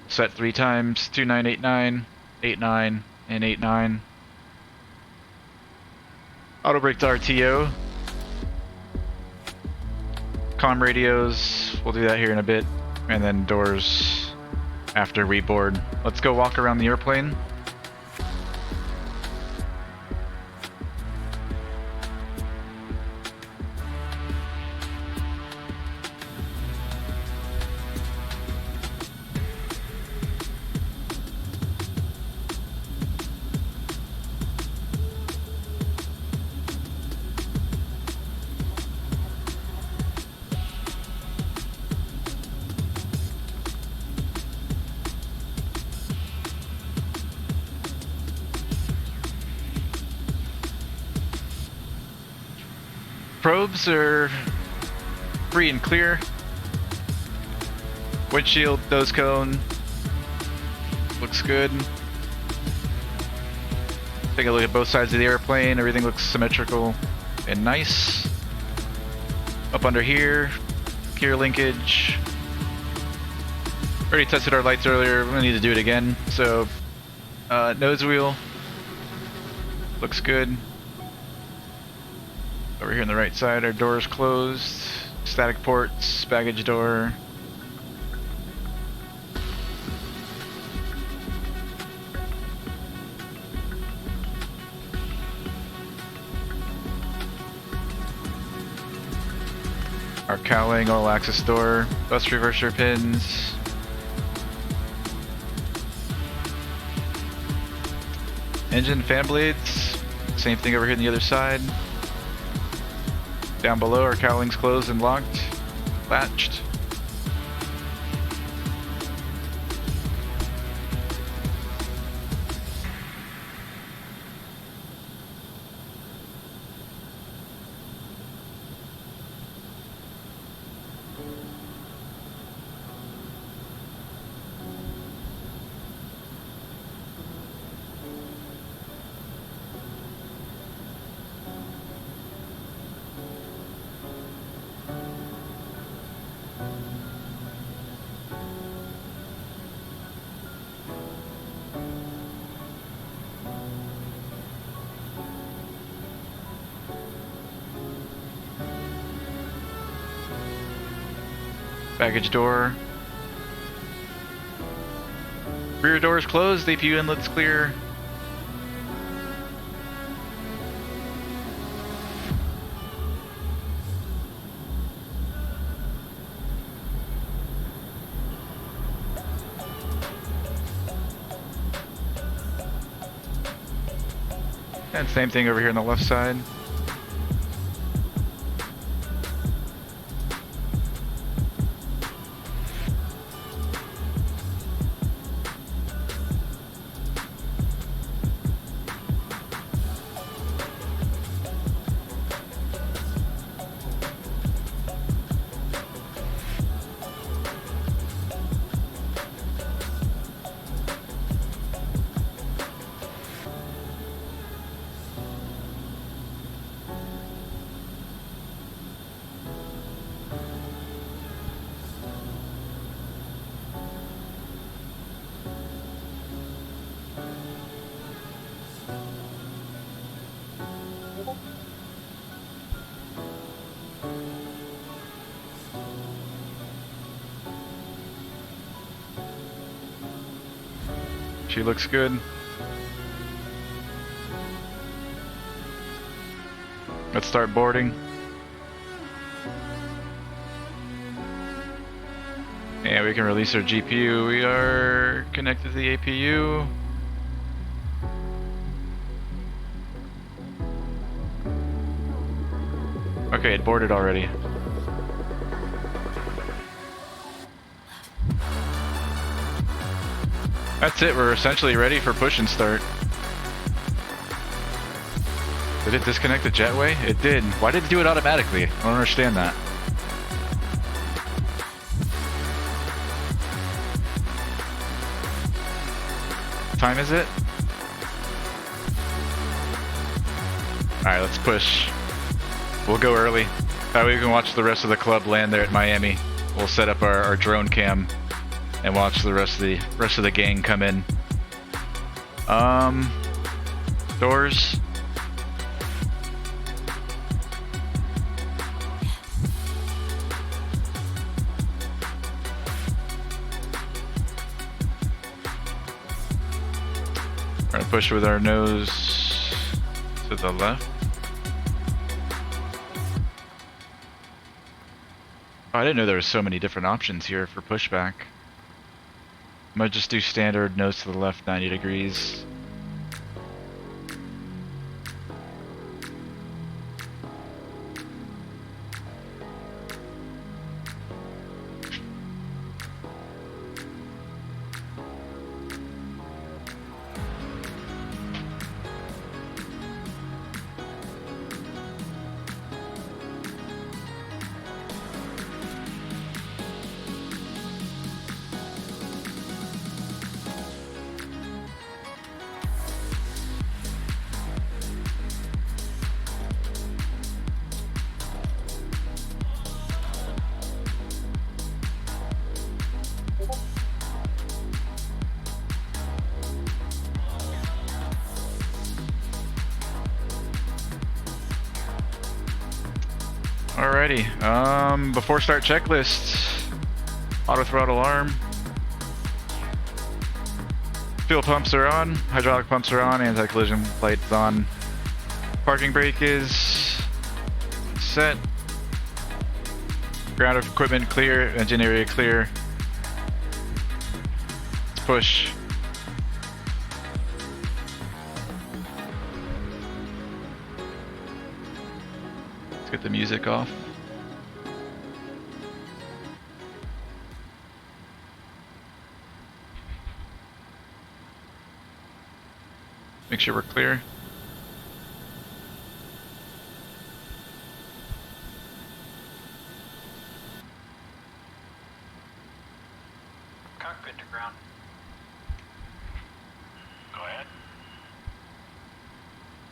set 3 times. 2989, 89, and 89. Auto brake to RTO. Comm radios. We'll do that here in a bit. And then doors after we board. Let's go walk around the airplane. probes are free and clear. Windshield, nose cone, looks good. Take a look at both sides of the airplane. Everything looks symmetrical and nice. Up under here, gear linkage. Already tested our lights earlier. We're gonna need to do it again. So, nose wheel looks good. Over here on the right side, our door's closed. Static ports, baggage door. Our cowling, all access door, bus reverser pins. Engine fan blades, same thing over here on the other side. Down below, our cowling's closed and locked, latched. Baggage door. Rear door is closed, APU inlet's clear. And same thing over here on the left side. She looks good. Let's start boarding. And we can release our GPU. We are connected to the APU. Okay, it boarded already. That's it, we're essentially ready for push and start. Did it disconnect the jetway? It did. Why did it do it automatically? I don't understand that. What time is it? Alright, let's push. We'll go early. That way we can watch the rest of the club land there at Miami. We'll set up our drone cam and watch the rest of the gang come in. Doors. We're gonna push with our nose to the left. Oh, I didn't know there were so many different options here for pushback. Might just do standard, nose to the left, 90 degrees. Alrighty. Before start checklist. Auto throttle arm. Fuel pumps are on. Hydraulic pumps are on. Anti-collision lights on. Parking brake is set. Ground equipment clear. Engine area clear. Let's push. Let's get the music off. Make sure we're clear. Cockpit to ground. Go ahead.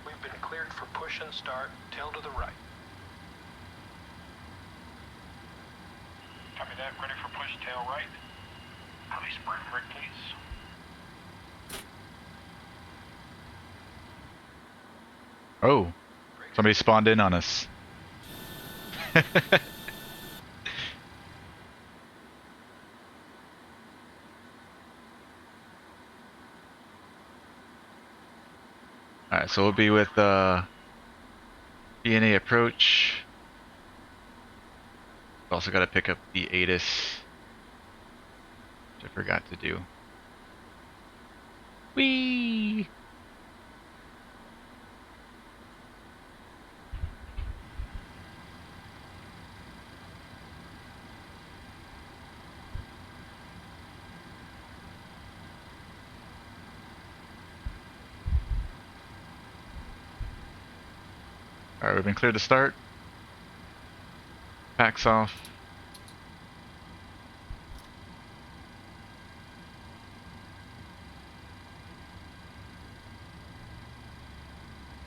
We've been cleared for push and start, tail to the right. Copy that. Ready for push, tail right. Heavy spring brake, please. Oh, somebody spawned in on us. Alright, so we'll be with KBNA approach. Also got to pick up the ATIS, which I forgot to do. Whee! Alright, we've been cleared to start. Packs off.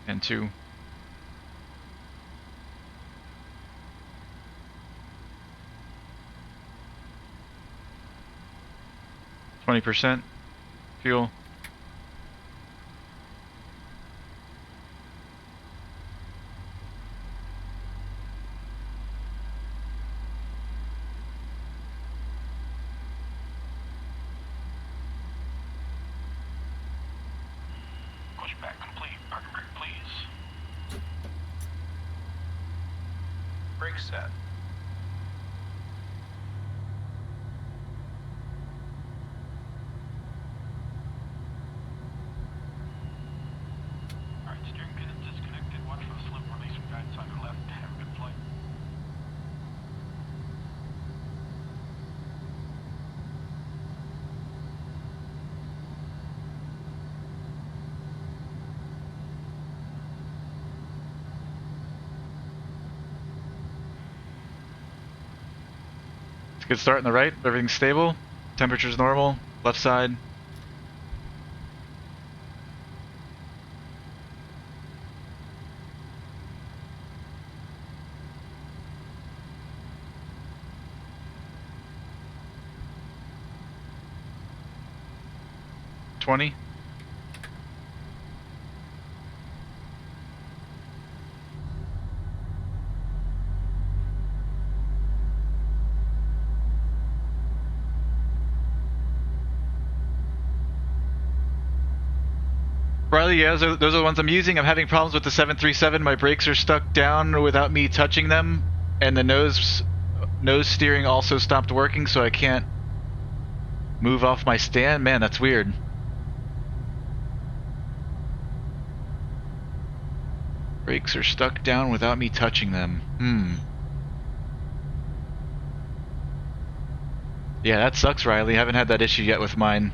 And 2. %, fuel. Pushback complete. Parking brake, please. Brake set. Alright, steering pin is disconnected. Watch for the slip release from guidance on your left. Have a good flight. It's a good start on the right. Everything's stable. Temperature's normal. Left side. $20. Riley, yeah, those are the ones I'm using. I'm having problems with the 737. My brakes are stuck down without me touching them, and the nose steering also stopped working, so I can't move off my stand. Man, that's weird. Brakes are stuck down without me touching them. Yeah, that sucks, Riley. Haven't had that issue yet with mine.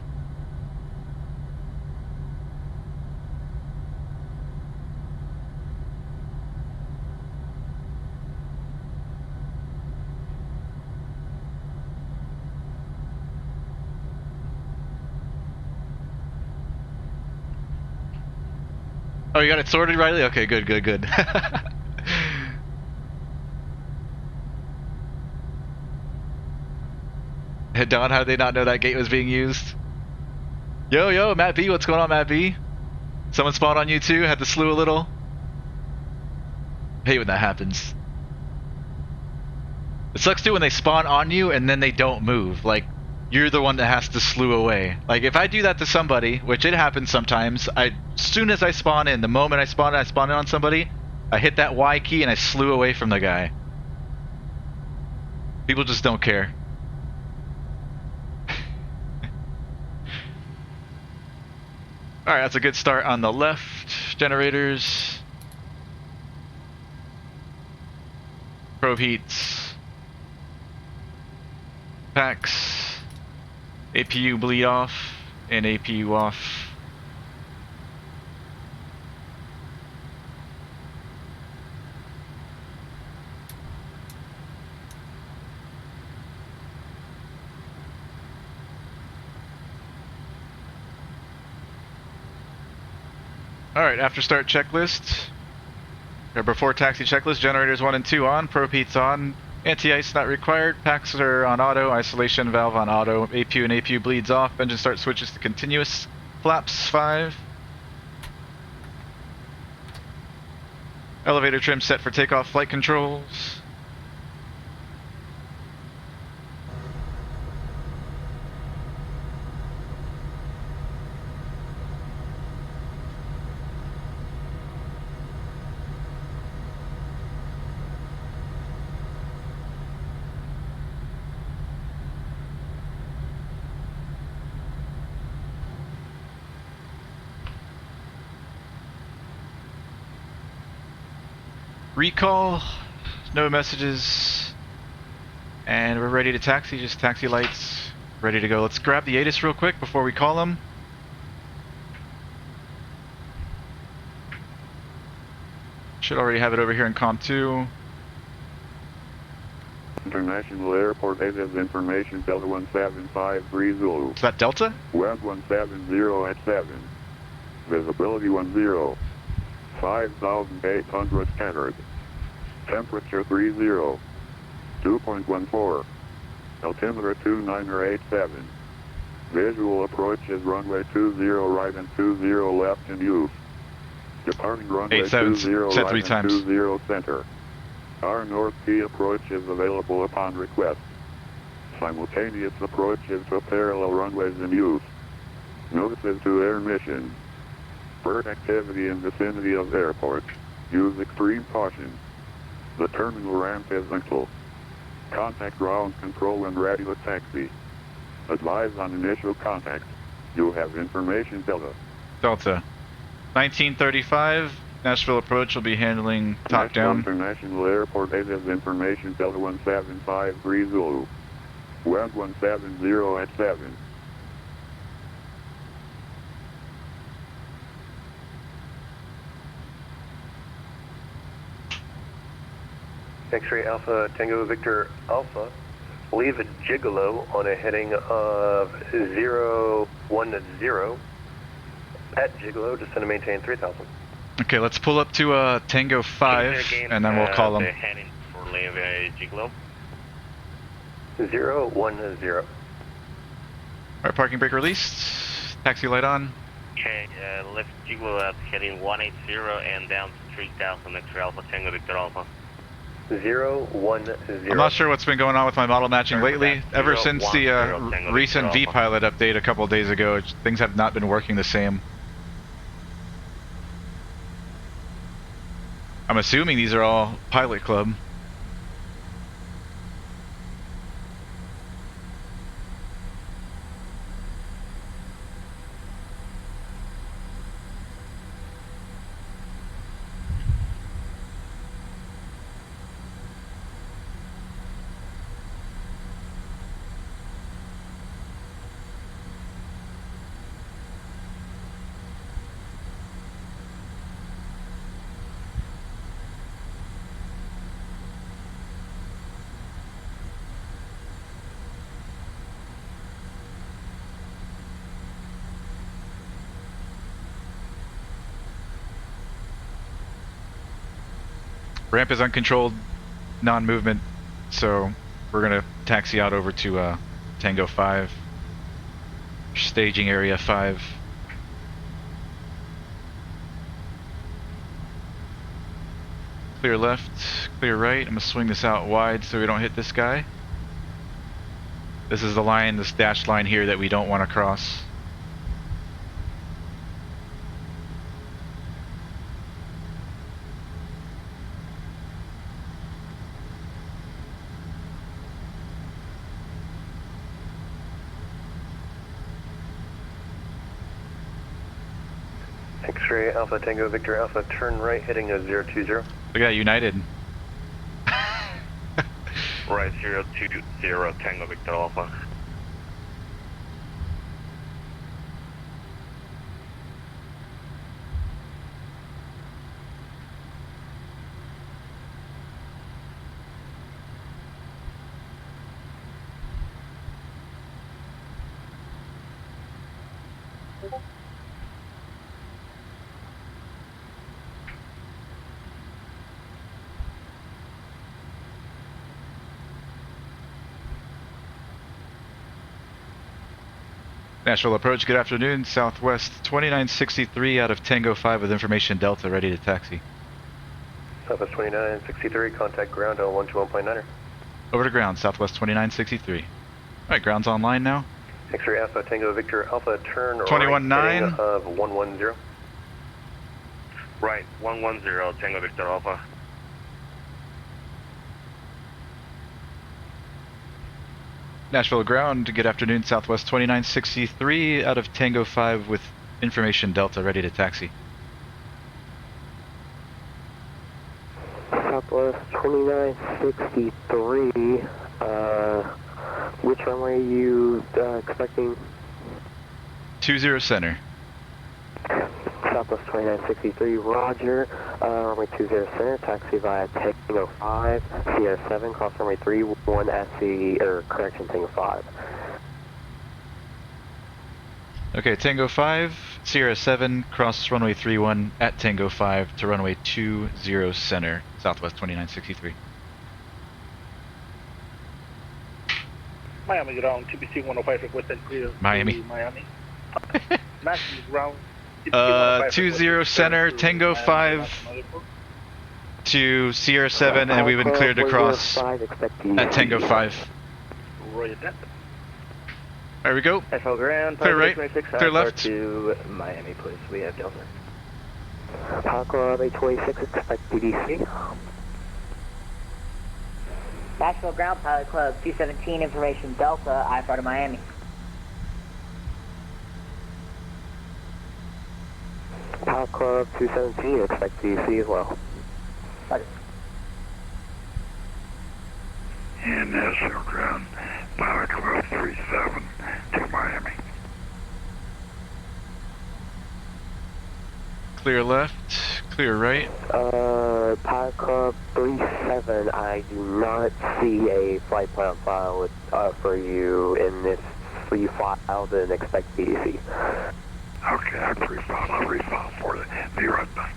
Oh, you got it sorted, Riley? Okay, good. Hey, Don, how did they not know that gate was being used? Yo, Matt B, what's going on, Matt B? Someone spawned on you too? Had to slew a little? I hate when that happens. It sucks too when they spawn on you and then they don't move. Like, you're the one that has to slew away. Like, if I do that to somebody, which it happens sometimes, as soon as I spawn in, the moment I spawn in on somebody, I hit that Y key and I slew away from the guy. People just don't care. Alright, that's a good start on the left. Generators. Probe heats. Packs. APU bleed off. And APU off. Alright, after start checklist, or before taxi checklist, generators 1 and 2 on, probe heats on, anti-ice not required, packs are on auto, isolation valve on auto, APU and APU bleeds off, engine start switches to continuous, flaps 5. Elevator trim set for takeoff flight controls. Recall, no messages, and we're ready to taxi, just taxi lights, ready to go. Let's grab the ATIS real quick before we call them. Should already have it over here in COM 2. International Airport ATIS information Delta 1753 Zulu. Is that Delta? Web 170 at 7. Visibility 10. 5,800 scattered. Temperature 30. 2.14. Altimeter 2987. Visual approach is runway 20 right and 20 left in use. Departing runway 20 right and 20 center. Our North Key approach is available upon request. Simultaneous approaches to parallel runways in use. Notices to air mission. Bird activity in vicinity of airport. Use extreme caution. The terminal ramp is PENCL. Contact ground control and radio taxi. Advise on initial contact. You have information Delta. Delta. 1935, Nashville approach will be handling top down. International Airport ATIS information Delta 1753 Zulu. Web 170 at 7. X-ray Alpha Tango Victor Alpha, leave a Gigolo on a heading of 010 at Gigolo, descend and maintain 3000. Okay, let's pull up to Tango 5, and then we'll call them. Heading for leave a Gigolo. 010. Alright, parking brake released. Taxi light on. Okay, left Gigolo at heading 180 and down to 3000, X-ray Alpha Tango Victor Alpha. 010. I'm not sure what's been going on with my model matching lately. Ever since the recent vPilot update a couple of days ago, things have not been working the same. I'm assuming these are all Pilot Club. Ramp is uncontrolled, non-movement, so we're gonna taxi out over to Tango 5, staging area 5. Clear left, clear right. I'm gonna swing this out wide so we don't hit this guy. This is the line, this dashed line here that we don't want to cross. X-ray Alpha Tango Victor Alpha, turn right heading a 020. Look at that, United. Right, 020 Tango Victor Alpha. Nashville approach, good afternoon. Southwest 2963 out of Tango 5 with information Delta, ready to taxi. Southwest 2963, contact ground on 121.9er. Over to ground, Southwest 2963. Alright, ground's online now. X-ray Alpha Tango Victor Alpha, turn 21-9. right heading of 110. Right, 110 Tango Victor Alpha. Nashville ground, good afternoon. Southwest 2963 out of Tango 5 with information Delta, ready to taxi. Southwest 2963, which runway are you expecting? 20 center. Southwest 2963, roger. Runway 20 center, taxi via Tango 5, Sierra 7, cross runway 31 at the, or correction, Tango 5. Okay, Tango 5, Sierra 7, cross runway 31 at Tango 5 to runway 20 center, Southwest 2963. Miami ground, TPC 105 requested clear. Miami. Miami. Nashville ground. 20 center, Tango 5 to Sierra 7, and we've been cleared to cross at Tango 5. There we go. FL ground, clear right, clear left. To Miami, please. We have Delta. Pilot Club 826, expect PDC. Nashville ground, Pilot Club 217, information Delta, IFR to Miami. Pilot Club 217, expect PDC as well. Roger. And Nashville ground, Pilot Club 37 to Miami. Clear left, clear right. Pilot Club 37, I do not see a flight plan file with, for you in this. You filed and expect PDC. Okay, I pre-filed. I'll refile for you. Be right back.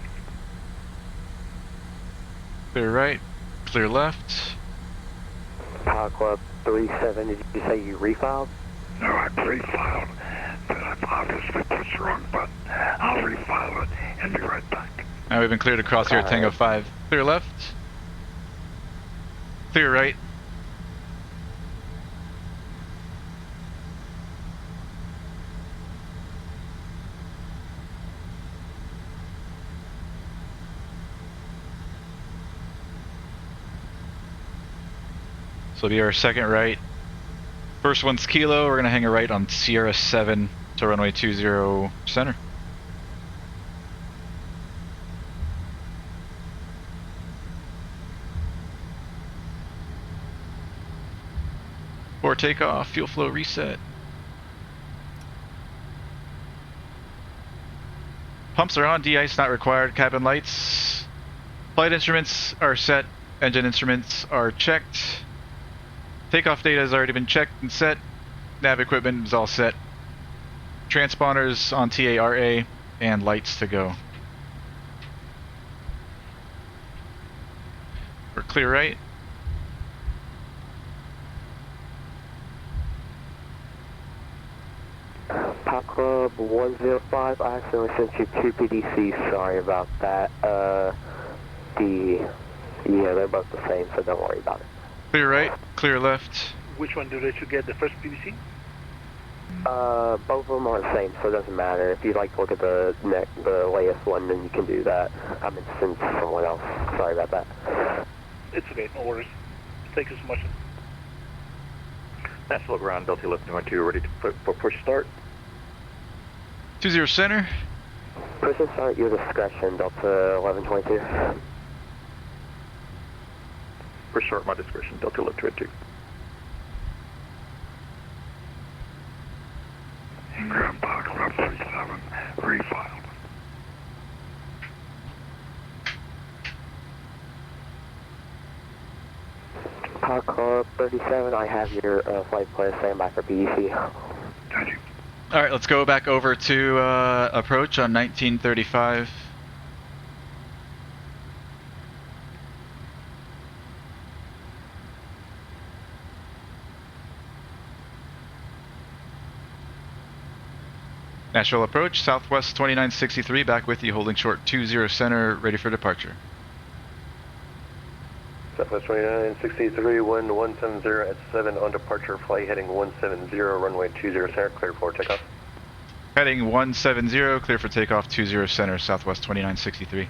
Clear right, clear left. Pilot Club 37, did you say you refiled? No, I pre-filed, but I've obviously pushed the wrong button. I'll refile it and be right back. Now we've been cleared across here at Tango 5. Clear left. Clear right. So it'll be our second right. First one's Kilo. We're going to hang a right on Sierra 7 to runway 20 center. For takeoff, fuel flow reset. Pumps are on, de-ice not required, cabin lights. Flight instruments are set, engine instruments are checked. Takeoff data has already been checked and set. Nav equipment is all set. Transponders on TARA and lights to go. We're clear right. Pilot Club 105, I accidentally sent you 2 PDC, sorry about that. The Yeah, they're both the same, so don't worry about it. Clear right, clear left. Which one do they should get, the first PVC? Both of them are the same, so it doesn't matter. If you'd like to look at the latest one, then you can do that. I'm in sync to someone else. Sorry about that. It's okay, no worries. Thank you so much. Nashville ground, Delta 1122, ready for push start. 20 center. Push and start, your discretion, Delta 1122. Push start, my discretion, Delta 1122. Ground Park Club 37, refiled. Park Club 37, I have your flight plan standby for PEC. All right, let's go back over to approach on 1935. Nashville approach, Southwest 2963, back with you, holding short 20 center, ready for departure. Southwest 2963, wind 170 at 7 on departure, flight heading 170, runway 20 center, clear for takeoff. Heading 170, clear for takeoff 20 center, Southwest 2963.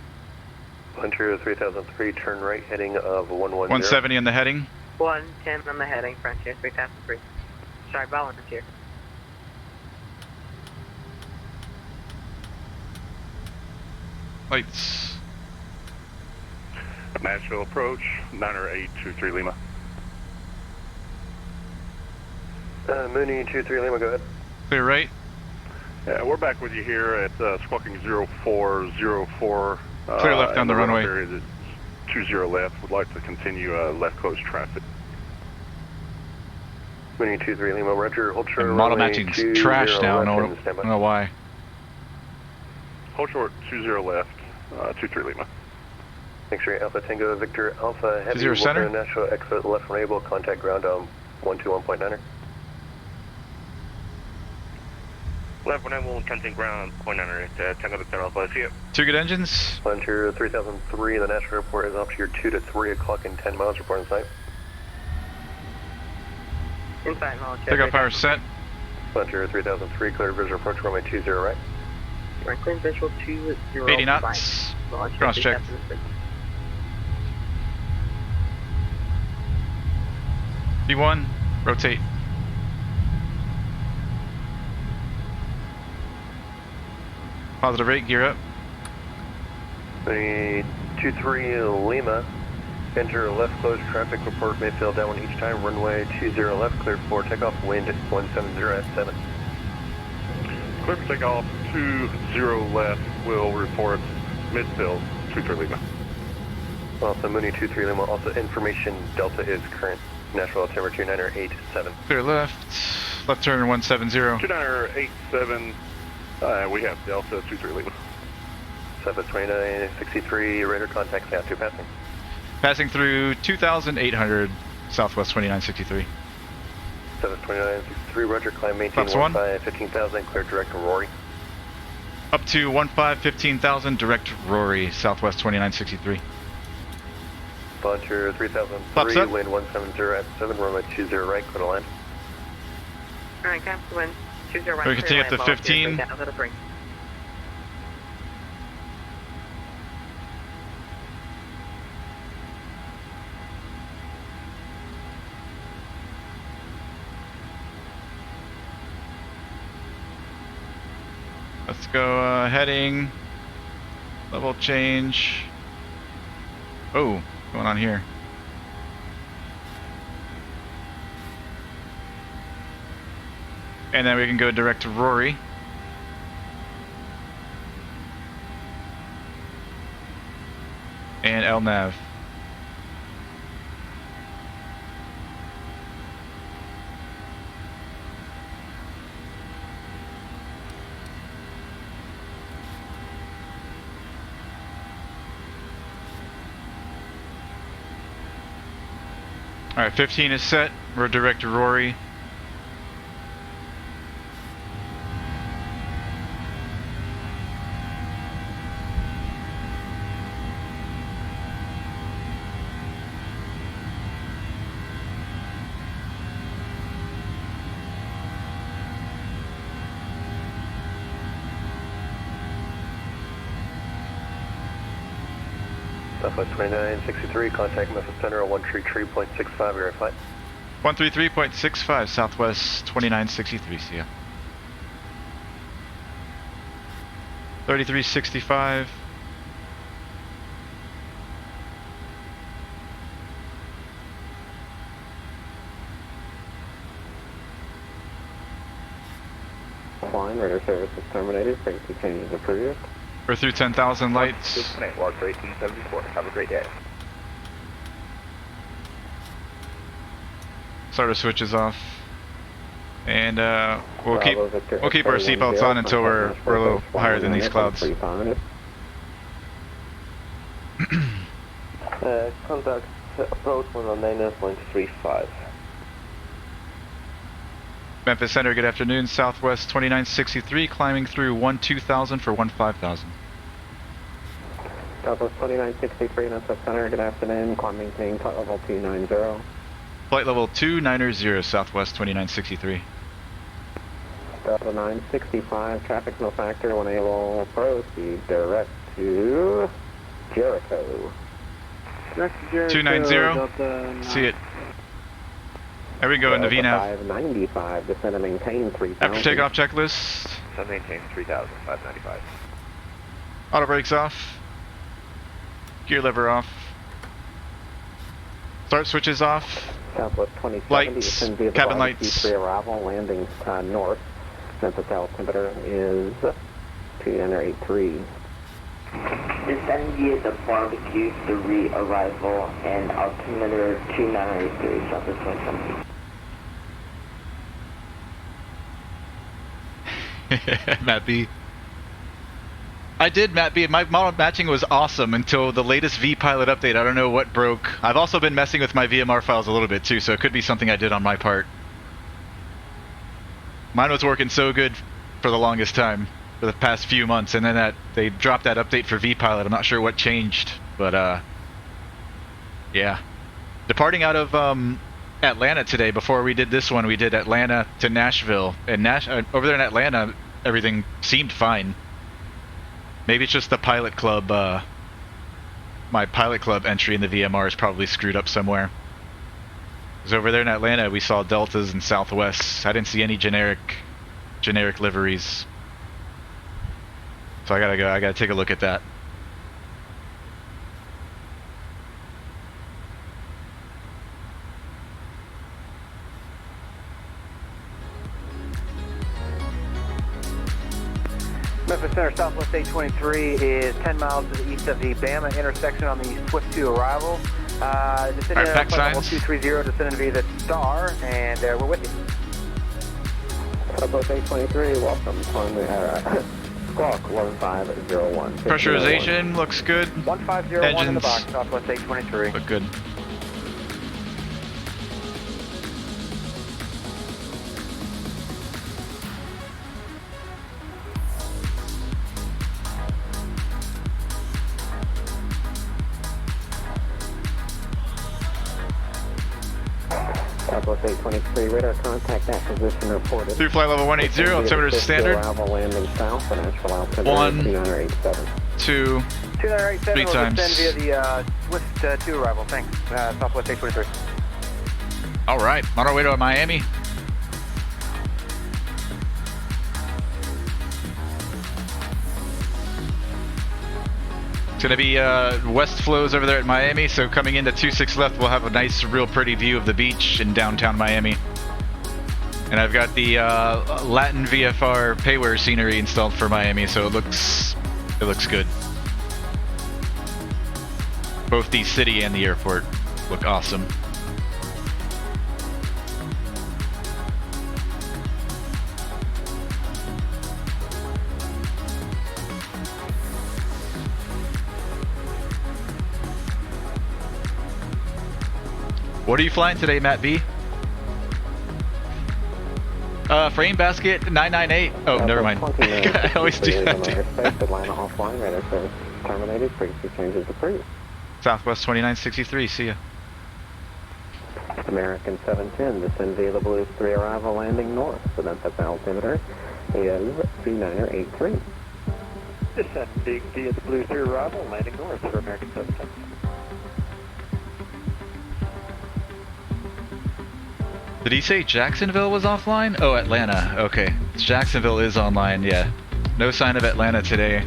Ontario 3003, turn right, heading of 110. 170 on the heading. 110 on the heading, Frontier 3003. Sorry, volunteer. Lights. Nashville approach, 90823 Lima. Mooney 23 Lima, go ahead. Clear right. Yeah, we're back with you here at squawking 0404. Clear left down the runway. 20 left. Would like to continue left close traffic. Mooney 23 Lima, roger. Hold short. Model matching's trash now. I don't know why. Hold short 20 left, 23 Lima. X-ray Alpha Tango Victor Alpha Heavy. 20 center. Nashville exit left enable. Contact ground on 121.9er. Left enable, contact ground 0.9er. Tango Victor Alpha. See you. 2 good engines. Ontario 3003. The Nashville Airport is off to your 2 to 3 o'clock in 10 miles. Report in sight. Inside knowledge. Takeoff power set. Ontario 3003. Clear visual approach runway 20 right. Franklin visual 20. 80 knots. Cross check. B1, rotate. Positive rate, gear up. 23 Lima, enter left close traffic report may fail downwind each time, runway 20 left, clear for takeoff, wind 170 at 7. Clear for takeoff 20 left, will report midfield 23 Lima. Also Mooney 23 Lima, also information Delta is current. Nashville altimeter 2987. Clear left turn 170. 2987, we have Delta 23 Lima. Southwest 2963, radar contact south 2 passing. Passing through 2,800, Southwest 2963. Southwest 2963, roger, climb, maintain 15,000, clear direct to Rory. Up to 15,000, direct Rory, Southwest 2963. Launcher 3003, wind 170 at 7, runway 20 right, clear to land. Alright, cancel wind 20 right. We continue up to 15. Let's go heading, level change. Oh, what's going on here? And then we can go direct to Rory. And LNAV. Alright, 15 is set. We're direct to Rory. Southwest 2963, contact MSFS Center on 133.65, your flight. 133.65, Southwest 2963, see ya. 3365. Flying, radar service is terminated, frequency changes approved. We're through 10,000 lights. Log 1874. Have a great day. Starter switches off. And we'll keep our seatbelts on until we're a little higher than these clouds. Contact approach on Romania 0.35. Memphis Center, good afternoon. Southwest 2963, climbing through 12,000 for 15,000. Southwest 2963, Memphis Center, good afternoon. Climbing maintaining flight level 290. Flight level 290, Southwest 2963. Delta 965, traffic no factor, when able, proceed direct to Jericho. Direct to Jericho, 290, see it. There we go into VNAV. 595, descend and maintain 3,000. After takeoff checklist. Descend maintain 3,000, 595. Auto brakes off. Gear lever off. Start switches off. Southwest 2070, lights, cabin lights. Arrival, landing north. Memphis altimeter is 2983. Descend via the barbecue 3 arrival and altimeter 2983, Southwest 2070. Matt B. I did, Matt B. My model matching was awesome until the latest vPilot update. I don't know what broke. I've also been messing with my VMR files a little bit too, so it could be something I did on my part. Mine was working so good for the longest time, for the past few months, and then they dropped that update for vPilot. I'm not sure what changed, but yeah. Departing out of Atlanta today, before we did this one, we did Atlanta to Nashville, and over there in Atlanta, everything seemed fine. Maybe it's just the Pilot Club, my Pilot Club entry in the VMR is probably screwed up somewhere. Because over there in Atlanta, we saw Deltas and Southwests. I didn't see any generic liveries. So I gotta take a look at that. Memphis Center, Southwest 823 is 10 miles to the east of the Bama intersection on the Swift 2 arrival. Descending right, flight level 230, descending via the Star, and we're with you. Southwest 823, welcome on the squawk 1501. Pressurization looks good. 1501 Engines in the box, Southwest 823. look good. Southwest 823, radar contact acquisition reported. Through flight level 180, altimeter is standard. Arrival landing south, and Nashville altimeter 1, 2, 3 times. Descend via the Swift 2 arrival, thanks. Southwest 823. Alright, on our way to Miami. It's going to be west flows over there at Miami, so coming into 26 left, we'll have a nice, real pretty view of the beach in downtown Miami. And I've got the Latin VFR payware scenery installed for Miami, so it looks good. Both the city and the airport look awesome. What are you flying today, Matt B? Frame basket 998. Oh, never mind. I always do that. Atlanta offline, radar service terminated, frequency changes approved. Southwest 2963, see ya. American 710, descend via the Blues 3 arrival landing north. The Memphis altimeter is 2983. Descending via the Blue 3 arrival, landing north for American 710. Did he say Jacksonville was offline? Oh, Atlanta. Okay. Jacksonville is online, yeah. No sign of Atlanta today.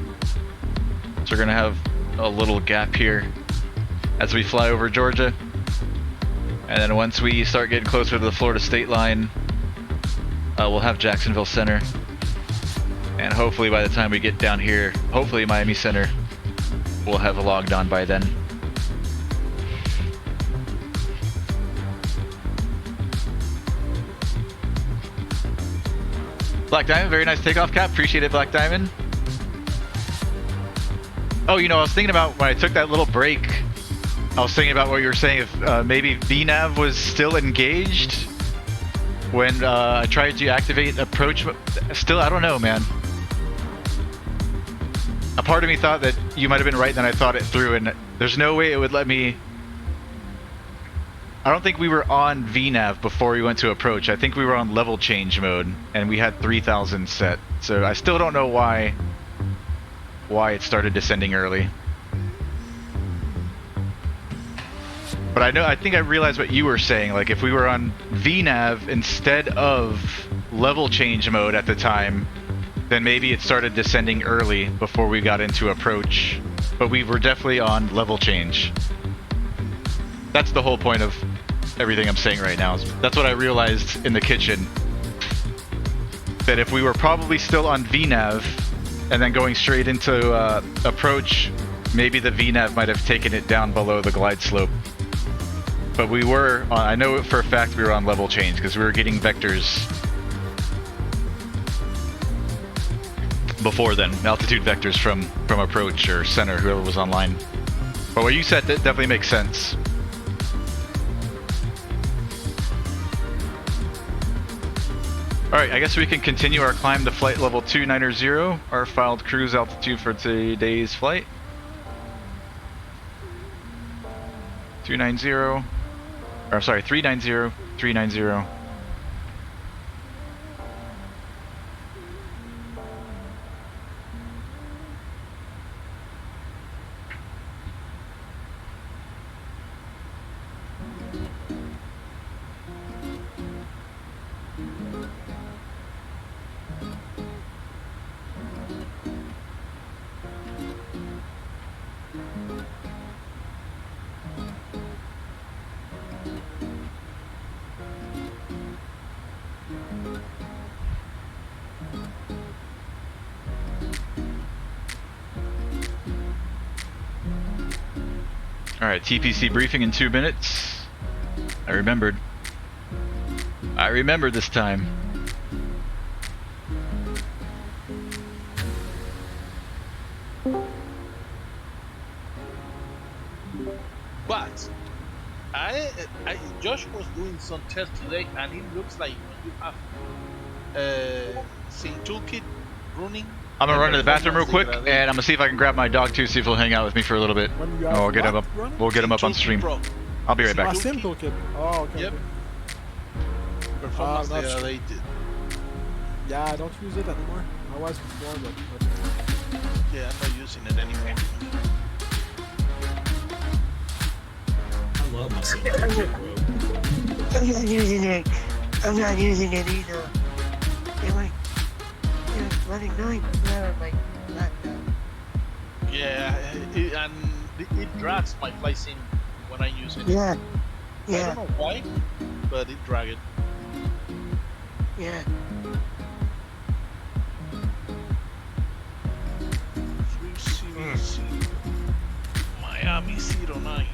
So we're gonna have a little gap here as we fly over Georgia. And then once we start getting closer to the Florida state line, we'll have Jacksonville Center. And hopefully by the time we get down here, hopefully Miami Center, we'll have logged on by then. Black Diamond, very nice takeoff cap. Appreciate it, Black Diamond. Oh, you know, I was thinking about when I took that little break, I was thinking about what you were saying, if maybe VNav was still engaged when I tried to activate approach. Still, I don't know, man. A part of me thought that you might have been right, then I thought it through, and there's no way it would let me. I don't think we were on VNav before we went to approach. I think we were on level change mode, and we had 3000 set. So I still don't know why it started descending early. But I think I realized what you were saying. Like if we were on VNav instead of level change mode at the time, then maybe it started descending early before we got into approach. But we were definitely on level change. That's the whole point of everything I'm saying right now. That's what I realized in the kitchen. That if we were probably still on VNav and then going straight into approach, maybe the VNav might have taken it down below the glide slope. But we were, I know for a fact we were on level change because we were getting vectors before then, altitude vectors from approach or center, whoever was online. But what you said, that definitely makes sense. Alright, I guess we can continue our climb to flight level 290, our filed cruise altitude for today's flight. 290, or I'm sorry, 390, 390. Alright, TPC briefing in 2 minutes. I remembered. I remember this time. But Josh was doing some tests today, and it looks like when you have Sync Toolkit running. I'm gonna run to the bathroom real quick, and I'm gonna see if I can grab my dog too, see if he'll hang out with me for a little bit. Oh, we'll get him up. We'll get him up on stream. I'll be right back. Sim Toolkit. Oh, okay. Yep. Performance related. Yeah, I don't use it anymore. I was before, but yeah, I'm not using it anymore. I love myself. I'm not using it. I'm not using it either. Running 9 like yeah, it drags my flight sim when I use it. Yeah. I don't know why, but it drags it. Yeah. 3CBC Miami 09.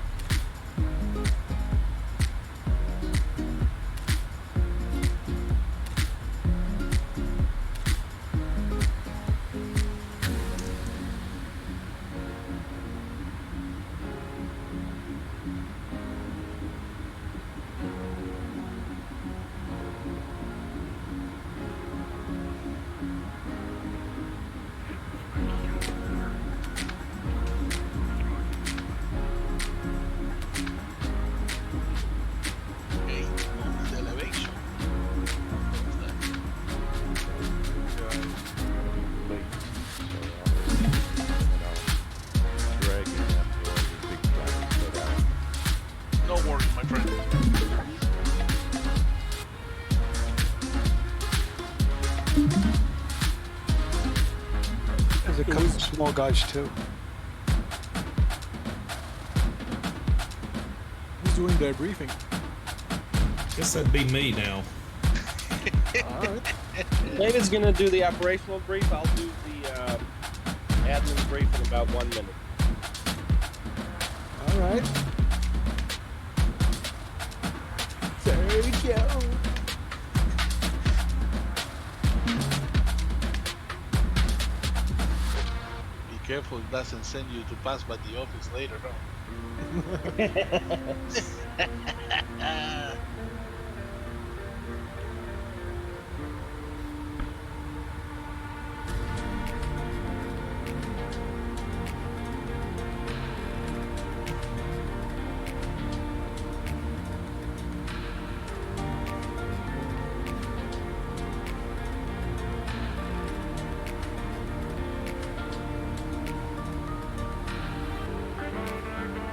my friend. There's a couple of small guys too. Who's doing their briefing? Guess that'd be me now. Alright. David's gonna do the operational brief. I'll do the admin brief in about 1 minute. Alright. There we go. Be careful it doesn't send you to pass by the office later on.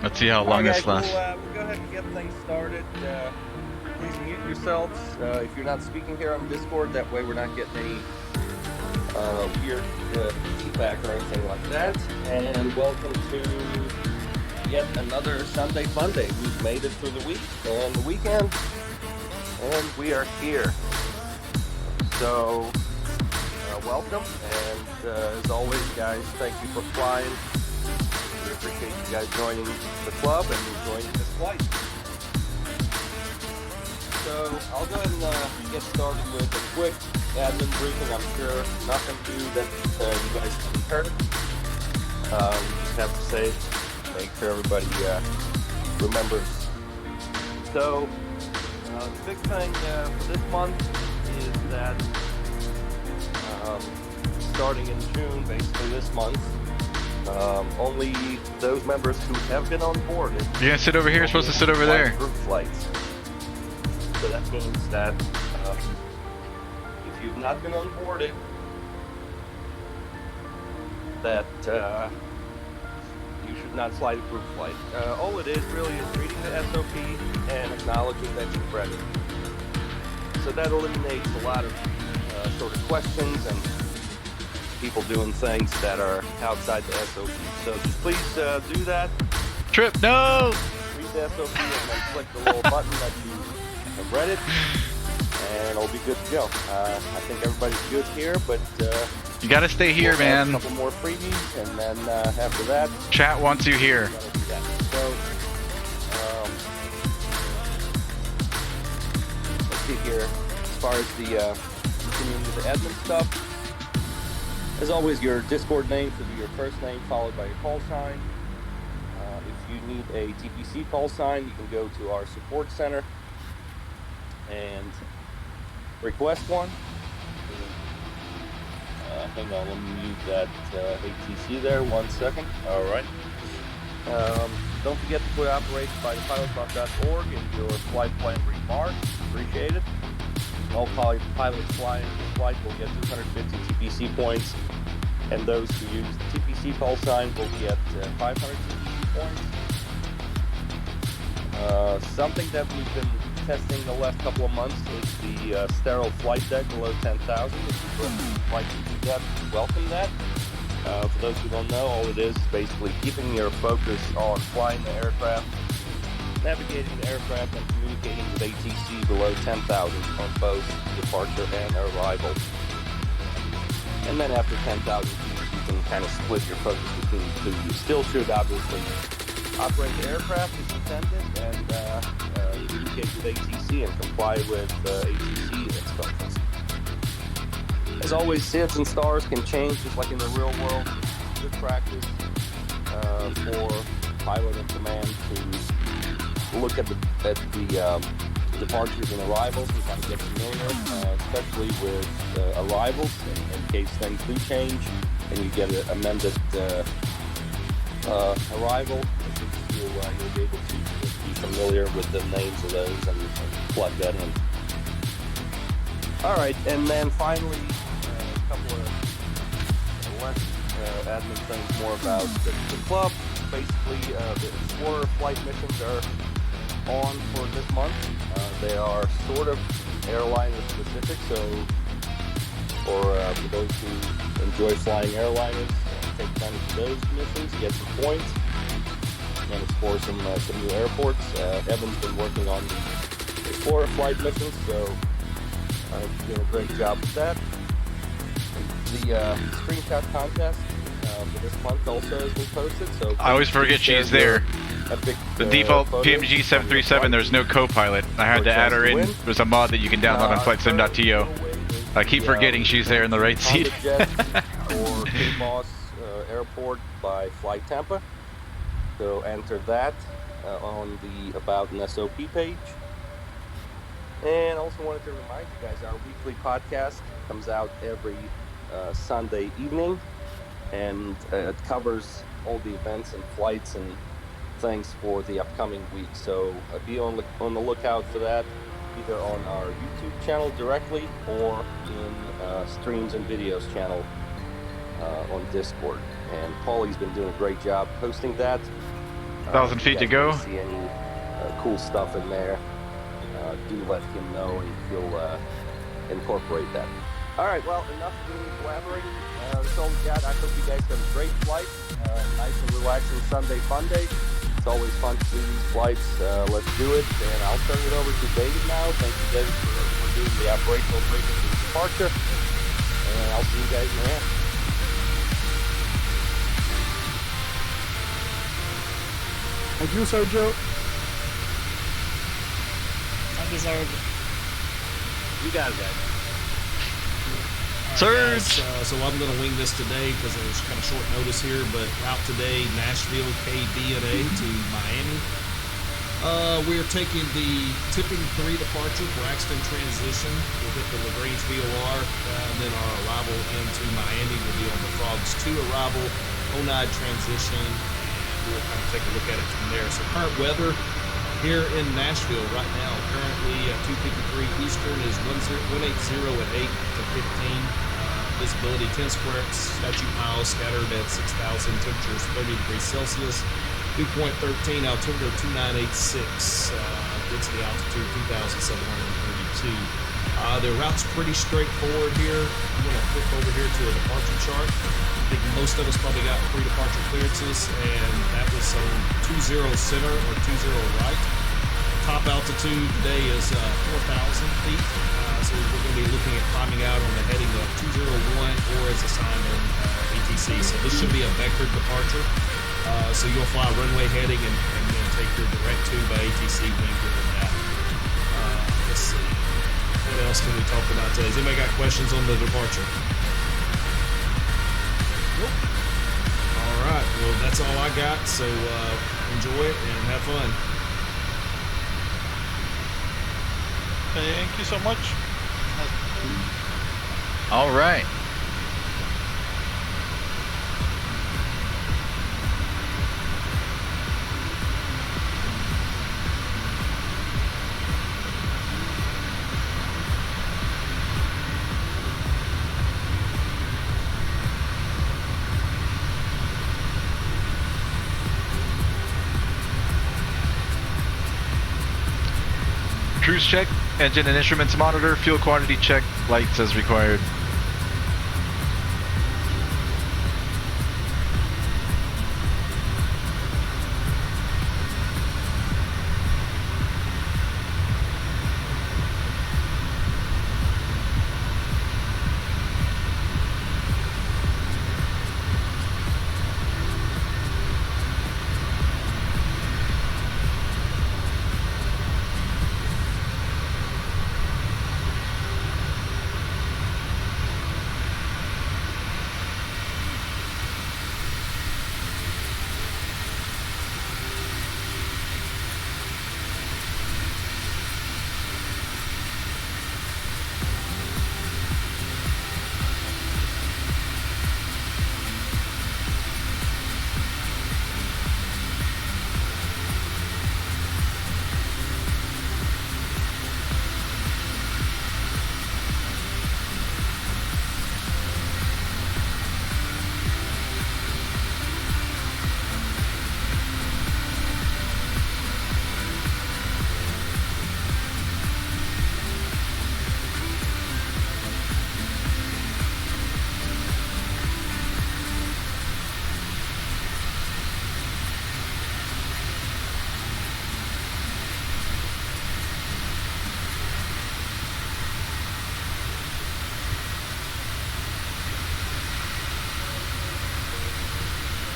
Let's see how long this lasts. We'll go ahead and get things started. Please mute yourselves if you're not speaking here on Discord. That way we're not getting any weird feedback or anything like that. And welcome to yet another Sunday Funday. We've made it through the week and the weekend, and we are here. So welcome, and as always, guys, thank you for flying. We appreciate you guys joining the club and joining this flight. So I'll go ahead and get started with a quick admin briefing. I'm sure nothing new that you guys haven't heard. Just have to say, make sure everybody remembers. So the big thing for this month is that starting in June, basically this month, only those members who have been on board. You're gonna sit over here. You're supposed to sit over there. Group flights. So that means that if you've not been onboarded, that you should not fly the group flight. All it is really is reading the SOP and acknowledging that you've read it. So that eliminates a lot of sort of questions and people doing things that are outside the SOP. So just please do that. Trip, no! Read the SOP and then click the little button that you have read it, and it'll be good to go. I think everybody's good here, but you gotta stay here, we'll man. have a couple more freebies, and then after that, chat wants you here. So let's see here. As far as the continuing with the admin stuff, as always, your Discord name should be your first name followed by your call sign. If you need a TPC call sign, you can go to our support center and request one. Hang on, let me mute that ATC there, 1 second. All right. Don't forget to put operated by the pilotbuff.org in your flight plan remarks. Appreciate it. All pilots flying the flight will get 250 TPC points, and those who use the TPC call sign will get 500 TPC points. Something that we've been testing the last couple of months is the sterile flight deck below 10,000. If you'd like to do that, welcome that. For those who don't know, all it is basically keeping your focus on flying the aircraft, navigating the aircraft, and communicating with ATC below 10,000 on both departure and arrival. And then after 10,000 feet, you can kind of split your focus between the two. You still should obviously operate the aircraft as intended and communicate with ATC and comply with ATC instructions. As always, SIDs and stars can change just like in the real world. It's good practice for pilot and command to look at the departures and arrivals and kind of get familiar, especially with arrivals in case things do change and you get an amended arrival. You'll be able to be familiar with the names of those and plug that in. All right, and then finally, a couple of less admin things more about the club. Basically, the Explorer flight missions are on for this month. They are sort of airliner specific, so for those who enjoy flying airliners, take advantage of those missions, get some points, and explore some new airports. Evan's been working on the Explorer flight missions, so he's doing a great job with that. The screenshot contest for this month also has been posted. So I always forget she's there. The default PMDG 737, there's no co-pilot. I had to add her in. There's a mod that you can download on flightsim.to. I keep forgetting she's there in the right seat. or K-Boss Airport by Flight Tampa. So enter that on the About an SOP page. And I also wanted to remind you guys, our weekly podcast comes out every Sunday evening, and it covers all the events and flights and things for the upcoming week. So be on the lookout for that, either on our YouTube channel directly or in streams and videos channel on Discord. And Paulie's been doing a great job posting that. 1,000 feet to go. If you see any cool stuff in there, do let him know, and he'll incorporate that. All right, well, enough of me blabbering. That's all we got. I hope you guys have a great flight. Nice and relaxing Sunday Funday. It's always fun to do these flights. Let's do it. And I'll turn it over to David now. Thank you, David, for doing the operational briefing for departure. And I'll see you guys in the air. Thank you, Sergio. Thank you, Serge. You got it, guys. Surge! So I'm going to wing this today because it was kind of short notice here, but route today, Nashville, KBNA to Miami. We're taking the tipping 3 departure, BRXTN transition. We'll hit the LaGrange VOR, and then our arrival into Miami will be on the Frogs 2 arrival, HONID transition, and we'll kind of take a look at it from there. So current weather here in Nashville right now, currently at 2:53 Eastern is 180 at 8 to 15. Visibility 10 square statute miles scattered at 6,000. Temperatures 30 degrees Celsius. Dew point 13. Altimeter 2986. Density altitude 2,732. The route's pretty straightforward here. I'm going to flip over here to a departure chart. I think most of us probably got pre-departure clearances, and that was on 20 center or 20 right. Top altitude today is 4,000 feet. So we're going to be looking at climbing out on the heading of 201 or as assigned on ATC. So this should be a vectored departure. So you'll fly runway heading and then take your direct tube by ATC wing given that. Let's see. What else can we talk about today? Has anybody got questions on the departure? Nope. All right. Well, that's all I got. So enjoy it and have fun. Thank you so much. All right. Cruise check, engine and instruments monitor, fuel quantity check, lights as required.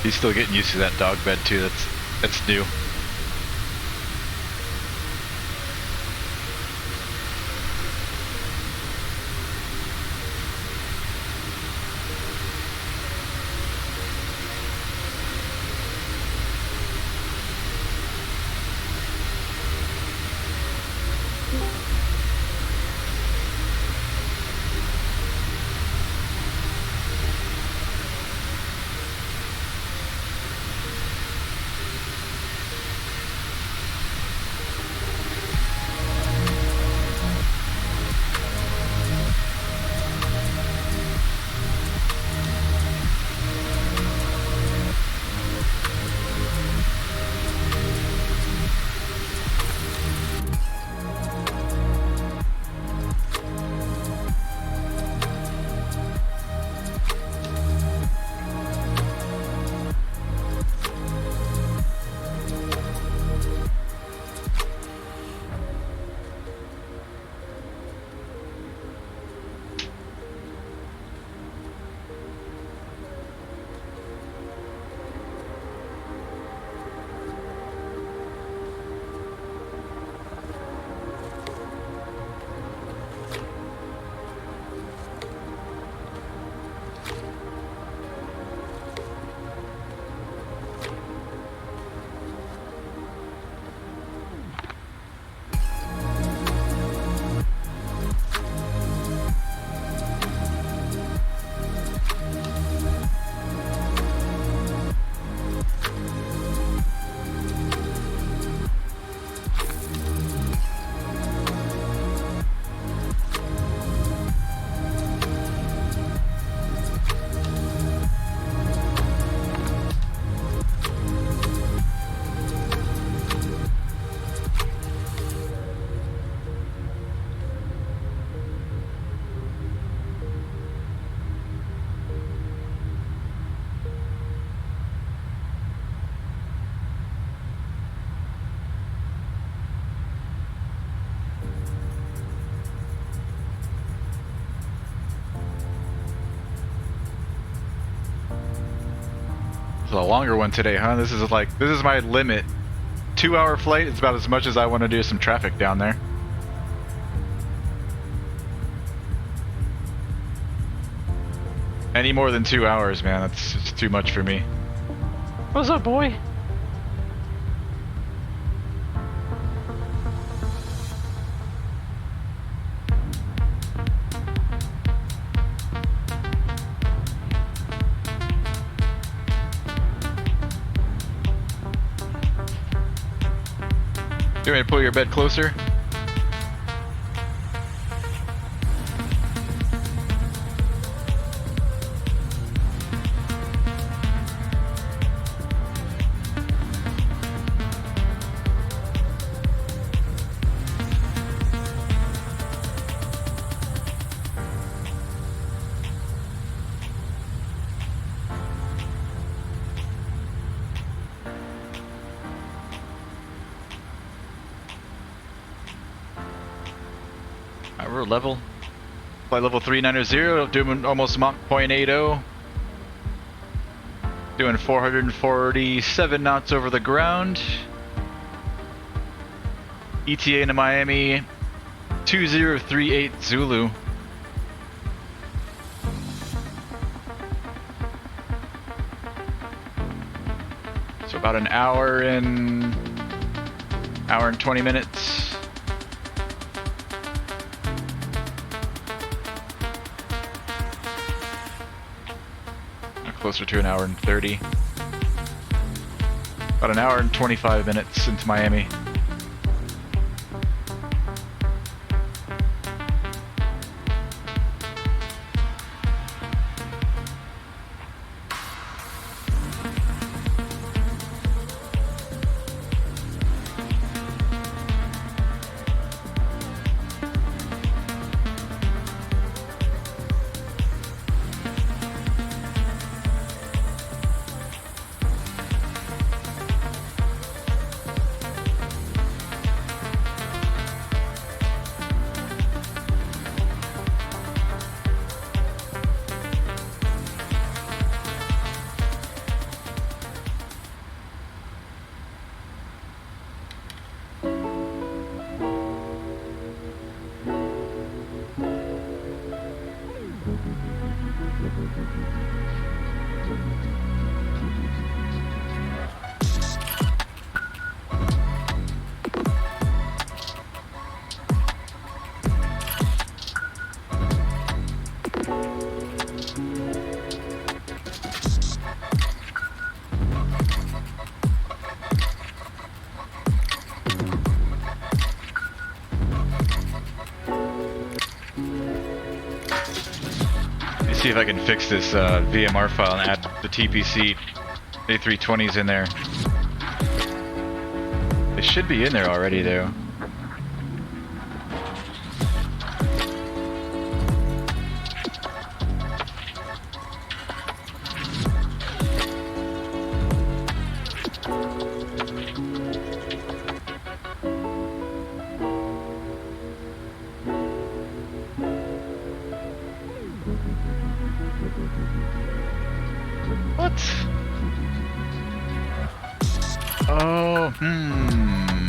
He's still getting used to that dog bed too. That's new. A longer one today, huh? This is my limit. 2-hour flight is about as much as I want to do some traffic down there. Any more than 2 hours, man, that's just too much for me. What's up, boy? You want me to pull your bed closer? We're level. Flight level 390, doing almost Mach 0.80. Doing 447 knots over the ground. ETA into Miami, 2038 Zulu. So about an hour and 20 minutes. Closer to an hour and 30. About an hour and 25 minutes into Miami. if I can fix this VMR file and add the TPC A320s in there. They should be in there already though.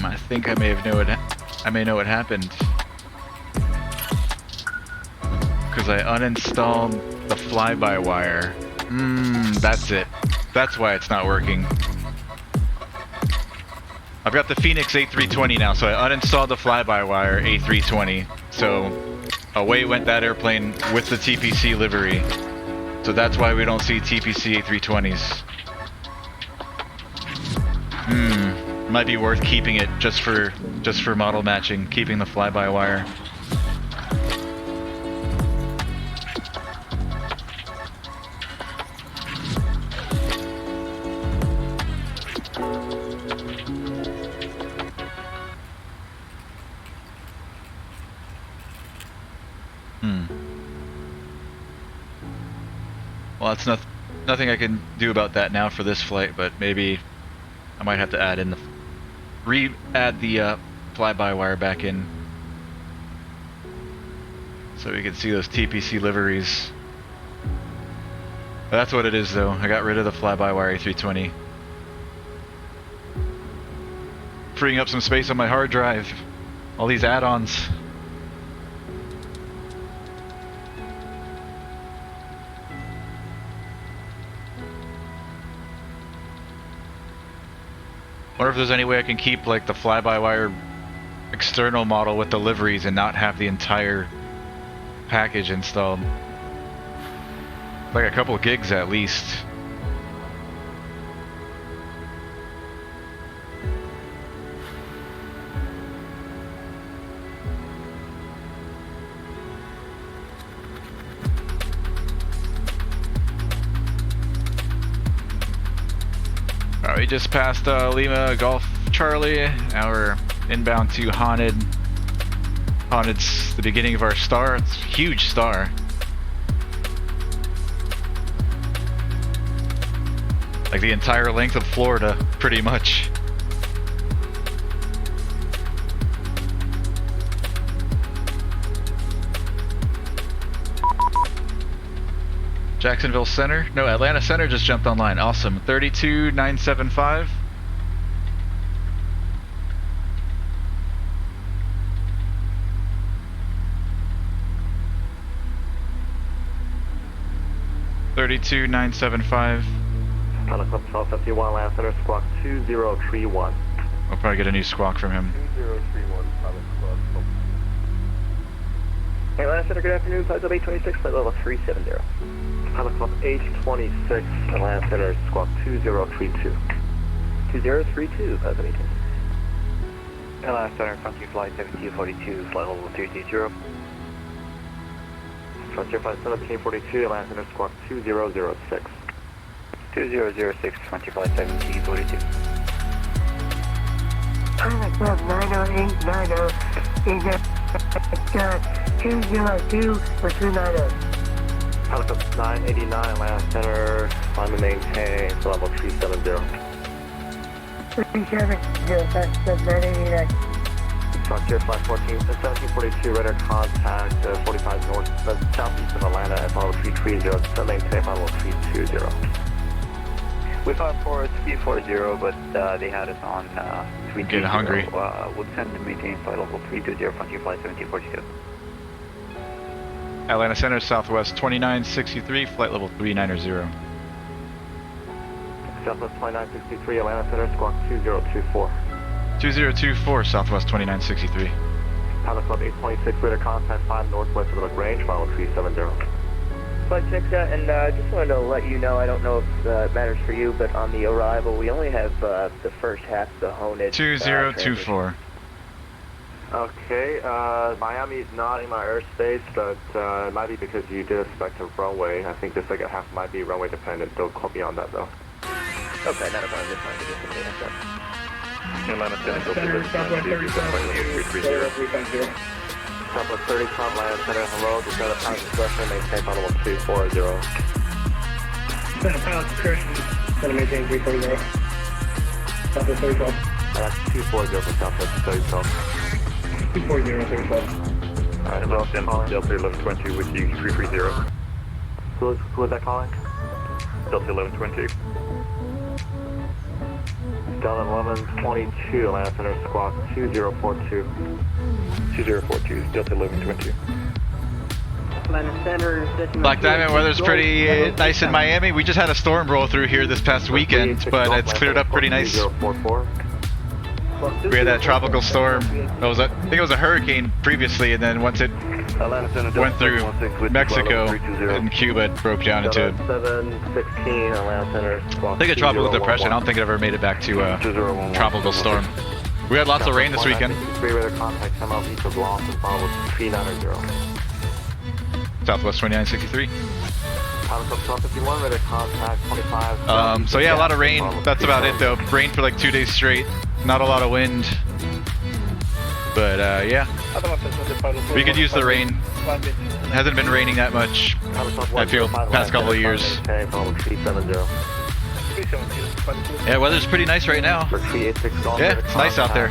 I think I may know what happened. Because I uninstalled the fly-by-wire. That's it. That's why it's not working. I've got the Phoenix A320 now, so I uninstalled the fly-by-wire A320. So away went that airplane with the TPC livery. So that's why we don't see TPC A320s. Might be worth keeping it just for model matching, keeping the fly-by-wire. Well, that's nothing I can do about that now for this flight, but maybe I might have to add in the re-add the fly-by-wire back in so we can see those TPC liveries. But that's what it is though. I got rid of the fly-by-wire A320. Freeing up some space on my hard drive. All these add-ons. Wonder if there's any way I can keep like the fly-by-wire external model with the liveries and not have the entire package installed. Like a couple gigs at least. Alright, we just passed Lima Golf Charlie. Now we're inbound to HONID. HONID's the beginning of our star. It's a huge star. Like the entire length of Florida, pretty much. Jacksonville Center? No, Atlanta Center just jumped online. Awesome. 32975. Pilot Club 1251, Atlanta Center, squawk 2031. I'll probably get a new squawk from him. 2031, Pilot Club. Atlanta Center, good afternoon. Flight level 826, flight level 370. Pilot Club 826, Atlanta Center, squawk 2032. 2032, Pilot 826. Atlanta Center, Frontier Flight 7242, flight level 330. Frontier Flight 1742, Atlanta Center, squawk 2006. 2006, Frontier Flight 1742. Pilot Club 90890 is at 202 for 290. Pilot Club 989, Atlanta Center, climb and maintain, level 370. 370, that's 989. Frontier Flight 1742, radar contact 45 north, southeast of Atlanta at level 330, maintain level 320. We fought for speed 40, but they had us on 320. Getting hungry. We'll send to maintain flight level 320, Frontier Flight 1742. Atlanta Center, Southwest 2963, flight level 390. Southwest 2963, Atlanta Center, squawk 2024. 2024, Southwest 2963. Pilot Club 826, radar contact 5 northwest of the range, final 370. Flight 6, and just wanted to let you know, I don't know if it matters for you, but on the arrival, we only have the first half of the HONID. 2024. Okay, Miami's not in my airspace, but it might be because you did expect a runway. I think the second half might be runway dependent. Don't quote me on that though. Okay, not a problem. Just trying to get some data. Atlanta Center, Southwest 30 Southwest 30, Atlanta Center, hello. Descend a pilot discretion, maintain final 240. Descend a pilot discretion, descend a maintain 340. Southwest 3012. That's 240 for Southwest 3012. 240, 3012. Alright, well, Delta 1120 with you 330. Who is that calling? Delta 1120. Delta 1122, Atlanta Center, squawk 2042. 2042, Delta 1120. Atlanta Center, Black Diamond weather's pretty nice in Miami. We just had a storm roll through here this past weekend, but it's cleared up pretty nice. We had that tropical storm. I think it was a hurricane previously, and then once it went through Mexico and Cuba, it broke down into, I think, a tropical depression. I don't think it ever made it back to a tropical storm. We had lots of rain this weekend. Southwest 2963. So yeah, a lot of rain. That's about it though. Rain for like 2 days straight. Not a lot of wind. But yeah. We could use the rain. It hasn't been raining that much, I feel, past couple of years. Yeah, weather's pretty nice right now. Yeah, it's nice out there.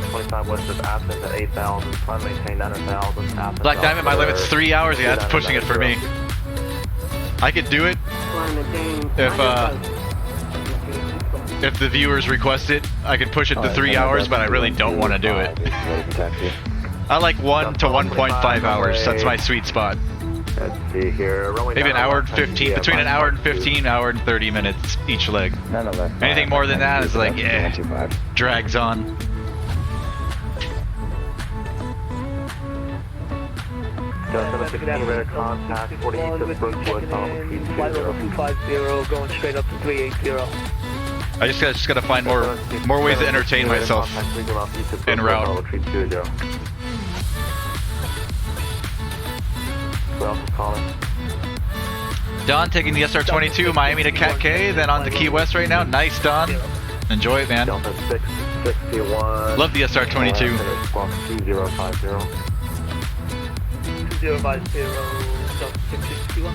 Black Diamond, my limit's 3 hours. Yeah, that's pushing it for me. I could do it if the viewers request it. I could push it to 3 hours, but I really don't want to do it. I like 1 to 1.5 hours. That's my sweet spot. Let's see here. Maybe an hour and 15, between an hour and 15, hour and 30 minutes each leg. Anything more than that is like, yeah, drags on. Contact 40 east of Brookwood, flight level 250, going straight up to 380. I just gotta find more ways to entertain myself en route. Don taking the SR-22, Miami to Cat K, then on to Key West right now. Nice, Don. Enjoy it, man. Love the SR-22. 2050, Delta 661.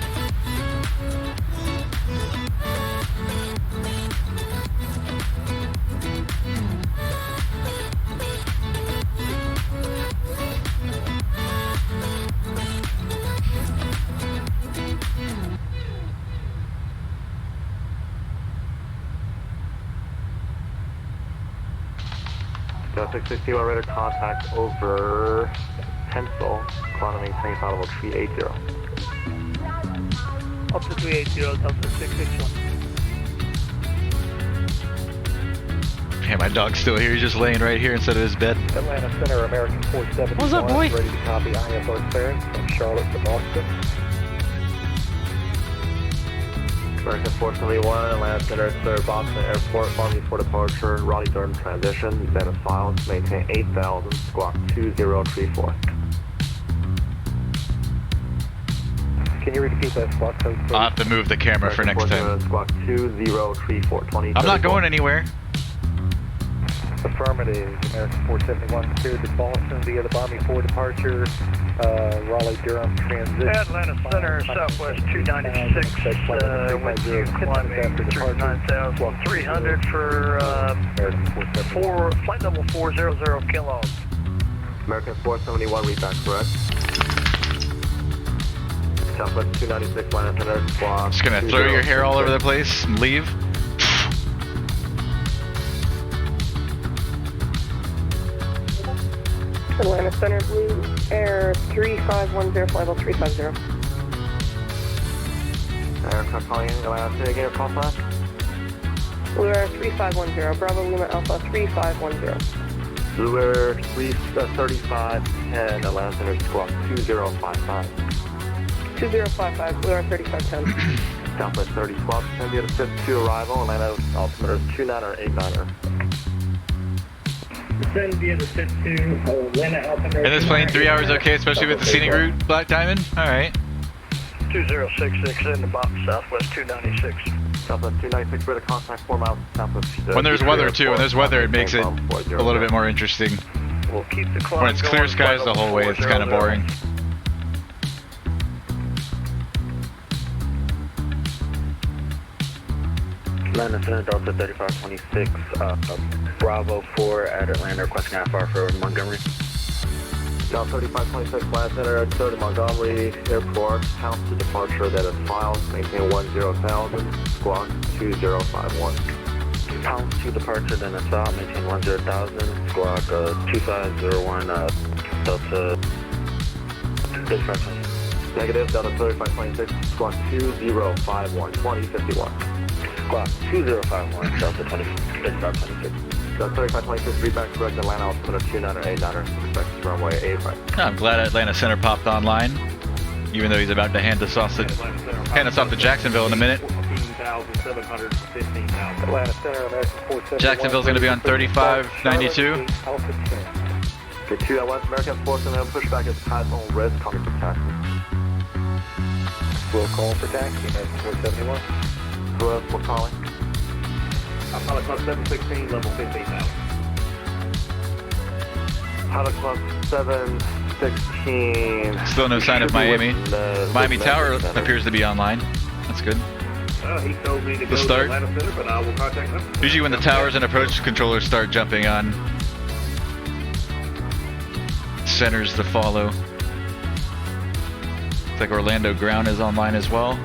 Delta 661 radar contact over PENCL, climb maintain final level 380. Up to 380, Delta 661. Yeah, my dog's still here. He's just laying right here instead of his bed. Atlanta Center, American 47. What's up, boy? Ready to copy IFR clearance from Charlotte to Boston. American 471, Atlanta Center, Sir Boston Airport, Army for departure, Raleigh-Durham transition, status silence, maintain 8,000, squawk 2034. Can you repeat that squawk code? I'll have to move the camera for next time. Squawk 2034, 20. I'm not going anywhere. Affirmative, American 471 cleared to Boston via the Army for departure, Raleigh-Durham transition. Atlanta Center, Southwest 296, with you climbing through 9,300 for flight level 400 kilos. American 471, read back correct. Southwest 296, Atlanta Center, squawk. Just gonna throw your hair all over the place and leave. Atlanta Center, Blue Air 3510, flight level 350. Aircraft calling in, Atlanta Center, again, call sign? Blue Air 3510, Bravo Lima Alpha 3510. Blue Air 3510, Atlanta Center, squawk 2055. 2055, Blue Air 3510. Southwest 30, squawk 10, via the 5th to arrival, Atlanta altimeter 29er, 89er. Descend via the sit to Atlanta Alpha. And this plane 3 hours okay, especially with the scenic route, Black Diamond? Alright. 2066 in the box, Southwest 296. Southwest 296, ready to contact 4 miles southwest. When there's weather too, when there's weather it makes it a little bit more interesting. We'll keep the clock When it's clear going, skies the whole way, it's kind of boring. Atlanta Center, Delta 3526, Bravo 4 at Atlanta, requesting IFR for Montgomery. Delta 3526, Atlanta Center, go to Montgomery Airport, pound to departure that is filed, maintain 10,000, squawk 2051. Pound to departure, then it's out, maintain 10,000, squawk 2501, Delta 3526. Negative, Delta 3526, squawk 2051, 2051. Squawk 2051, Delta 3526. Delta 3526, feedback correct, Atlanta altimeter 2989er, expect runway 85. I'm glad Atlanta Center popped online, even though he's about to hand us off to Jacksonville in a minute. 14,715,000. Atlanta Center, American 471. Jacksonville's going to be on 3592. Okay, 2 West American 471, pushback is passed on red, coming for taxi. We'll call for taxi, American 471. Who else we're calling? Pilot Club 716, level 15,000. Pilot Club 716. Still no sign of Miami. Miami Tower appears to be online. That's good. He told me to go to Atlanta Center, but I will contact them. Usually when the towers and approach controllers start jumping on, centers to follow. Looks like Orlando Ground is online as well.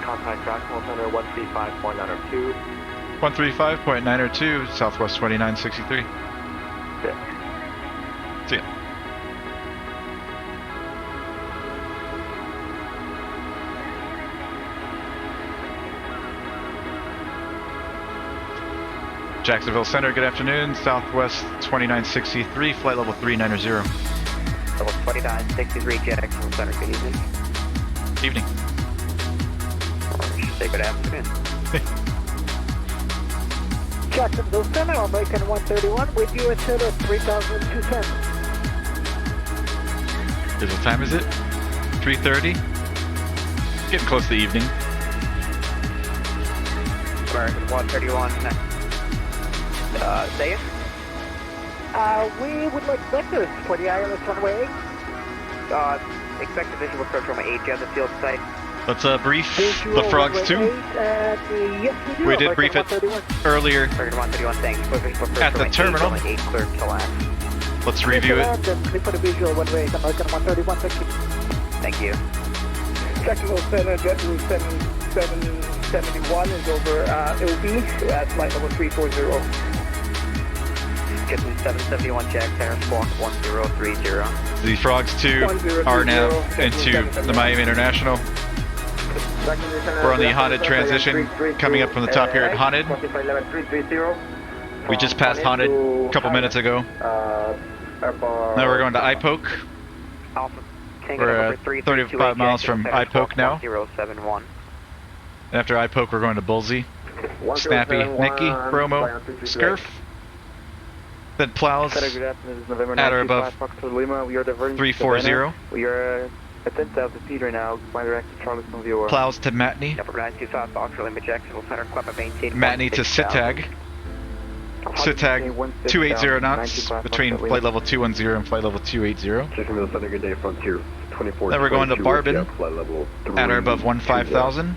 Contact Jacksonville Center 135.902. 135.902, Southwest 2963. Yeah. See ya. Jacksonville Center, good afternoon. Southwest 2963, flight level 390. Level 2963, Jacksonville Center, good evening. Evening. Say good afternoon. Jacksonville Center, American 131, with you at 3,210. What time is it? 3:30? Getting close to evening. American 131, say it? We would like vectors for the ILS runway 8. Expect a visual approach from 8 on the field site. Let's brief the frogs too. Yes, we did brief it earlier at the terminal. Let's review it. For the visual runway, American 131, thank you. Jacksonville Center, JetBlue 7771 is over LB at flight level 340. JetBlue 771, Jack Center, squawk 1030. The frogs 2 are now into the Miami International. We're on the HONID transition, coming up from the top here at HONID. We just passed HONID a couple minutes ago. Now we're going to IPOC. We're at 35 miles from IPOC now. And after IPOC we're going to Bullseye. Snappy, Nicky, Bromo, Scurf. Then plows at or above 340. We are at 10,000 feet right now. My direct Charlie from viewer. Plows to Matney. Matney to SITAG. SITAG 280 knots between flight level 210 and flight level 280. Then we're going to Barbin at or above 15,000.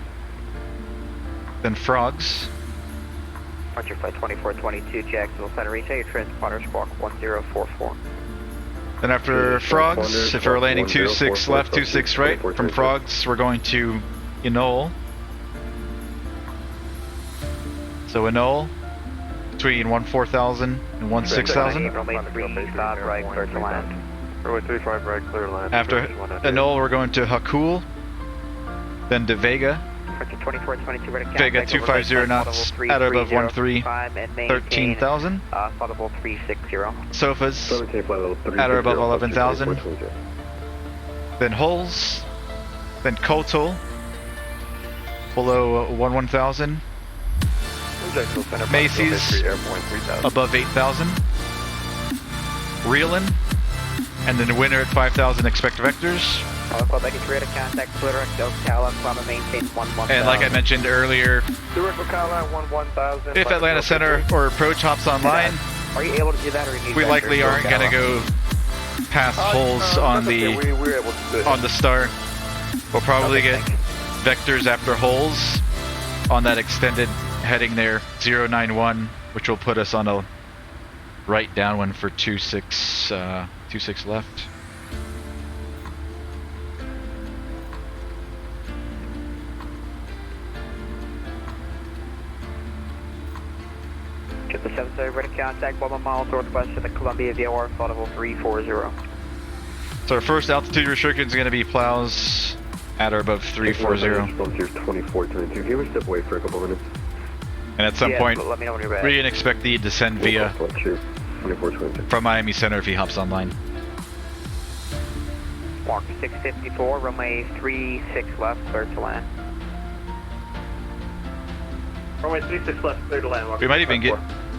Then Frogs. Departure flight 2422, Jacksonville Center, reach out your transponder, squawk 1044. Then after Frogs, if we're landing 26 left, 26 right, from Frogs, we're going to Enol. So Enol, between 14,000 and 16,000. Runway 35 right, clear to land. Runway 35 right, clear to land. After Enol, we're going to Hakul, then to Vega. Vega 250 knots, at or above 13, 13,000. Audible 360. Sofas, at or above 11,000. Then Hulls, then KATL, below 11,000. Macy's, above 8,000. Reelin, and then winner at 5,000 expect vectors. And like I mentioned earlier, if Atlanta Center or Approach hops online, are you able to do that, or we likely aren't going to go past holes on the star. We'll probably get vectors after holes on that extended heading there, 091, which will put us on a right downwind for 26 left. Get the 730 ready contact 1 mile northwest of the Columbia VOR, audible 340. So our first altitude restriction is going to be plows at or above 340. 2422. Can we step away for a couple minutes? And at some point, let me know when you're ready. we can expect the descend via from Miami Center if he hops online. Mark 654, runway 36 left, clear to land. Runway 36 left, clear to land. We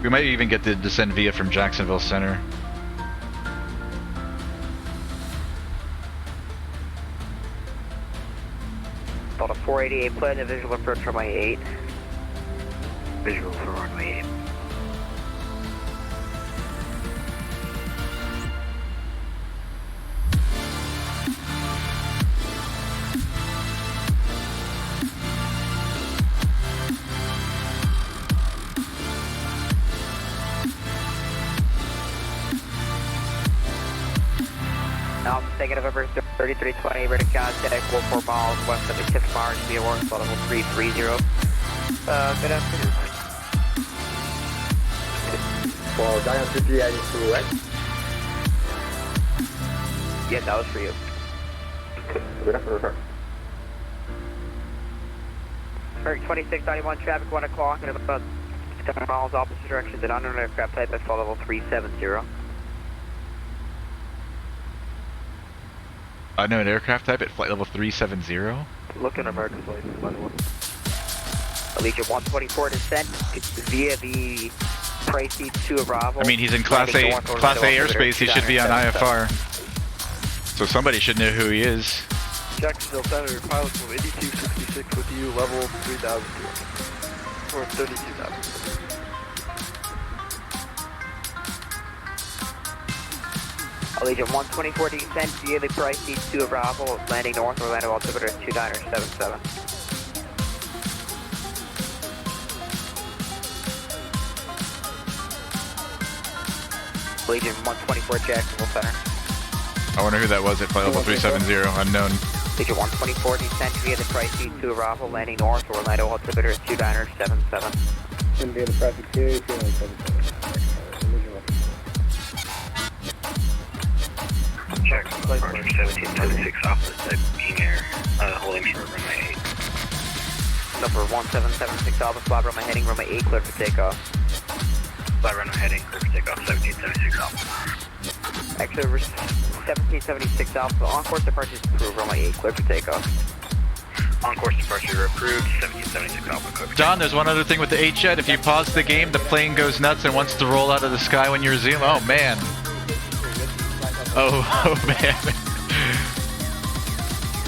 might even get the descend via from Jacksonville Center. About a 488 plane, a visual approach runway 8. Visual for runway 8. Now, negative over 3320, ready to contact 14 miles west of the tip of Mars, via Warren, level 330. Good afternoon. For Diane 5082, right? Yes, that was for you. Good afternoon, sir. 2691 traffic 1 o'clock and about 7 miles opposite direction. An unknown aircraft type at level 370. Unknown aircraft type at flight level 370? Look at America's license, by the way. Allegiant 124 descent via the Pricey to arrival. I mean, he's in Class A airspace. He should be on IFR. So somebody should know who he is. Jacksonville Center, pilot from 8266 with you, level 3000 or 32,000. Allegiant 124 descent via the Pricey to arrival, landing north Orlando altimeter 2977. Allegiant 124 Jacksonville Center. I wonder who that was at flight level 370, unknown. Allegiant 124 descent via the Pricey to arrival, landing north Orlando altimeter 2977. Shouldn't be in the traffic series, 2977. Check, flight number 1776 off the type being air, holding short runway 8. Number 1776 Alpha, fly runway heading, runway 8, clear for takeoff. Fly runway heading, clear for takeoff, 1776 Alpha. Actually, 1776 Alpha, on course departure is approved, runway 8, clear for takeoff. On course departure approved, 1776 Alpha, clear for John, there's one other thing with the H-Jet. If you pause the game, the plane goes nuts and wants to roll out of the sky when you resume. Oh, man. Oh man.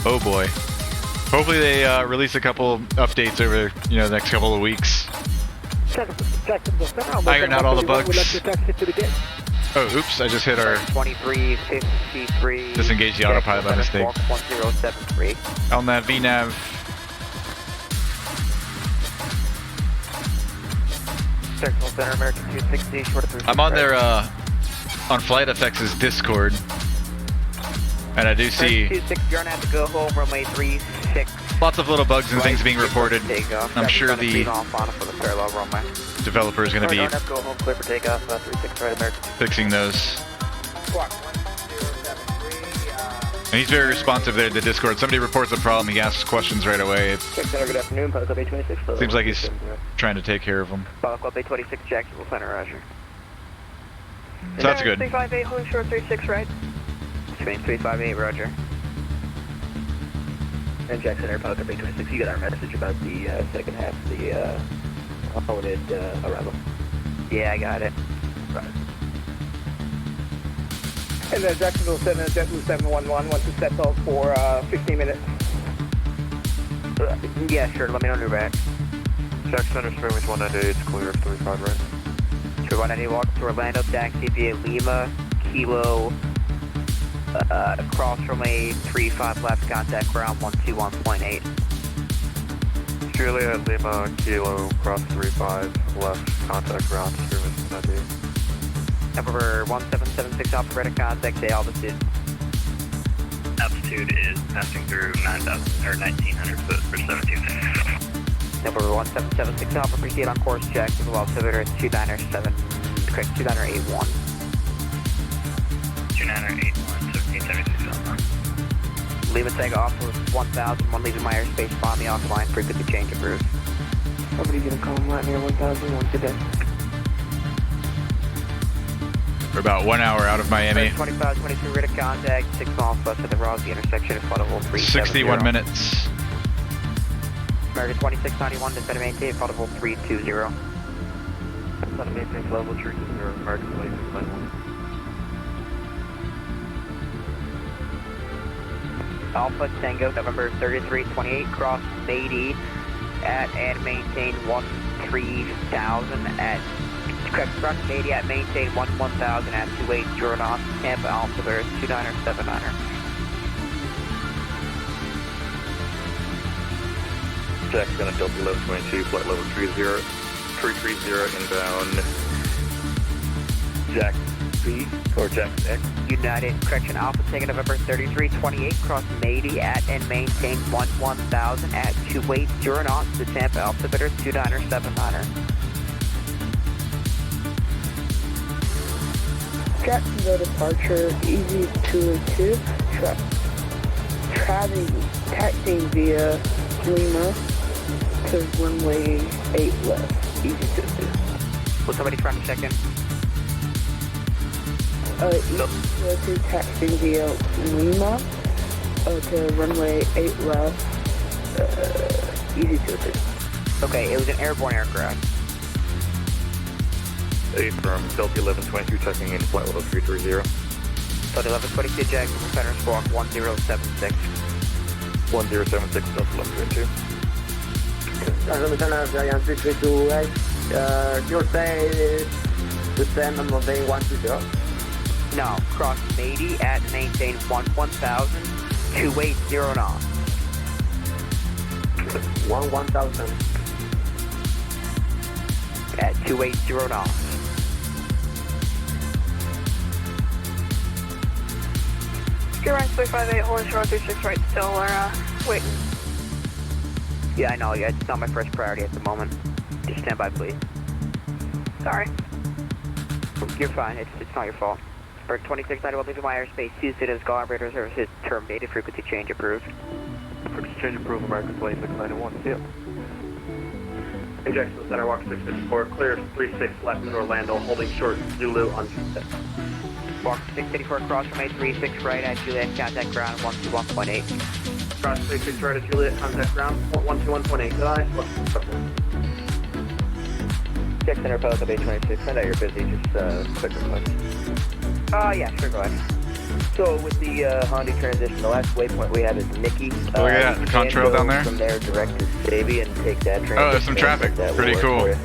Oh boy. Hopefully they release a couple updates over, the next couple of weeks. Iron out all the bugs. Oh, oops, I just hit our 2353. Disengage the autopilot by mistake. 1073. LNAV, VNAV. Central Center, American 260, short of I'm on their on Flight FX's Discord. And I do see 26, you're gonna have to go home, runway 36. lots of little bugs and things being reported. I'm sure the developer is going to be Go home, clear for takeoff, 36 right American. fixing those. And he's very responsive there to Discord. Somebody reports a problem, he asks questions right away. It Check center, good afternoon, Pilot Club A26. seems like he's trying to take care of them. Pilot Club A26, Jacksonville Center, Roger. So that's good. 358, holding short 36 right. Train 358, Roger. And Jack Center, Pilot Club A26, you got our message about the second half of the HONID arrival. Yeah, I got it. Right. And then Jacksonville 7, JetBlue 711 wants to settle for 15 minutes. Yeah, sure, let me know when you're back. Jack Center, Streamlabs 198, clear of 35 right. Sure, 198, welcome to Orlando, taxi via Lima, Kilo, across from a 35 left, contact ground 121.8. Juliet, Lima, Kilo, cross 35 left, contact ground, Streamlabs 198. Number 1776 Alpha Beta contact, say altitude. Altitude is passing through 9,000 or 1,900 foot for 17 minutes. Number 1776 Alpha, proceed on course check with altimeter 297, correct, 2981. 2981, 1776 Alpha. Lima takeoff with 1000, one leaving my airspace, bomb me offline, frequency change approved. Somebody gonna come right near 1000 once again. We're about 1 hour out of Miami. 2522 rate of contact, 6 miles west of the Rossi intersection of Floodable 370. 61 minutes. American 2691, descend to maintain Floodable 320. Descend to maintain Floodable 320, American 2691. Alpha Tango, November 3328, cross Beatty at and maintain 13,000 at correct front Beatty at maintain 11,000 at 280 knots, Tampa altimeter 2979er. Jack Center, Delta 1122, flight level 330 inbound. Jack B or Jack X. United, correction, Alpha Tango, November 3328, cross Beatty at and maintain 11,000 at 280 knots, to Tampa altimeter 2979er. Jacksonville departure, easy 282, taxiing via Lima to runway 8 left, easy 282. Will somebody try to check in? Easy 282, taxiing via Lima to runway 8 left, easy 282. Okay, it was an airborne aircraft. 8 from Delta 1122, checking in flight level 330. Delta 1122, Jacksonville Center, squawk 1076. 1076, Delta 1122. Delta Center, Giant 332, right? Your say descend on Monday 120. No, cross Beatty at maintain 11,000, 280 knots. 11,000. At 280 knots. You're right, 358, holding short 36 right, still we're waiting. Yeah, I know, yeah, it's not my first priority at the moment. Just stand by, please. Sorry. You're fine, it's not your fault. For 2690, we'll leave my airspace, use it as call operator services, terminated, frequency change approved. Frequency change approved, American 2691, see ya. In Jacksonville Center, walk 654, clear 36 left in Orlando, holding short Zulu on 26. Walk 684, cross from 836 right at Juliet, contact ground 121.8. Cross 36 right at Juliet, contact ground 121.8. Good eye, Jack Center, Pilot Club A26, I know you're busy, just quick request. Yeah, sure, go ahead. So with the HONID transition, the last waypoint we have is Nikki. Oh yeah, the contrail down there? From there direct to Savvy and take that train. Oh, there's some traffic. Pretty cool. Look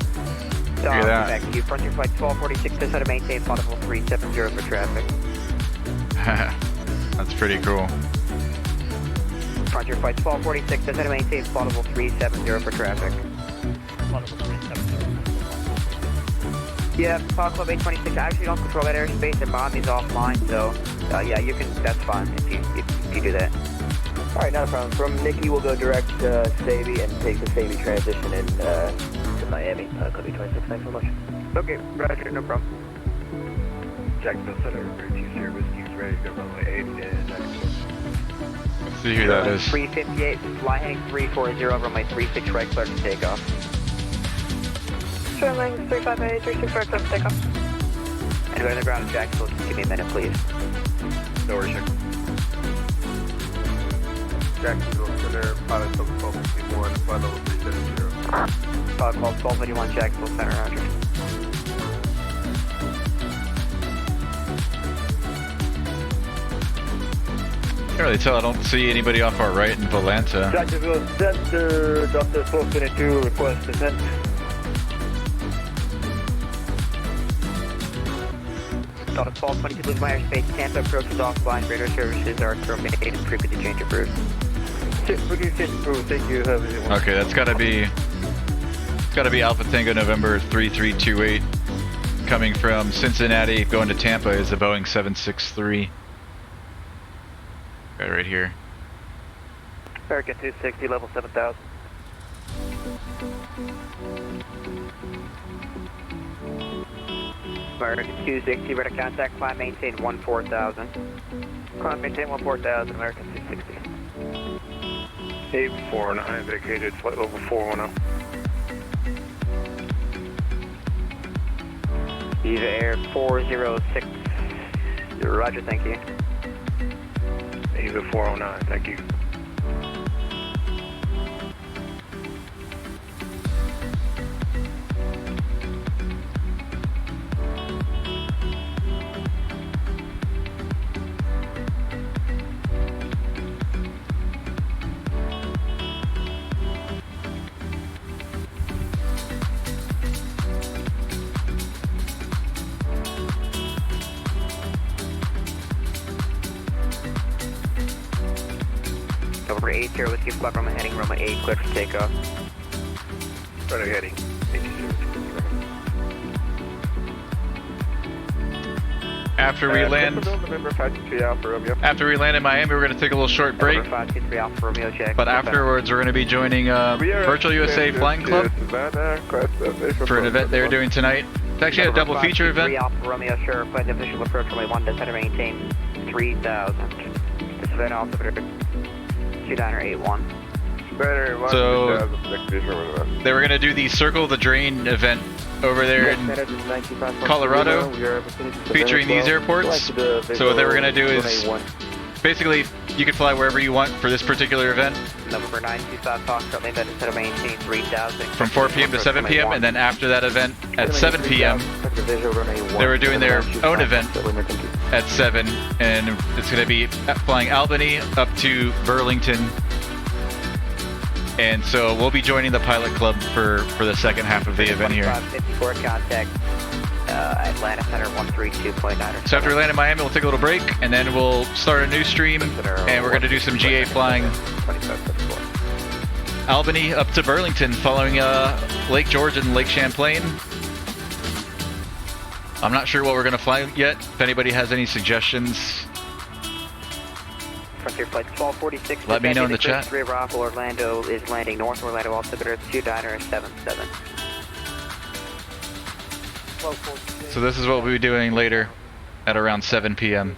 at that. Back to you. Frontier flight 1246, this how to maintain Floodable 370 for traffic. That's pretty cool. Frontier flight 1246, this how to maintain Floodable 370 for traffic. Floodable 370. Yeah, Pilot Club A26, I actually don't control that airspace, and Bobby's offline, so Yeah, you can, that's fine if you do that. Alright, not a problem. From Nikki, we'll go direct to Savvy and take the Savvy transition in to Miami. Copy 26, thanks so much. Okay, roger, no problem. Jacksonville Center, 320 Whiskey's ready to go runway 8 and See who that is. 358, fly heading 340, runway 36 right, clear to takeoff. Runway 358, 36 right, clear to takeoff. And go to the ground in Jacksonville, just give me a minute, please. no worries, sir. Jacksonville Center, pilot 1251, flight level 370. Pilot call 1281, Jacksonville Center, roger. Can't really tell. I don't see anybody off our right in Volanta. Jacksonville Center, Delta 1222, request descent. Delta 1222, lose my airspace, Tampa approach is offline, radar services are terminated, frequency change approved. Frequency change approved, thank you, have a good one. Okay, that's gotta be Alpha Tango November 3328 coming from Cincinnati going to Tampa is the Boeing 763. Right here. American 260, level 7000. American 260, radar contact, climb maintain 14000. Climb maintain 14000, American 260. 849 vacated, flight level 410. EVA Air 406, roger, thank you. EVA 409, thank you. Over 8 0 Whiskey Flight runway heading, runway 8, clear for takeoff. Runway heading, 80. After we land in Miami, we're going to take a little short break. But afterwards, we're going to be joining Virtual USA Flying Club for an event they're doing tonight. It's actually a double feature event. Romeo, sure, flight official approach runway 1, descend maintain 3000. This event also 2981. So they were going to do the Circle the Drain event over there in Colorado, featuring these airports. So what they were going to do is basically you could fly wherever you want for this particular event. November 9, 2000, Foxtrot, land descend maintain 3000. From 4 p.m. to 7 p.m. and then after that event at 7 p.m. they were doing their own event at 7, and it's going to be flying Albany up to Burlington. And so we'll be joining the pilot club for the second half of the event here. 54 contact, Atlanta Center 132.9. So after we land in Miami, we'll take a little break, and then we'll start a new stream, and we're going to do some GA flying. Albany up to Burlington, following Lake George and Lake Champlain. I'm not sure what we're going to fly yet. If anybody has any suggestions, Frontier Flight 1246. Let me know in the chat. 3 Rockville, Orlando is landing north. Orlando altimeter 2977. So this is what we'll be doing later at around 7 p.m.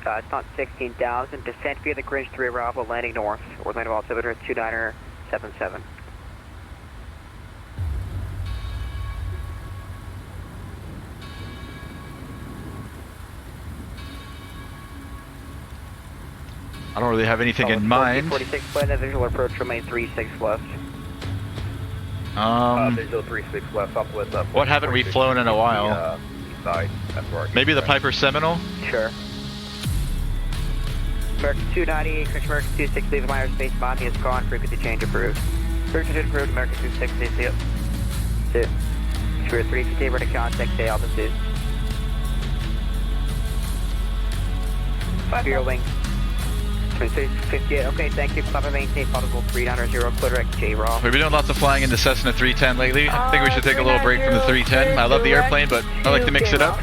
It's not 16,000. Descent via the Grinch 3 Rockville, landing north. Orlando altimeter 2977. I don't really have anything in mind. 46 flight, visual approach remain 36 left. Visual 36 left, up with what haven't we flown in a while? East side, that's where Maybe the Piper Seminole? Sure. American 290, Chris American 26, leave my airspace, Monty is gone, frequency change approved. Frequency change approved, American 260, see it. See it. Spirit 350, ready to contact, stay altitude. Spirit wing. 58, okay, thank you. Climb and maintain, possible 390, clear direct J-Raw. We've been doing lots of flying in the Cessna 310 lately. I think we should take a little break from the 310. I love the airplane, but I like to mix it up.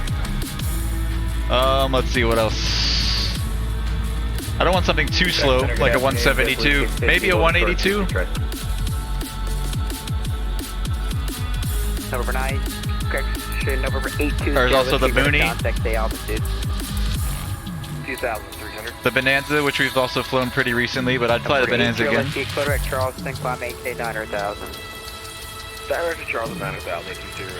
Let's see what else. I don't want something too slow, like a 172. Maybe a 182. November 9, correction, November 820. There's also the Mooney. Contact day altitude. 2,300. The Bonanza, which we've also flown pretty recently, but I'd fly the Bonanza again. Correct, Charleston, climb 8K 900,000. Direct to Charleston 900,000, 820.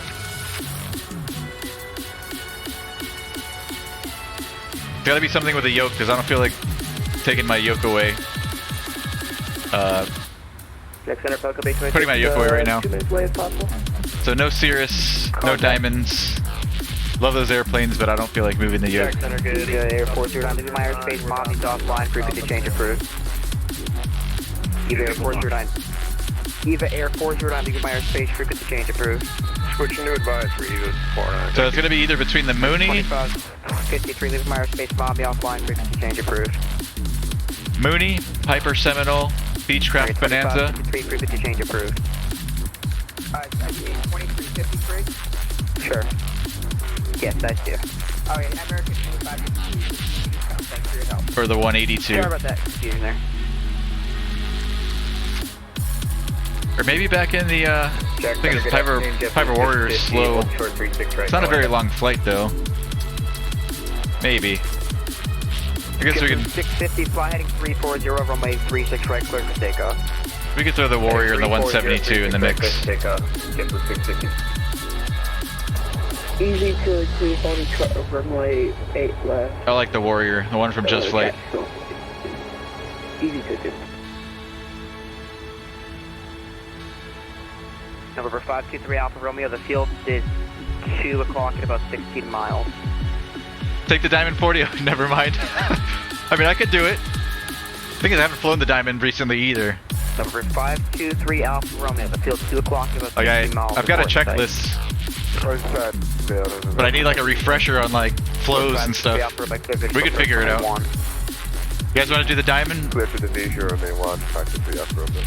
It's gotta be something with a yoke, because I don't feel like taking my yoke away. Putting my yoke away right now. 2 minutes away if possible. So no Cirrus, no Diamonds. Love those airplanes, but I don't feel like moving the yoke. Air 409, leaving my airspace, Mommy's offline, frequency change approved. Eva Air 409. Eva Air 409, leaving my airspace, frequency change approved. Switching to advise for Eva 409. So it's gonna be either between the Mooney, 53, leaving my airspace, Mommy offline, frequency change approved. Mooney, Piper Seminole, Beechcraft Bonanza. 53, frequency change approved. I see 2353. Sure. Yes, that's you. Oh yeah, American 25. Thanks for your help. For the 182. Sorry about that confusion there. Or maybe back in the, I think it's Piper Warrior is slow. It's not a very long flight though. Maybe. I guess we can... 650, fly heading 340, runway 36 right, clear for takeoff. We could throw the Warrior and the 172 in the mix. Easy to 240, runway 8 left. I like the Warrior, the one from Just Flight. Easy to do. November 523 Alpha Romeo, the field is 2 o'clock at about 16 miles. Take the Diamond 40, never mind. I mean, I could do it. Thing is, I haven't flown the Diamond recently either. Number 523 Alpha Romeo, the field 2 o'clock at about 16 miles. I've got a checklist. But I need like a refresher on like flows and stuff. We could figure it out. You guys want to do the Diamond? Clear to the Niger on A1, practice the upper of it.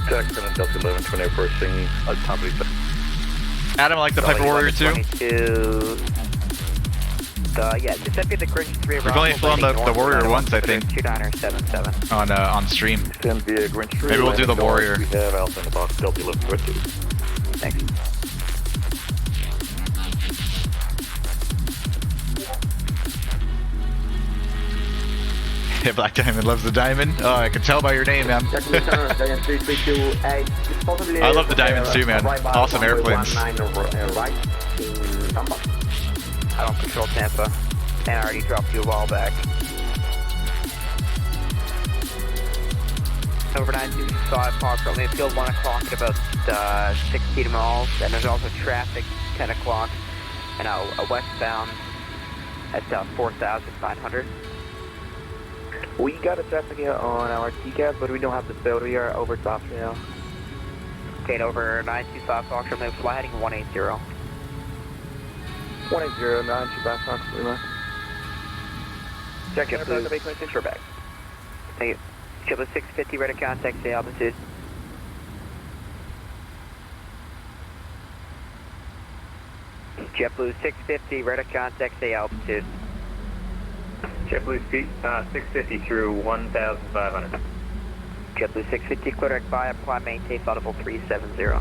Jackson and Delta 11, 24, singing at top of the... Adam, I like the Piper Warrior too. Yeah, Giuseppe the Grinch 3 We've only flown the Warrior once, I think. 2977. On stream. Stand via Grinch 3. Maybe we'll do the Warrior. We have Alpha in the box, Delta 11, 22. Thanks. Yeah, Black Diamond loves the Diamond. Oh, I can tell by your name, man. I love the Diamonds too, man. Awesome airplanes. I don't control Tampa, and I already dropped you a while back. Over 925 Park, only field 1 o'clock at about 16 miles, and there's also traffic 10 o'clock, and a westbound at 4,900. We got a traffic here on our TCAS, but we don't have the build. We are over top now. Okay, over 925 Fox, Romeo, fly heading 180. 180, 925 Fox, Lima. Check it, blue. 26, we're back. Thank you. JetBlue 650, ready to contact, say altitude. JetBlue 650, ready to contact, say altitude. JetBlue 650 through 1,500. JetBlue 650, clear direct via, climb maintain flight level 370.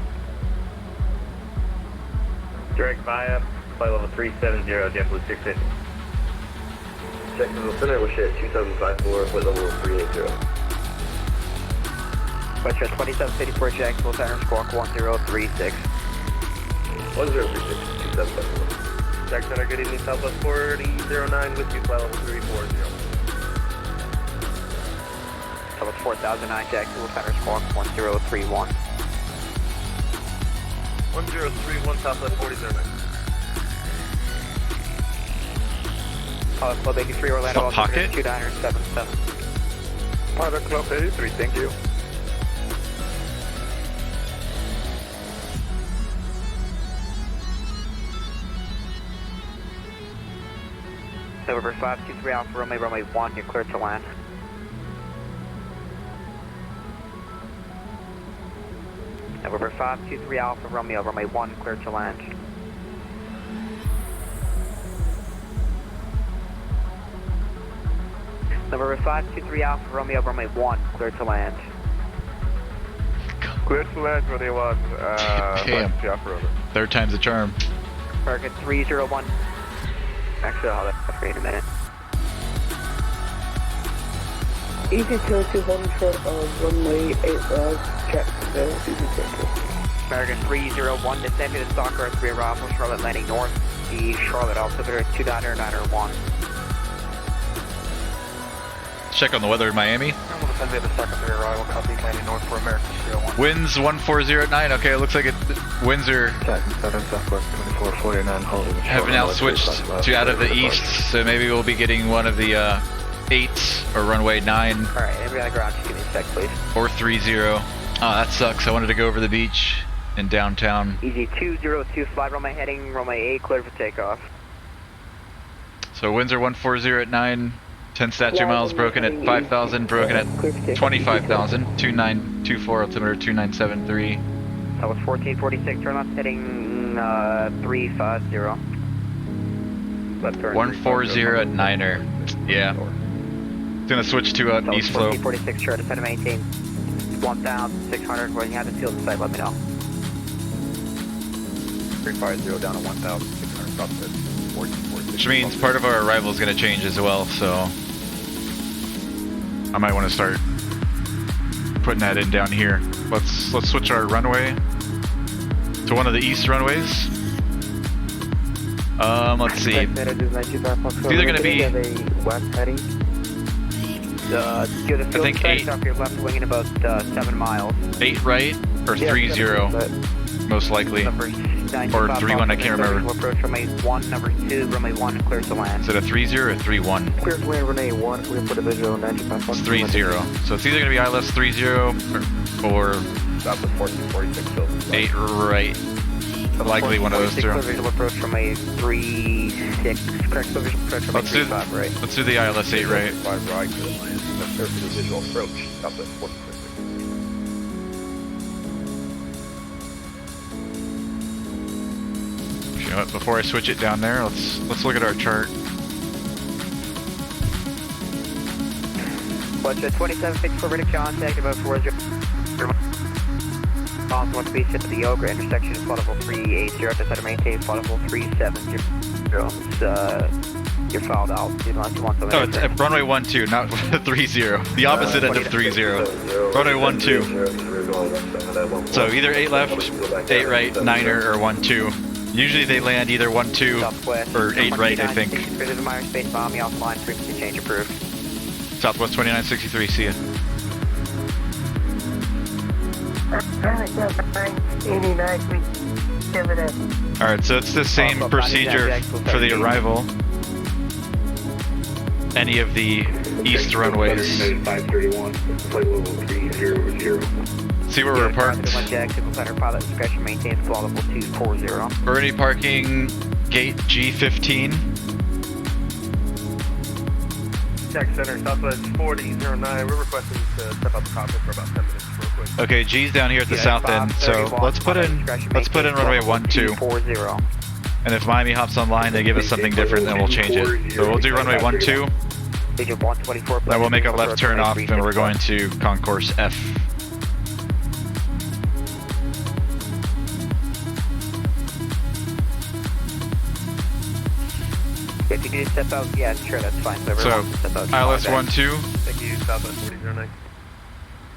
Direct via, flight level 370, JetBlue 650. Jacksonville Center, wish at 2754, flight level 380. Western 2754, Jacksonville Center, squawk 1036. 1036, 2754. Jack Center, good evening, Southwest 4009 with you, flight level 340. Southwest 4009, Jacksonville Center, squawk 1031. 1031, Southwest 4009. Club 83, Orlando, Pocket? 2977. Pilot Club 83, thank you. November 523 Alpha Romeo, runway 1, you're cleared to land. November 523 Alpha Romeo, runway 1, cleared to land. Number 523 Alpha Romeo, runway 1, clear to land. Clear to land, runway 1, Damn. off-roader. Third time's the charm. Target 301. Actually, I'll have that for you in a minute. Easy 221 short of runway 8 left, Jacksonville, Easy 222. American 301, descend to the Stalker 3 arrival, Charlotte landing north, the Charlotte altimeter 29901. Check on the weather in Miami. I'm going to send you the Stalker 3 arrival, copy landing north for American 301. Winds 1409. Okay, it looks like winds are have now switched to out of the east, so maybe we'll be getting one of the 8s or runway 9. Alright, everybody on the ground, just give me a sec, please. Or 30. Oh, that sucks. I wanted to go over the beach in downtown. Easy 2025, runway heading, runway 8, clear for takeoff. So winds are 140 at 9. 10 statute miles broken at 5,000, broken at 25,000, 2924, altimeter 2973. That was 1446, turn left heading 350. Left turn. 140 at 9er. Yeah. It's gonna switch to east flow. 1446, sure, descend to maintain 1,600. When you have the field in sight, let me know. 350 down to 1,600, stop at 1446. Which means part of our arrival is gonna change as well, so I might want to start putting that in down here. Let's switch our runway to one of the east runways. Let's see. It's either gonna be I think 8 off your left wing in about 7 miles. 8 right or 30 most likely, or 31. I can't remember. Approach runway 1, number 2, runway 1, clear to land. Is it a 30 or 31? Clear to land, runway 1, clear for the visual 95. It's 30. So it's either gonna be ILS 30 or Stop at 1446. 8 right. Likely one of those two. Visual approach runway 36. Correct visual approach runway 35 right. Let's do the ILS 8 right. 5 right, clear to land. That's clear for the visual approach. Stop at 1446. You know what, before I switch it down there, let's look at our chart. Watch at 27 forward contact about 40. Bombs 1 speed shift to the Yoga intersection, floatable 380, decide to maintain floatable 370. You're fouled out. Oh, it's at runway 12, not 30. The opposite end of 30. Runway 12. So either 8 left, 8 right, 9er, or 12. Usually they land either 12 or 8 right, I think. Space bomb, you offline, frequency change approved. Southwest 2963, see ya. Alright, so it's the same procedure for the arrival. Any of the east runways. See where we're parked. Bernie parking, gate G15. Jack Center, Southwest 4009. We're requesting to step out the cockpit for about 10 minutes real quick. Okay, G's down here at the south end, so let's put in runway 12. And if Miami hops online, they give us something different, then we'll change it. So we'll do runway 12. Then we'll make a left turn off, and we're going to concourse F. If you need to step out, yeah, sure, that's fine. So, ILS 12. Thank you, Southwest 4009.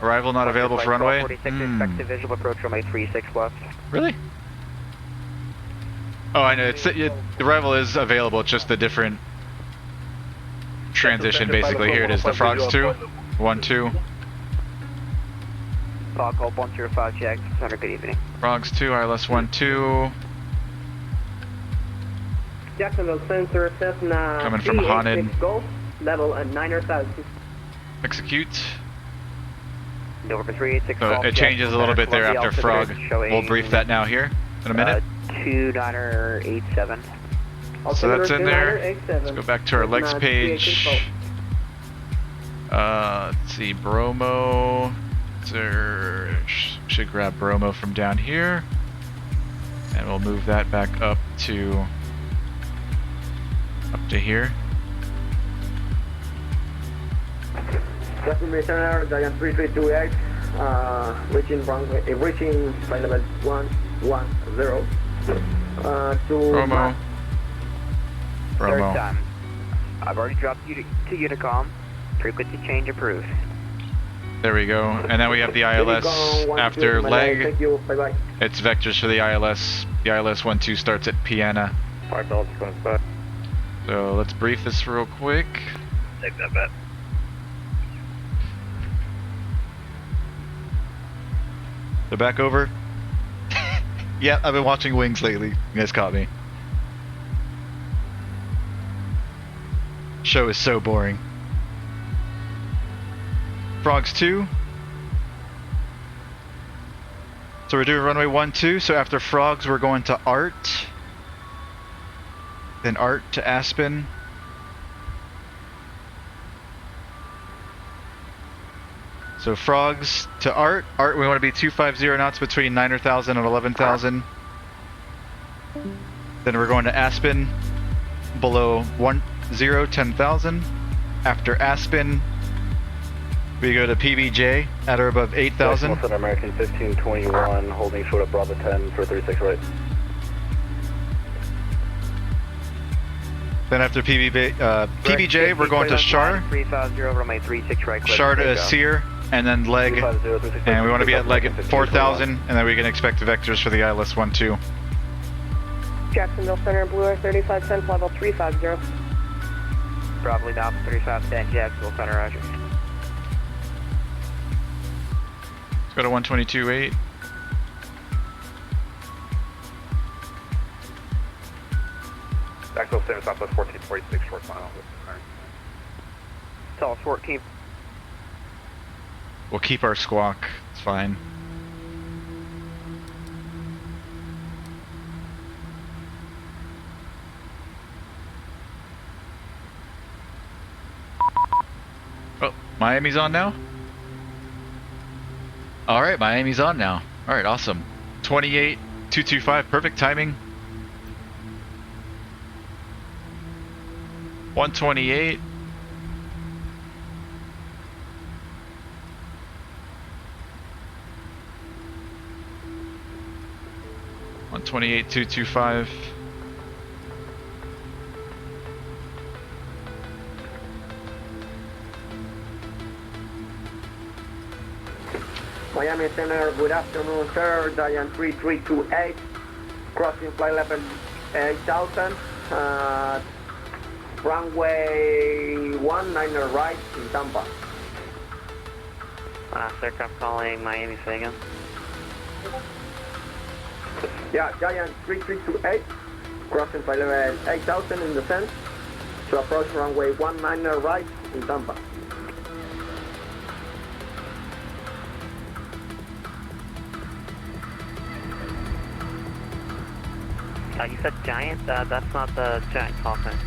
Arrival not available for runway? 46, expected visual approach runway 36 left. Really? Oh, I know. The arrival is available, it's just the different transition, basically. Here it is, the Frogs 2, 12. Fog Hope 105, Jack, Center, good evening. Frogs 2, ILS 12. Jacksonville Center, Cessna Coming from HONID. Golf, level at 9,000. Execute. November 386 So it changes a little bit there after Frog. We'll brief that now here in a minute. 2987. So that's in there. Let's go back to our legs page. Let's see, Bromo. Should grab Bromo from down here. And we'll move that back up to here. Assuming center, Giant 3328, reaching flight level 110. To Romo. Third Romo. time. I've already dropped you to Unicom. Frequency change approved. There we go. And then we have the ILS after leg. Thank you. Bye-bye. It's vectors for the ILS. The ILS 1-2 starts at PENA. 5 belts going back. So let's brief this real quick. Take that bet. So back over. Yeah, I've been watching Wings lately. You guys caught me. Show is so boring. Frogs 2. So we're doing runway 1-2. So after Frogs, we're going to Art. Then Art to Aspen. So Frogs to Art. Art, we want to be 250 knots between 9,000 and 11,000. Then we're going to Aspen below 10,000. After Aspen, we go to PBJ at or above 8,000. American 1521, holding short of Bravo 10 for 36 right. Then after PBJ, we're going to Char. 350, runway 36 right. Char to Sear, and then leg. And we want to be at leg at 4,000, and then we can expect vectors for the ILS 1-2. Jacksonville Center, Blue Air 3510, level 350. Bravo Lima Alpha 3510, Jacksonville Center, roger. Let's go to 122.8. Jacksonville Center, Southwest 1446, short final. South 14. We'll keep our squawk. It's fine. Oh, Miami's on now? Alright, Miami's on now. Alright, awesome. 28,225, perfect timing. 128. $128,225. Miami Center, good afternoon, sir. Giant 3328, crossing flight level 8,000. Runway 19 right in Tampa. Aircraft calling Miami, say again. Yeah, Giant 3328, crossing flight level 8,000 in descent to approach runway 19 right in Tampa. You said Giant? That's not the Giant call sign.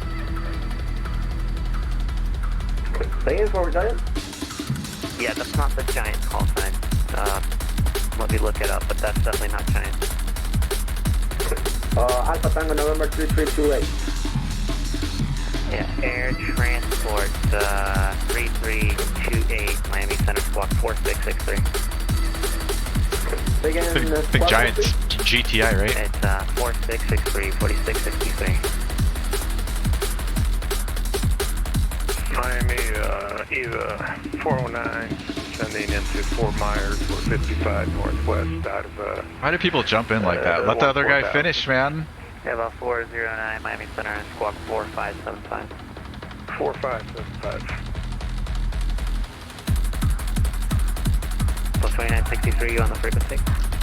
Say for Giant? Yeah, that's not the Giant call sign. Let me look it up, but that's definitely not Giant. Alpha Tango November 3328. Yeah, Air Transport 3328, Miami Center Squawk 4663. Big Giant's GTI, right? It's 4663, 4663. Miami, EVA 409, sending into Fort Myers, 455 northwest out of... Why do people jump in like that? Let the other guy finish, man. Yeah, about 409, Miami Center and Squawk 4575. 4575. So 2963, you on the frequency?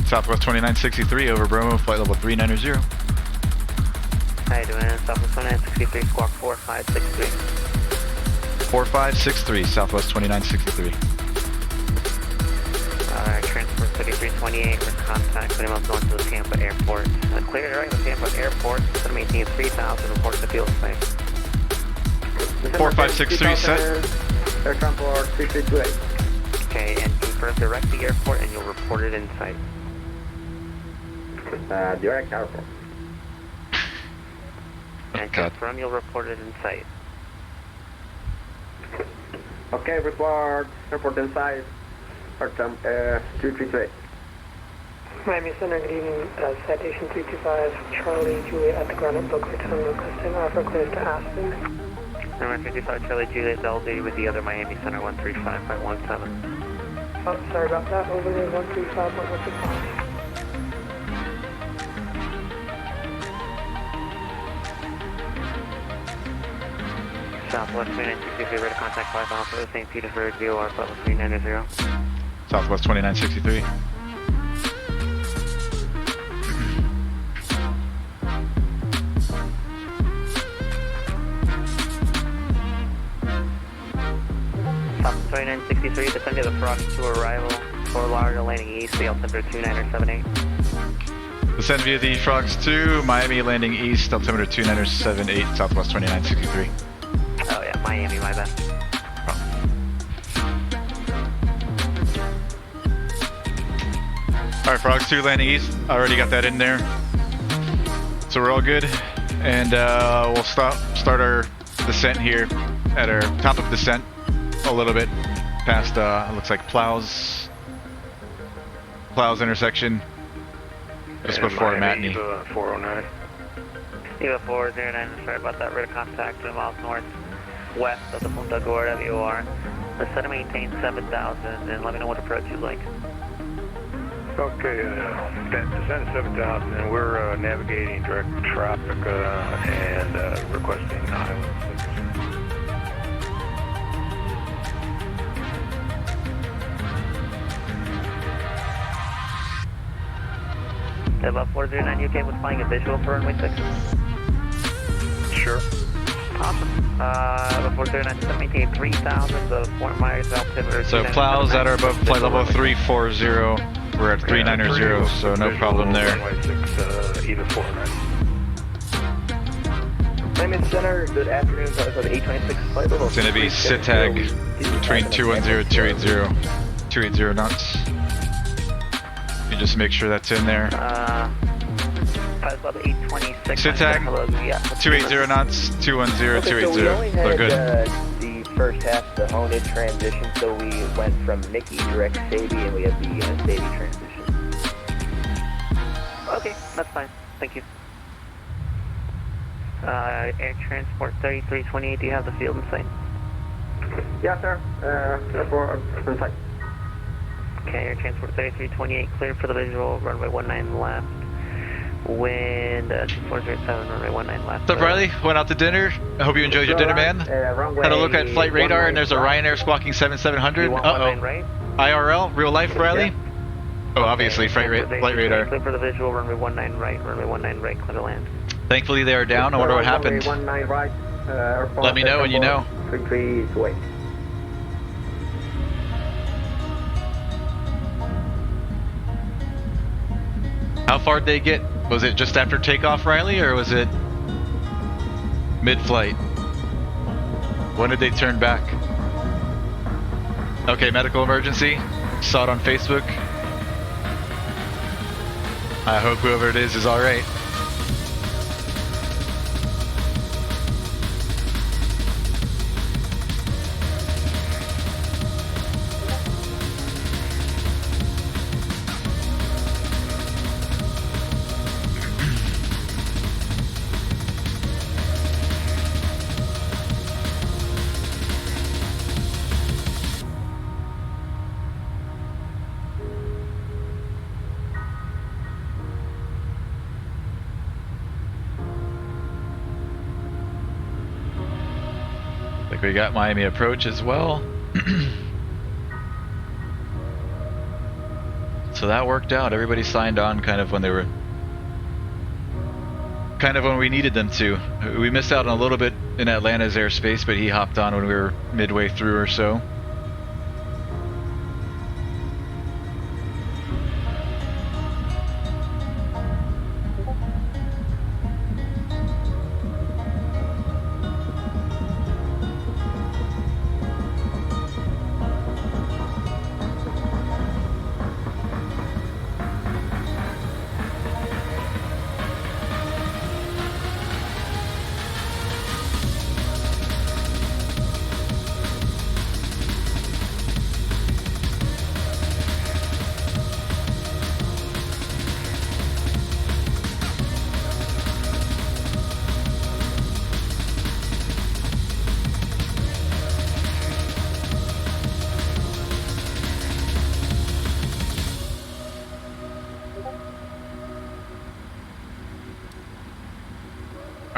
Southwest 2963 over Bromo, flight level 390. How you doing? Southwest 2963, Squawk 4563. 4563, Southwest 2963. Alright, transport 3328, we're contacting them going to the Tampa Airport. Clear to right to Tampa Airport, going to maintain 3000, report to field space. 4563 set. Air Transport 3328. Okay, and confirm direct the airport and you'll report it in sight. Direct airport. And confirm you'll report it in sight. Okay, report inside. 2338. Miami Center, good evening. Citation 325, Charlie Juliet at the Granite Book Return requesting offer clears to Aspen. Number 55, Charlie Juliet, Bell Duty with the other Miami Center 135.17. Oh, sorry about that. Over there, 135.165. Southwest 2963, ready to contact 5 Alpha, St. Petersburg, VOR, level 390. Southwest 2963. Southwest 2963, descend to the Frogs to arrival, Fort Lauderdale landing east, the altimeter 2978. Descend via the Frogs 2, Miami landing east, altimeter 2978, Southwest 2963. Oh yeah, Miami, my bad. Alright, Frogs 2 landing east, already got that in there. So we're all good. And we'll start our descent here at our top of descent a little bit past, it looks like Plows intersection just before Matney. EVA 409. EVA 409, sorry about that, rate of contact 2 miles north west of the Punta Gorda VOR. The center maintains 7,000 and let me know what approach you'd like. Okay, descend to 7,000 and we're navigating direct traffic and requesting Island 6. About 409, you okay with flying a visual for runway 6? Sure. Awesome. About 409, just maintain 3,000, the Fort Myers altimeter. So Plows at or above flight level 340, we're at 390, so no problem there. Runway 6, EVA 409. Miami Center, good afternoon, Southwest 826, flight level. It's going to be SITAG between 210, 280, 280 knots. You just make sure that's in there. SITAG 280 knots, 210, 280. They're good. The first half, the HONID transition, so we went from Mickey direct Sabi, and we have the Sabi transition. Okay, that's fine. Thank you. Air Transport 3328, do you have the field in sight? Yes, sir. Therefore, in sight. Okay, Air Transport 3328, cleared for the visual, runway 19 left. Wind 2407, runway 19 left. What's up, Riley? Went out to dinner. I hope you enjoyed your dinner, man. Had a look at flight radar, and there's a Ryanair squawking 7700. Uh-oh. Right? IRL? Real life, Riley? Yeah. Oh, obviously, flight radar. Clear for the visual, runway 19 right, runway 19 right, clear to land. Thankfully, they are down. I wonder what happened. Right, let me know when you know. 3 wait. How far did they get? Was it just after takeoff, Riley, or was it mid-flight? When did they turn back? Okay, medical emergency. Saw it on Facebook. I hope whoever it is all right. We got Miami approach as well. So that worked out. Everybody signed on kind of when they were when we needed them to. We missed out on a little bit in Atlanta's airspace, but he hopped on when we were midway through or so.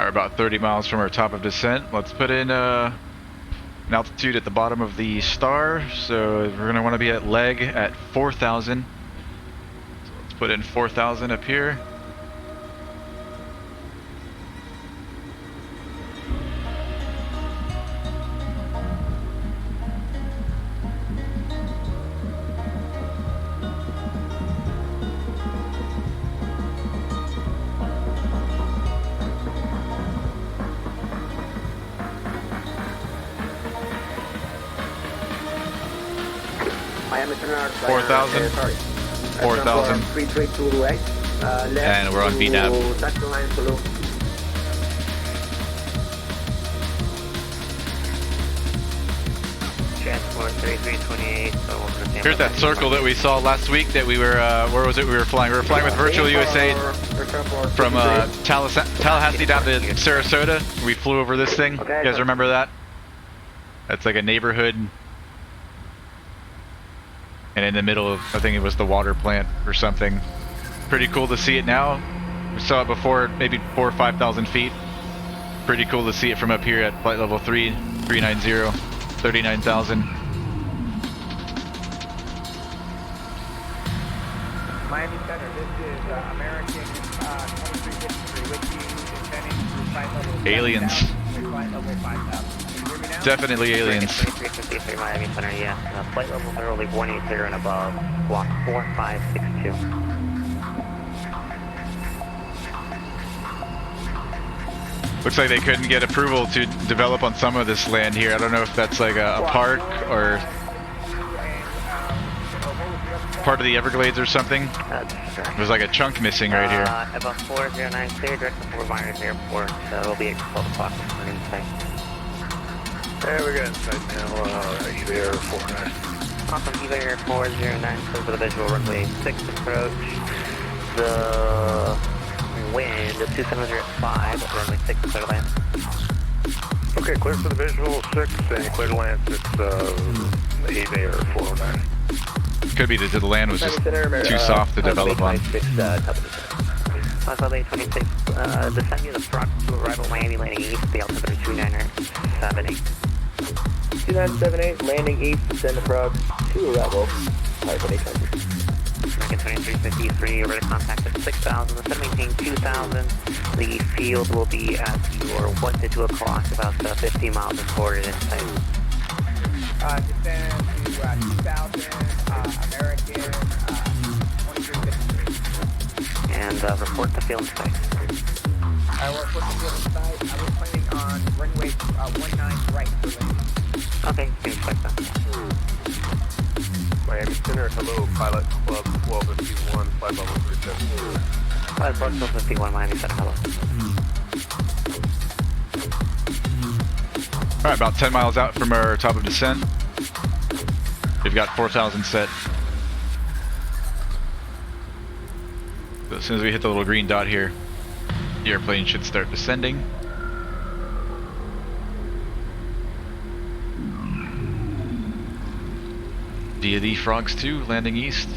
We're about 30 miles from our top of descent. Let's put in an altitude at the bottom of the star. So we're going to want to be at leg at 4,000. So let's put in 4,000 up here. Miami Center, 4,000. 4,000. 332 And we're on VNAV. Taxi line below. Transport 3328. Here's that circle that we saw last week that we were, where was it we were flying? We were flying with Virtual USA from Tallahassee down to Sarasota. We flew over this thing. You guys remember that? That's like a neighborhood. And in the middle of, I think it was the water plant or something. Pretty cool to see it now. We saw it before, maybe 4,000 or 5,000 feet. Pretty cool to see it from up here at flight level 390, 39,000. Miami Center, this is American 2353 with you, descending through flight level Aliens. 7,000, flight level 5,000. Can you hear me now? Definitely aliens. 2353 Miami Center, yes. Flight level thoroughly 180 and above. Block 4562. Looks like they couldn't get approval to develop on some of this land here. I don't know if that's like a park or part of the Everglades or something. There's like a chunk missing right here. About 409 clear, direct to Fort Myers Airport. It'll be at 12 o'clock on inside. Yeah, we got inside now, EVGA 49. Awesome, EVGA 409, clear for the visual runway 6 approach. The wind is 270 at 5, runway 6 clear to land. Okay, clear for the visual 6 and clear to land. It's EVGA 409. Could be that the land was just too soft to develop on. Sunday 26, descend near the front to arrival Miami, landing east, the altitude 2978. 2978, landing east, descend approach to arrival, Pipeline 800. American 2353, over to contact at 6,000, instead of maintaining 2,000, the field will be at your 1 to 2 o'clock, about 50 miles forward inside. Descend to 2,000, American 2353. And report the field specs. I will report the field site. I was planning on runway 19 right for landing. Okay, you can expect that. Miami Center, hello, Pilot Club 1251, flight level 372. Pilot Club 1251, Miami Center, hello. Alright, about 10 miles out from our top of descent. We've got 4,000 set. So as soon as we hit the little green dot here, the airplane should start descending. D Frogs 2 landing east.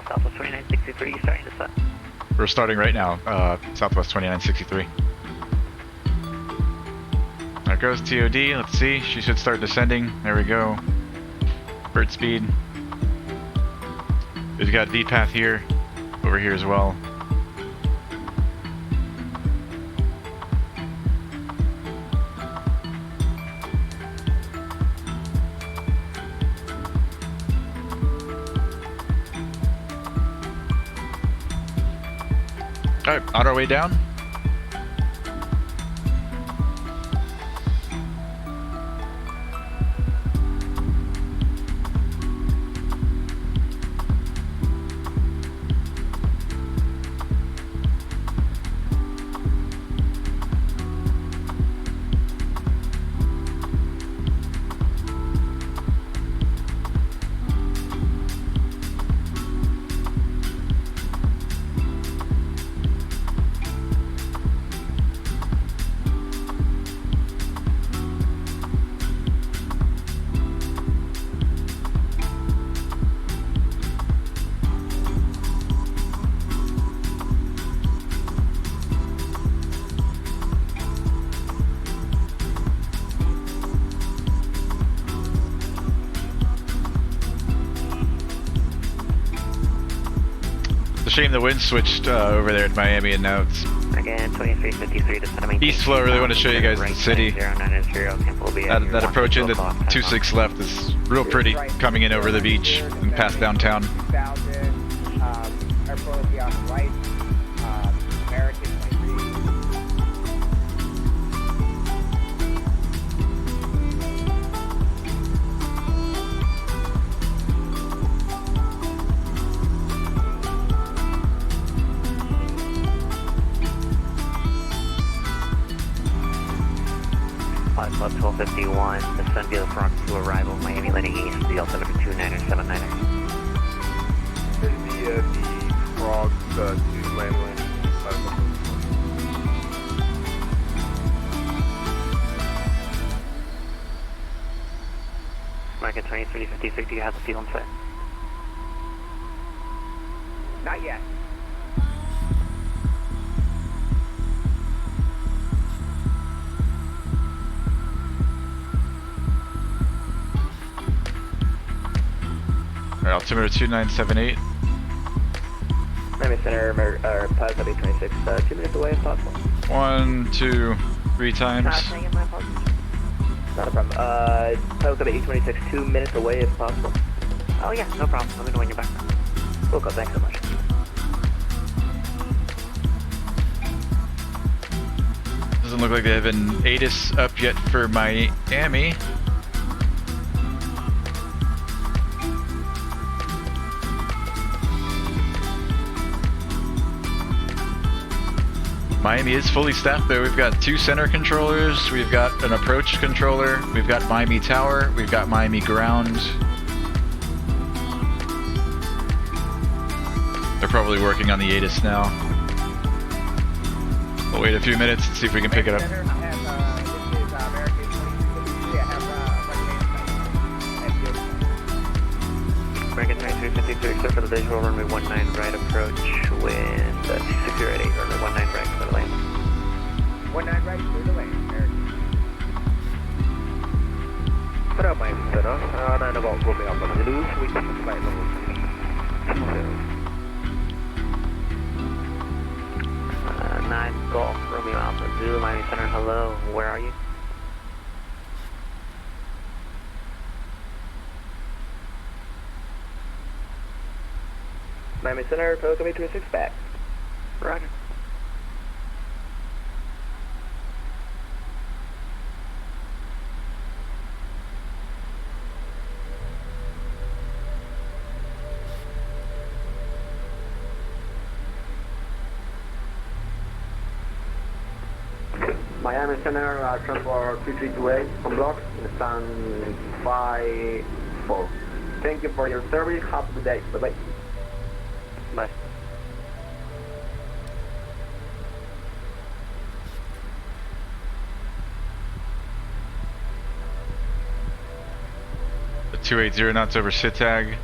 Southwest 2963, starting to set. We're starting right now, Southwest 2963. There goes TOD, let's see, she should start descending. There we go. Bird speed. We've got VPath here, over here as well. Alright, on our way down. shame the wind switched over there in Miami, and now it's Again, 2353 to Sunny. east flow. I really want to show you guys the city. That approach into 26 left is real pretty, coming in over the beach and past downtown. Airport will be on the right. American 23. Club 1251, the Sunview front to arrival, Miami landing east, the altimeter 29er, 79er. The Frogs to Lamlin. American 2353, do you have the fuel set? Not yet. Alright, altimeter 2978. Miami Center, Pilot W26, 2 minutes away if possible. 1, 2, 3 times. Not a problem. Pilot W26, 2 minutes away if possible. Oh yeah, no problem. Let me know when you're back. Cool, thanks so much. Doesn't look like they have an ATIS up yet for Miami. Miami is fully staffed though. We've got 2 center controllers, we've got an approach controller, we've got Miami Tower, we've got Miami Ground. They're probably working on the ATIS now. We'll wait a few minutes and see if we can pick it up. American 2353, clear for the visual, runway 19 right approach, wind 2608, runway 19 right, clear to land. 19 right, clear to land, American. Put up Miami Center, 9 about Romeo Alpha Zulu, we can flight level 9 Golf, Romeo Alpha Zulu, Miami Center, hello, where are you? Miami Center, Pilot W26 back. Roger. Miami Center, transport 332A on block, stand 5-4. Thank you for your service, have a good day, bye-bye. Bye. The 280 knots over SITAG.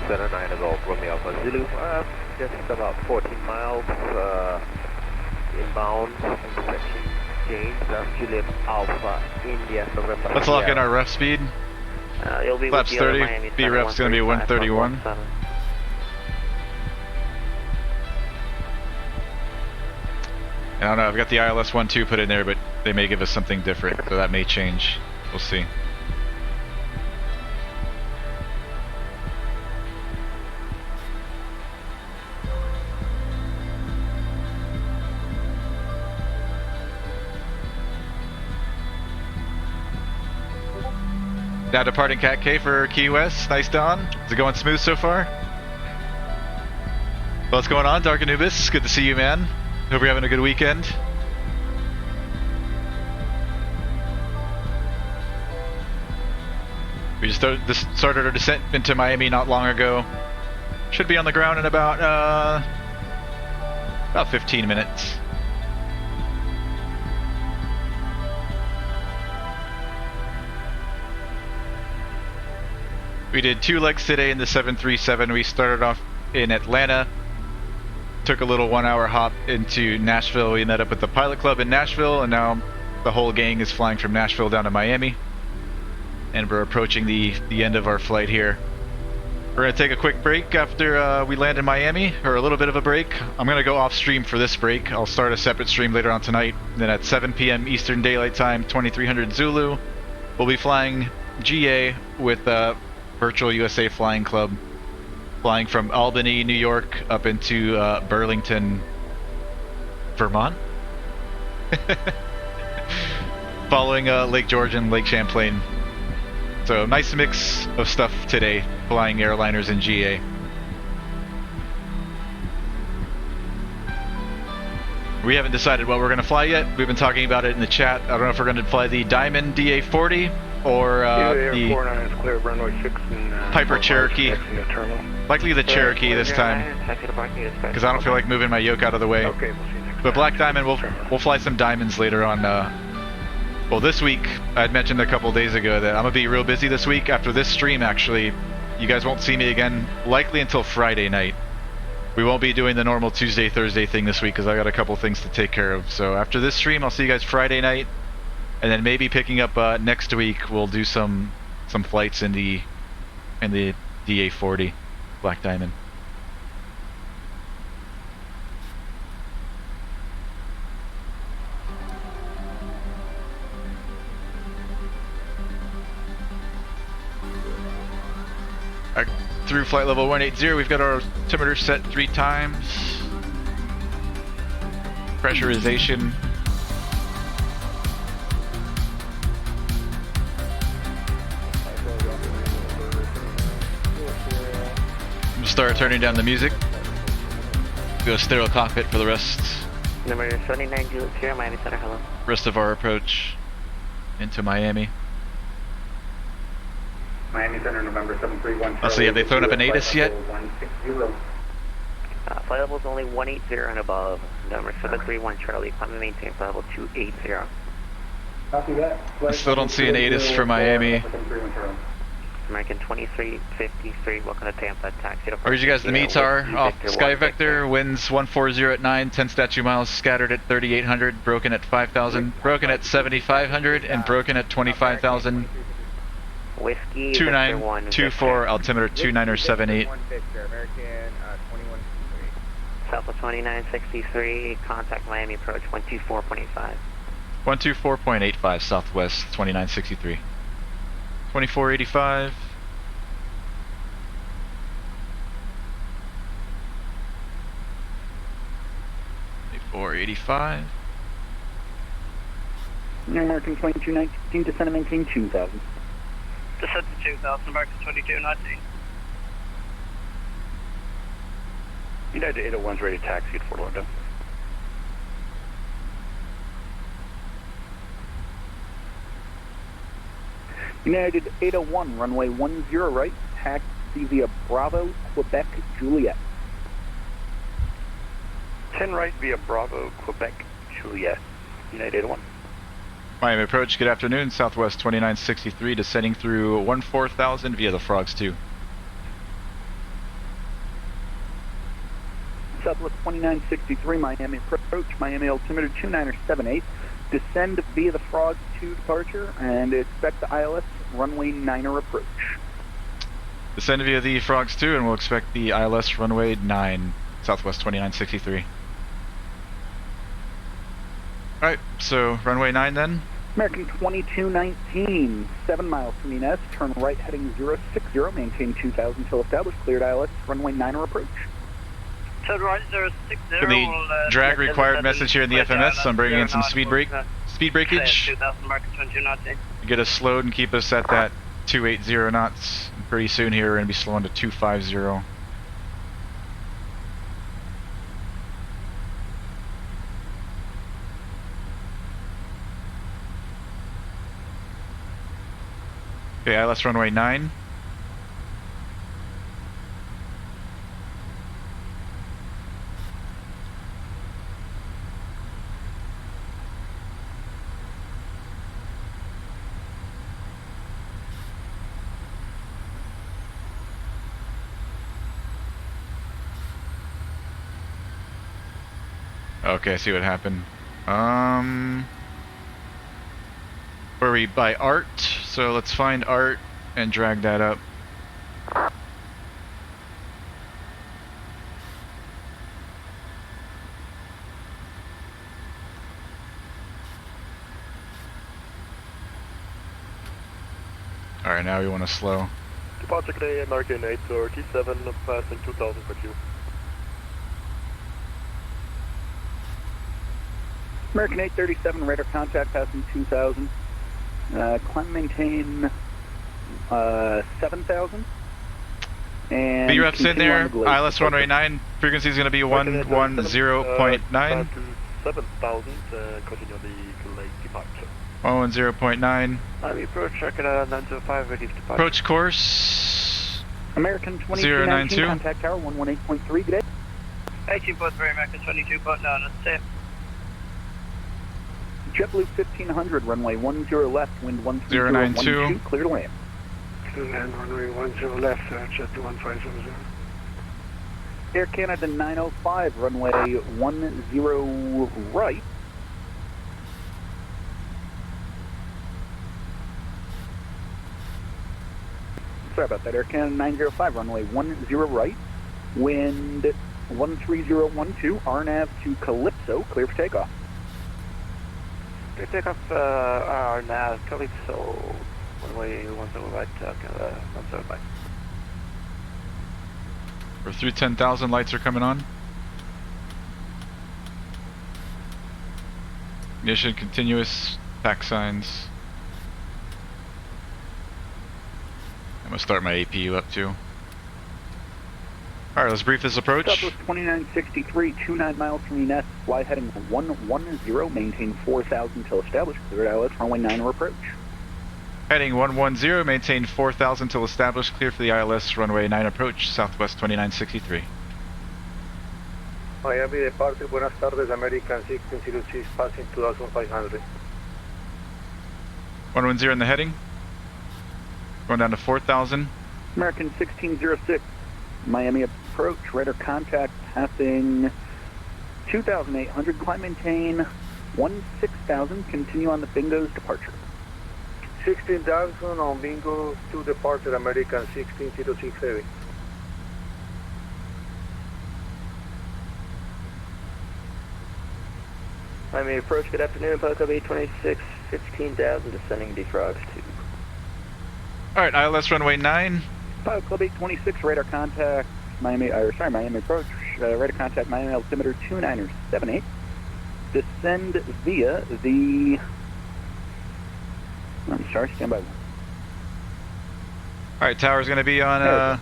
Center 9 Golf, Romeo Alpha Zulu, just about 14 miles inbound, intersection change, that's Juliet Alpha, India, November. Let's lock in our ref speed. You'll be Flaps with the 30, Miami B ref's going to be 131. I don't know, I've got the ILS 1-2 put in there, but they may give us something different, so that may change. We'll see. Now departing Cat K for Key West. Nice dawn. Is it going smooth so far? What's going on, Dark Anubis? Good to see you, man. Hope you're having a good weekend. We just started our descent into Miami not long ago. Should be on the ground in about 15 minutes. We did 2 legs today in the 737. We started off in Atlanta, took a little 1-hour hop into Nashville. We met up with the Pilot Club in Nashville, and now the whole gang is flying from Nashville down to Miami. and we're approaching the end of our flight here. We're going to take a quick break after we land in Miami, or a little bit of a break. I'm going to go off stream for this break. I'll start a separate stream later on tonight. Then at 7 p.m. Eastern Daylight Time, 2300 Zulu, we'll be flying GA with Virtual USA Flying Club, flying from Albany, New York, up into Burlington, Vermont, following Lake George and Lake Champlain. So nice mix of stuff today, flying airliners in GA. We haven't decided what we're going to fly yet. We've been talking about it in the chat. I don't know if we're going to fly the Diamond DA40 or the 49 is clear, runway 6 and Piper Cherokee. Likely the Cherokee this time, because I don't feel like moving my yoke out of the way. Okay, we'll see you next But Black Diamond, we'll fly some Diamonds later on. Well, this week, I had mentioned a couple days ago that I'm going to be real busy this week. After this stream, actually, you guys won't see me again, likely until Friday night. We won't be doing the normal Tuesday, Thursday thing this week because I got a couple things to take care of. So after this stream, I'll see you guys Friday night. And then maybe picking up next week, we'll do some flights in the DA40 Black Diamond. Through flight level 180, we've got our altimeter set 3 times. Pressurization. Start turning down the music. Go stereo cockpit for the rest. Number 79 Juliet Sierra, Miami Center, hello. Rest of our approach into Miami. Miami Center, November 731. Let's see, have they thrown up an ATIS yet? Flight level is only 180 and above. Number 731 Charlie, climb and maintain flight level 280. Copy that. I still don't see an ATIS for Miami. American 2353, welcome to Tampa, taxi to... Where's you guys the meets are? Off Sky Vector, winds 140 at 9, 10 statute miles, scattered at 3,800, broken at 5,000, broken at 7,500, and broken at 25,000. Whiskey, 2924, altimeter 2978. Southwest 2963, contact Miami approach 124.85. 124.85, Southwest 2963. 2485. $485. American 2219, descend and maintain 2000. Descend to 2000, American 2219. United 801's ready to taxi at Fort Lauderdale. United 801, runway 10 right, taxi via Bravo, Quebec, Juliet. 10 right via Bravo, Quebec, Juliet. United 801. Miami approach, good afternoon, Southwest 2963, descending through 14,000 via the Frogs 2. Southwest 2963, Miami approach, Miami altimeter 2978, descend via the Frogs 2 departure, and expect the ILS runway 9er approach. Descend via the Frogs 2, and we'll expect the ILS runway 9, Southwest 2963. Alright, so runway 9 then? American 2219, 7 miles from Ines, turn right heading 060, maintain 2000 till established, cleared ILS, runway 9er approach. Turn right 060. For the drag required message here in the FMS, so I'm bringing in some speed breakage. 2000, American 2219. Get us slowed and keep us at that 280 knots. Pretty soon here we're going to be slowing to 250. Okay, ILS runway 9. Okay, I see what happened. Were we by Art? So let's find Art and drag that up. Alright, now we want to slow. Departure today, American 837, passing 2000 for you. American 837, radar contact passing 2000. Climb maintain 7000. And VREP's in there, ILS 189, frequency is going to be 110.9. 7,000, continue the late departure. 110.9. Miami approach, check it out, 905, ready to departure. Approach course. American 2219, contact tower 118.3, good day. 18.3, American 22.9, that's it. JetBlue 1500, runway 10 left, wind 092, clear to land. And runway 10 left, JetBlue 1570. Air Canada 905, runway 10 right. Sorry about that, Air Canada 905, runway 10 right, wind 13012, RNAV to Calypso, clear for takeoff. Clear takeoff, RNAV, Calypso, runway 10 right, Canada 905. We're through 10,000, lights are coming on. Ignition continuous, pack signs. I'm gonna start my APU up too. Alright, let's brief this approach. Southwest 2963, 29 miles from Enes, fly heading 110, maintain 4000 until established, cleared ILS, runway 9 or approach. Heading 110, maintain 4000 till established, clear for the ILS, runway 9 approach, Southwest 2963. Miami departure, buenas tardes, American 1606, passing 2500. 110 in the heading. Going down to 4000. American 1606, Miami approach, radar contact passing 2800, climb maintain 16,000, continue on the Bingo's departure. 16,000 on Bingo to departure, American 1606 heavy. Miami approach, good afternoon, Pilot Club 826, 15,000, descending defrogs 2. Alright, ILS runway 9. Pilot Club 826, radar contact, Miami approach, radar contact, Miami altimeter 2978. Descend via the, stand by. Alright, tower's gonna be on,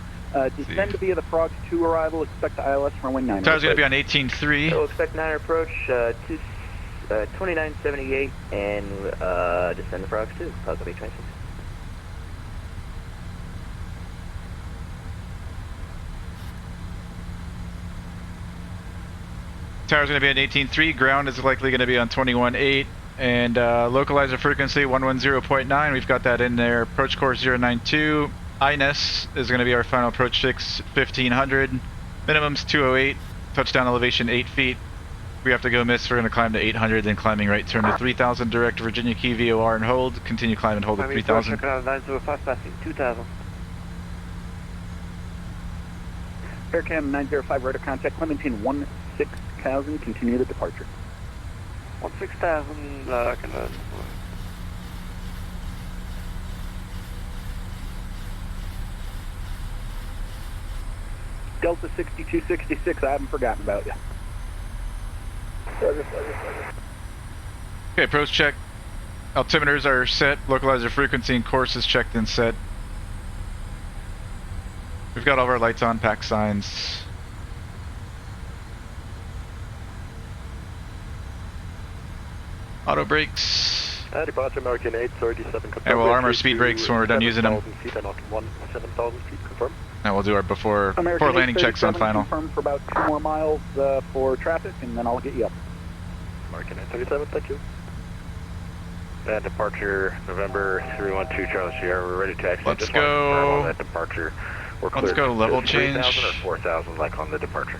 descend via the Frogs 2 arrival, expect the ILS runway 9. Tower's gonna be on 18.3. We'll expect 9 approach, 2978, and descend the Frogs 2, Pilot Club 826. Tower's going to be on 18.3, ground is likely going to be on 21.8, and localizer frequency 110.9, we've got that in there. Approach course 092, INES is going to be our final approach fix, 1500, minimum's 208, touchdown elevation 8 feet. We have to go miss, we're going to climb to 800, then climbing right turn to 3000, direct Virginia Key VOR and hold, continue climb and hold at 3000. 905 passing 2000. Air Cam 905, radar contact, climb maintain 16,000, continue the departure. 16,000, Delta 6266, I haven't forgotten about you. Okay, approach check. Altimeters are set, localizer frequency and course is checked and set. We've got all of our lights on, pack signs. Auto brakes. Departure American 837. And we'll arm our speed brakes when we're done using them. 7,000 feet, confirm. And we'll do our before American landing checks on final. Confirm for about 2 more miles for traffic, and then I'll get you up. American 837, thank you. And departure November 312 Charlie Sierra. We're ready to exit. Let's Just go. on that departure. We're Let's go level change. 3,000 or 4,000 like on the departure.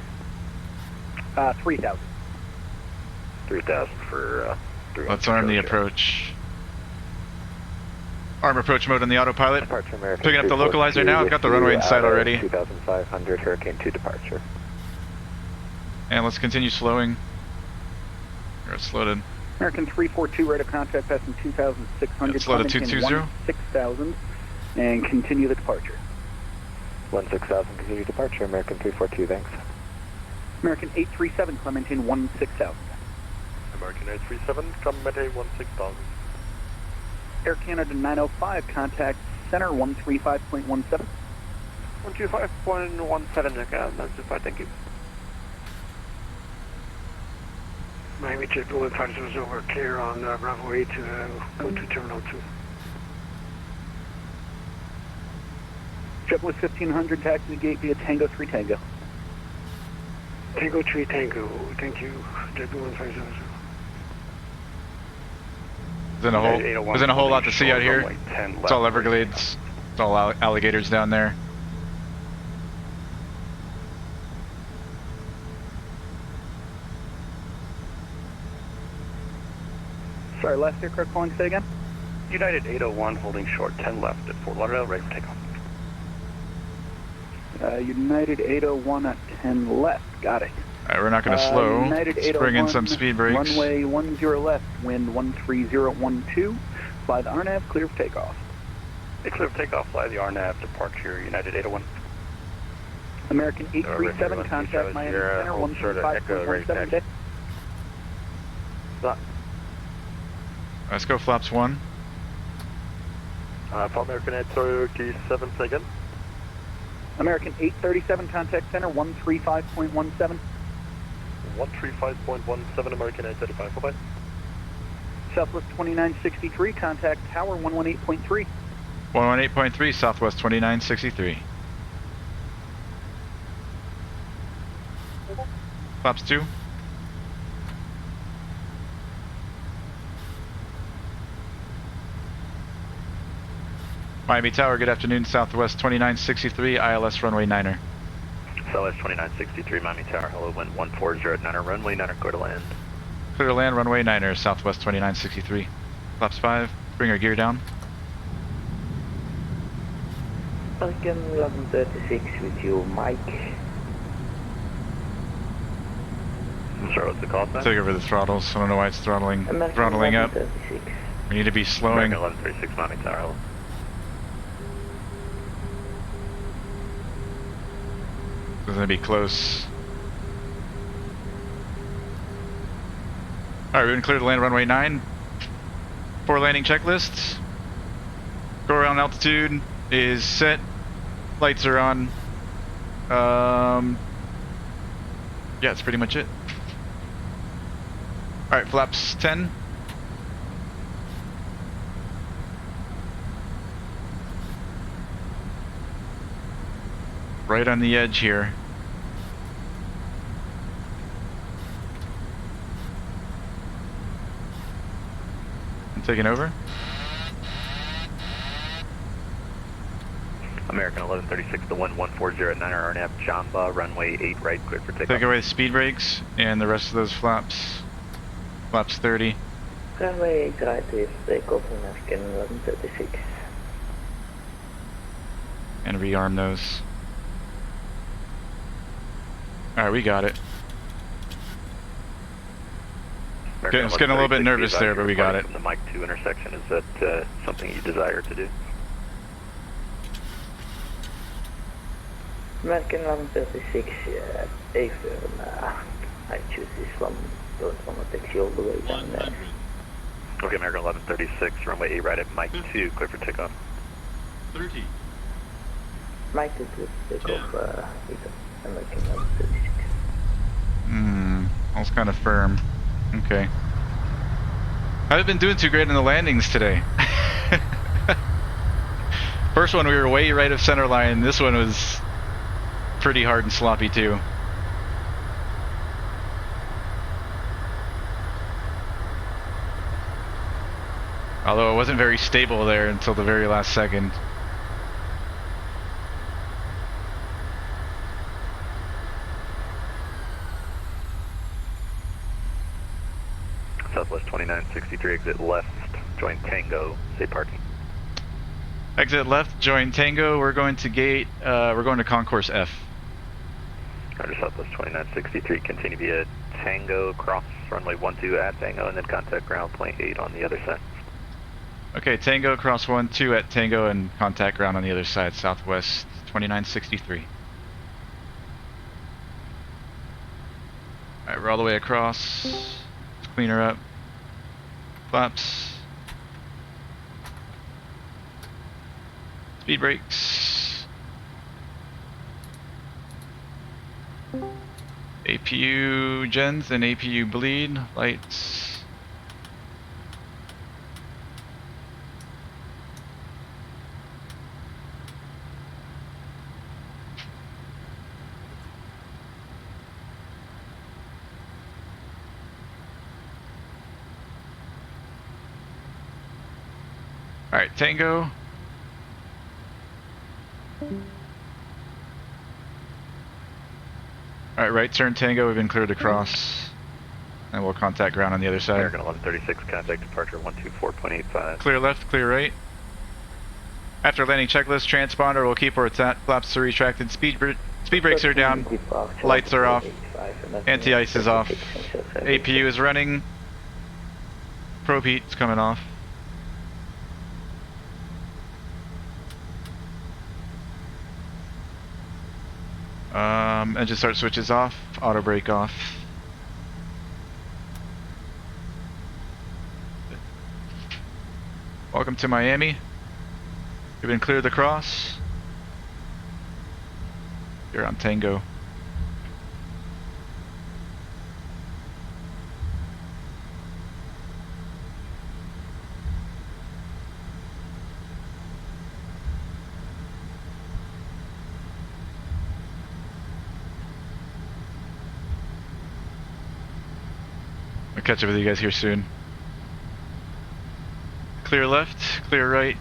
3,000. 3,000 for. Let's arm the approach. Arm approach mode on the autopilot. Departure American Picking up the localizer now. I've got the runway in sight already. 2500 Hurricane 2 departure. And let's continue slowing. Or it's slowed in. American 342, radar contact passing 2,600. It's slowed to 220. 6,000, and continue the departure. 16,000, continue departure. American 342, thanks. American 837, Clementine 16,000. American 837, Clementine 16,000. Air Canada 905, contact center 135.17. 125.17 again, that's it, thank you. Miami Jet Blue 150 over clear on Bravo 8 to go to Terminal 2. JetBlue 1500, taxi the gate via Tango 3 Tango. Tango 3 Tango, thank you. Jet Blue 150. There's a whole lot to see out here. It's all Everglades. It's all alligators down there. Sorry, last aircraft calling, say again? United 801 holding short 10 left at Fort Lauderdale, ready for takeoff. United 801 at 10 left, got it. Alright, we're not going to slow. United Let's bring in some speed brakes. Runway 10 left, wind 13012. Fly the RNAV, clear for takeoff. Clear for takeoff, fly the RNAV, departure United 801. American 837, contact Miami Center 135.17. Let's go flaps 1. For American 837, second. American 837, contact center 135.17. 135.17, American 835, bye-bye. Southwest 2963, contact tower 118.3. 118.3, Southwest 2963. Flaps 2. Miami Tower, good afternoon, Southwest 2963, ILS runway 9er. Southwest 2963, Miami Tower, hello, wind 140 at 9er, runway 9er, clear to land. Clear to land, runway 9er, Southwest 2963. Flaps 5, bring our gear down. Falcon 1136 with you, Mike. I'm sorry, what's the call sign? Take over the throttles, I don't know why it's throttling up. We need to be slowing. American 1136, Miami Tower, hello. It's going to be close. Alright, we're going to clear to land runway 9. 4 landing checklists. Go around altitude is set. Lights are on. Yeah, that's pretty much it. Alright, flaps 10. Right on the edge here. I'm taking over. American 1136, the 1140 at 9er, RNAV, Jamba, runway 8 right, clear for takeoff. Take away the speed brakes and the rest of those flaps. Flaps 30. Runway 8 right is takeoff, American 1136. And rearm those. Alright, we got it. It's getting a little bit nervous there, but we got it. From the Mike 2 intersection, is that something you desire to do? American 1136, AFIRM, I choose this one, don't want to take you all the way down there. Okay, American 1136, runway 8 right at Mike 2, clear for takeoff. 30. Mike 2, takeoff, American 1136. I was kind of firm. Okay. I haven't been doing too great in the landings today. First one we were way right of center line. This one was pretty hard and sloppy too. Although it wasn't very stable there until the very last second. Southwest 2963, exit left, join Tango, say parking. Exit left, join Tango. We're going to gate, we're going to concourse F. Roger, Southwest 2963, continue via Tango, cross runway 12 at Tango, and then contact ground point 8 on the other side. Okay, Tango, cross 12 at Tango, and contact ground on the other side, Southwest 2963. Alright, we're all the way across. Let's clean her up. Flaps. Speed brakes. APU gens and APU bleed. Lights. Alright, Tango. Alright, right turn Tango, we've been cleared to cross. And we'll contact ground on the other side. American 1136, contact departure 124.85. Clear left, clear right. After landing checklist, transponder will keep where it's at. Flaps are retracted, speed brakes are down, lights are off, anti-ice is off, APU is running, probe heat's coming off. Engine start switches off, auto brake off. Welcome to Miami. You've been cleared to cross. You're on Tango. I'll catch up with you guys here soon. Clear left, clear right.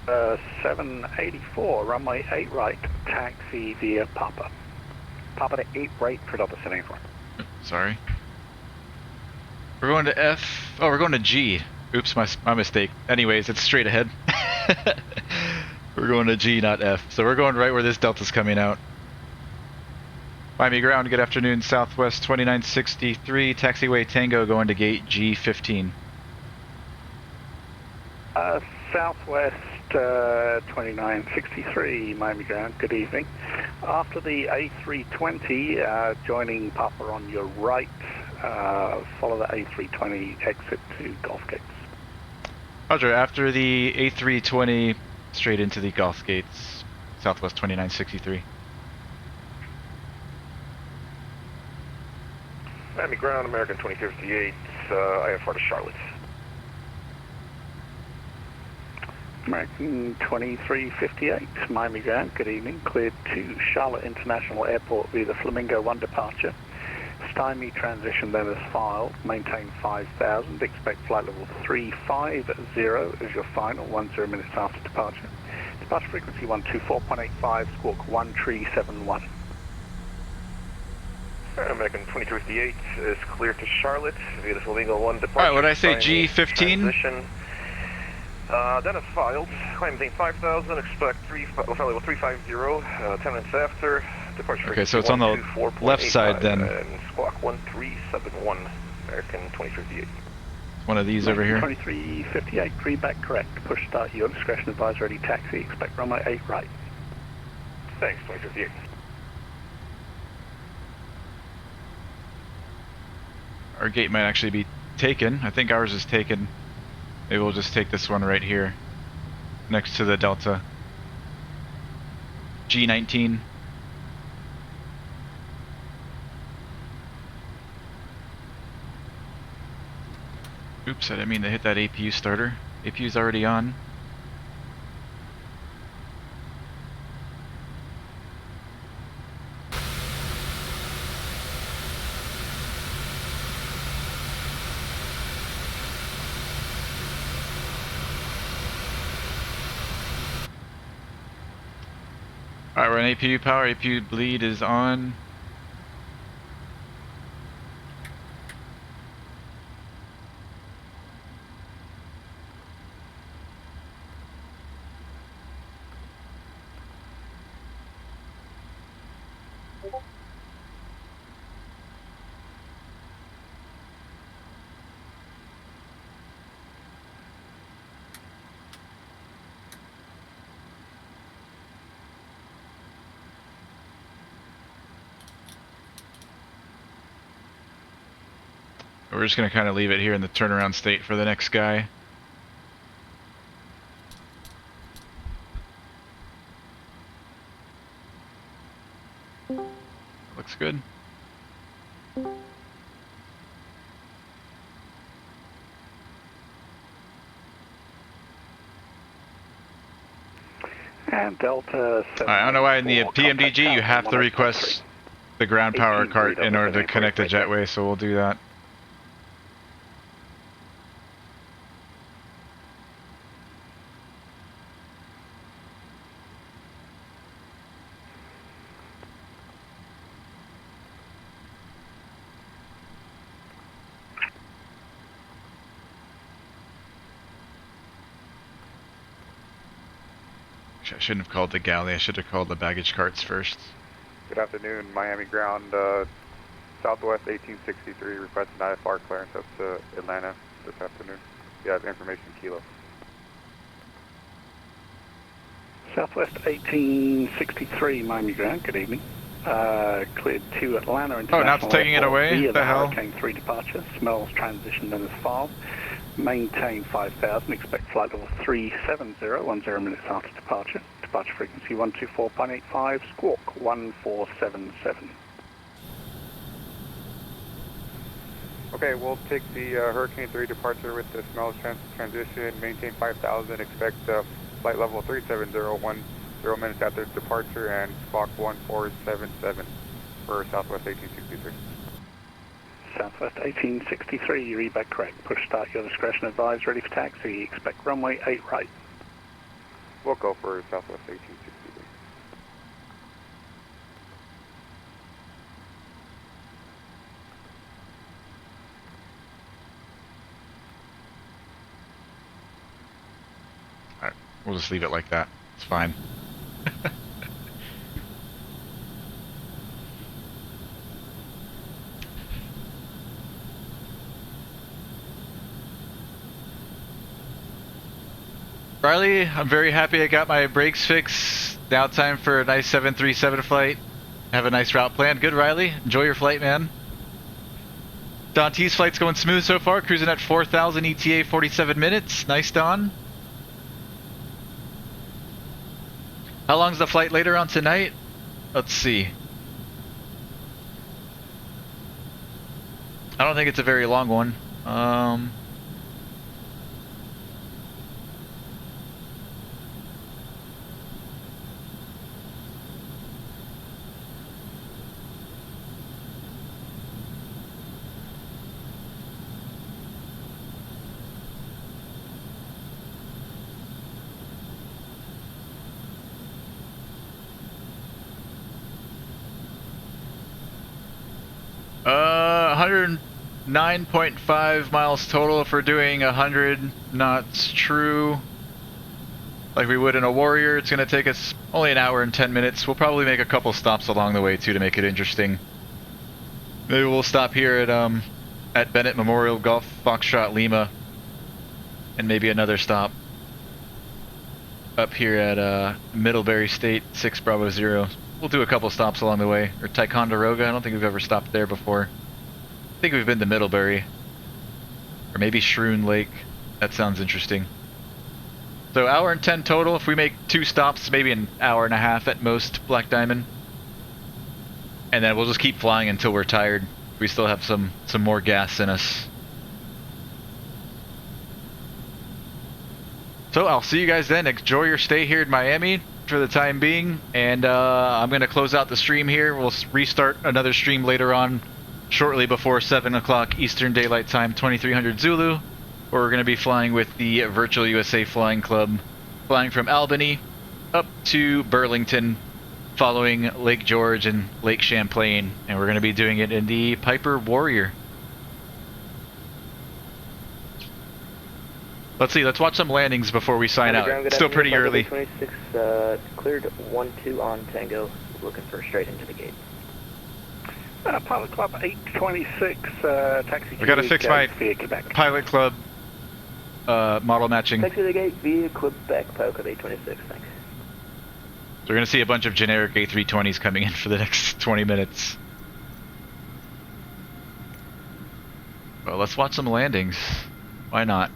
Uh, 784, runway 8 right, taxi via Papa. Papa to 8 right for Delta 74. Sorry. We're going to F. Oh, we're going to G. Oops, my mistake. Anyways, it's straight ahead. We're going to G, not F. So we're going right where this Delta's coming out. Miami ground, good afternoon, Southwest 2963, taxiway Tango going to gate G15. Southwest 2963, Miami ground, good evening. After the A320, joining Papa on your right, follow the A320 exit to Gulf Gates. Roger, after the A320, straight into the Gulf Gates, Southwest 2963. Miami ground, American 2058, IFR to Charlotte. American 2358, Miami ground, good evening. Cleared to Charlotte International Airport via the Flamingo 1 departure. Stymie transition then as filed. Maintain 5,000. Expect flight level 350 as your final, 10 minutes after departure. Departure frequency 124.85, squawk 1371. American 2058 is cleared to Charlotte via the Flamingo 1 departure. Alright, what did I say, G15? Transition. That is filed. Maintain 5,000. Expect flight level 350. 10 minutes after departure. Okay, so it's on the left side then. And squawk 1371. American 2058. One of these over here. 2358, feedback correct. Push start. Your discretion. Advise ready. Taxi. Expect runway 8 right. Thanks. 2058. Our gate might actually be taken. I think ours is taken. Maybe we'll just take this one right here, next to the Delta. G19. Oops, I didn't mean to hit that APU starter. APU's already on. Alright, we're on APU power. APU bleed is on. We're just going to kind of leave it here in the turnaround state for the next guy. Looks good. And Delta 7. I don't know why in the PMDG you have to request the ground power cart in order to connect the jetway, so we'll do that. I shouldn't have called the galley, I should have called the baggage carts first. Good afternoon, Miami ground, Southwest 1863, requesting IFR clearance up to Atlanta this afternoon. You have information, Kilo. Southwest 1863, Miami ground, good evening. Cleared to Atlanta International. Oh, now it's taking it away? Via What the hell? Hurricane 3 departure, smells transitioned and is filed. Maintain 5,000, expect flight level 370, 10 minutes after departure. Departure frequency 124.85, squawk 1477. Okay, we'll take the Hurricane 3 departure with the smells transition, maintain 5,000, expect flight level 370, 10 minutes after departure, and squawk 1477 for Southwest 1863. Southwest 1863, you read back correct. Push start, your discretion advised, ready for taxi. Expect runway 8 right. We'll go for Southwest 1863. Alright, we'll just leave it like that. It's fine. Riley, I'm very happy I got my brakes fixed. Now time for a nice 737 flight. Have a nice route planned. Good, Riley. Enjoy your flight, man. Don T's flight's going smooth so far. Cruising at 4,000 ETA, 47 minutes. Nice, Don. How long's the flight later on tonight? Let's see. I don't think it's a very long one. 109.5 miles total if we're doing 100 knots true. Like we would in a Warrior. It's going to take us only an hour and 10 minutes. We'll probably make a couple stops along the way too to make it interesting. Maybe we'll stop here at Bennett Memorial Golf Foxtrot Lima, and maybe another stop up here at Middlebury State 6 Bravo 0. We'll do a couple stops along the way. Or Ticonderoga, I don't think we've ever stopped there before. I think we've been to Middlebury. Or maybe Shroon Lake. That sounds interesting. So hour and 10 total. If we make 2 stops, maybe an hour and a half at most, Black Diamond. And then we'll just keep flying until we're tired. We still have some more gas in us. So I'll see you guys then. Enjoy your stay here in Miami for the time being, and I'm going to close out the stream here. We'll restart another stream later on, shortly before 7 o'clock Eastern Daylight Time, 2300 Zulu, where we're going to be flying with the Virtual USA Flying Club, flying from Albany up to Burlington, following Lake George and Lake Champlain, and we're going to be doing it in the Piper Warrior. Let's see, let's watch some landings before we sign out. It's still pretty early. 26, cleared 1-2 on Tango, looking for straight into the gate. Pilot Club 826, taxi. We gotta fix my Pilot Club model matching. Taxi to the gate via Quebec, Pilot Club 826, thanks. So we're gonna see a bunch of generic A320s coming in for the next 20 minutes. Well, let's watch some landings. Why not?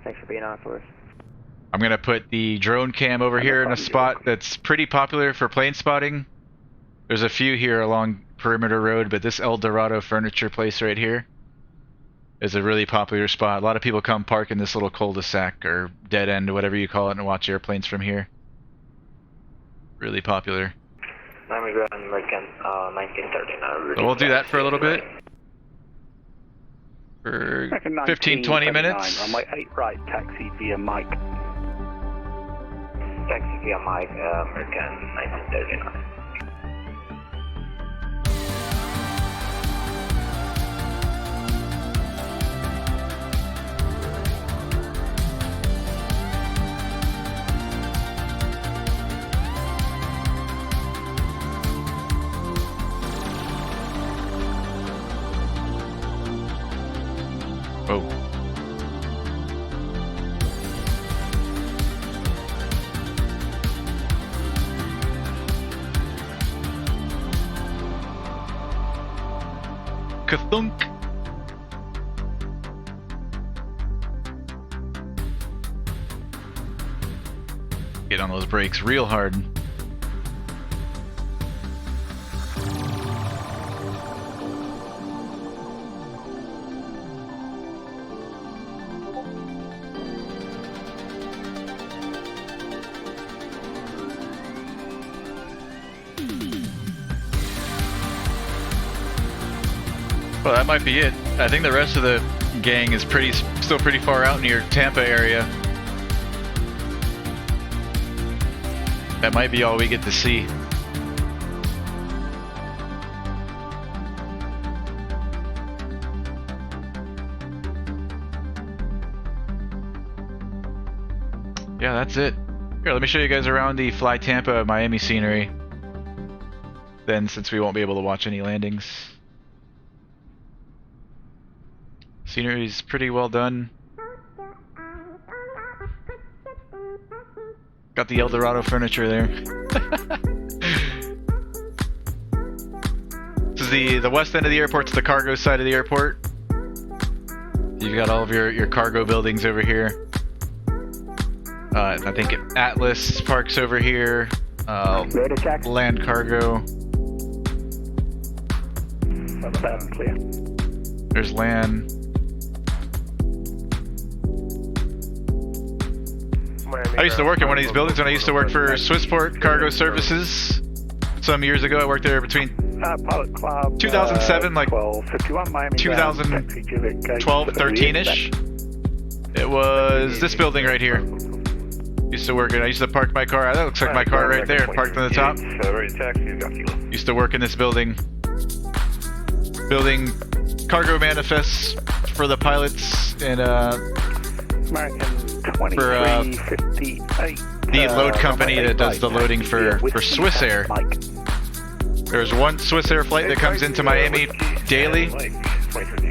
Thanks for being on for us. I'm gonna put the drone cam over here in a spot that's pretty popular for plane spotting. There's a few here along Perimeter Road, but this El Dorado furniture place right here is a really popular spot. A lot of people come park in this little cul-de-sac or dead end, whatever you call it, and watch airplanes from here. Really popular. Navigraph American 1939. So we'll do that for a little bit. For 15-20 minutes. Runway 8 right, taxi via Mike. Taxi via Mike, American 1939. Oh. Kathunk. Get on those brakes real hard. Well, that might be it. I think the rest of the gang is still pretty far out near Tampa area. That might be all we get to see. Yeah, that's it. Here, let me show you guys around the Fly Tampa Miami scenery. Then, since we won't be able to watch any landings. Scenery's pretty well done. Got the El Dorado furniture there. This is the west end of the airport. It's the cargo side of the airport. You've got all of your cargo buildings over here. I think Atlas parks over here. Land cargo. Clear. There's land. I used to work in one of these buildings when I used to work for Swissport Cargo Services. Some years ago, I worked there between Pilot Club 2007, like 1251 Miami 2012, 13-ish. It was this building right here. Used to work in. I used to park my car. That looks like my car right there, parked on the top. Used to work in this building, building cargo manifests for the pilots and American 2358. The load company that does the loading for Swissair. There's one Swissair flight that comes into Miami daily.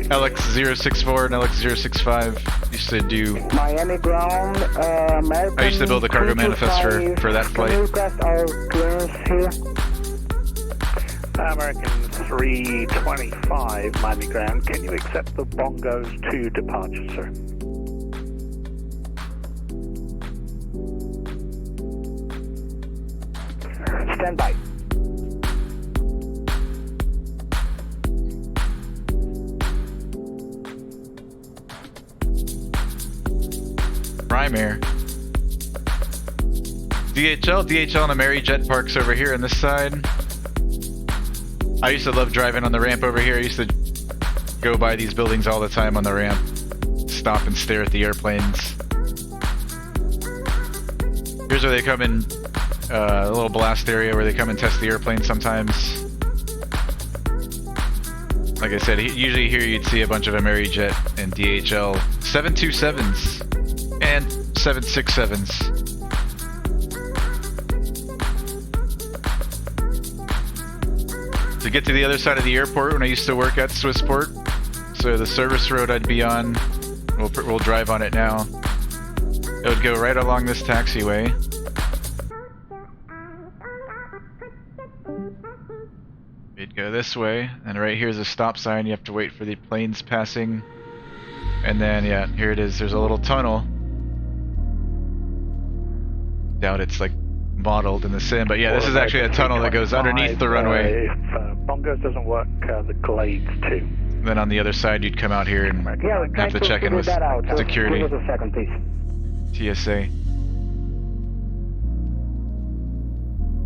LX064 and LX065 used to do. Miami ground, American. I used to build a cargo manifest for that flight. Can you request our clearance here? American 325 Miami ground. Can you accept the Bongos to departure, sir? Stand by. Prime Air. DHL and AmeriJet parks over here on this side. I used to love driving on the ramp over here. I used to go by these buildings all the time on the ramp. Stop and stare at the airplanes. Here's where they come in, a little blast area where they come and test the airplane sometimes. Like I said, usually here you'd see a bunch of AmeriJet and DHL 727s and 767s. To get to the other side of the airport, when I used to work at Swissport, so the service road I'd be on, we'll drive on it now. It would go right along this taxiway. It'd go this way, and right here's a stop sign. You have to wait for the planes passing. And then, yeah, here it is. There's a little tunnel. Doubt it's like modeled in the sim, but yeah, this is actually a tunnel that goes underneath the runway. If Bongos doesn't work, the glades too. Then on the other side, you'd come out here and have to check in with security. Give us a second, please. TSA.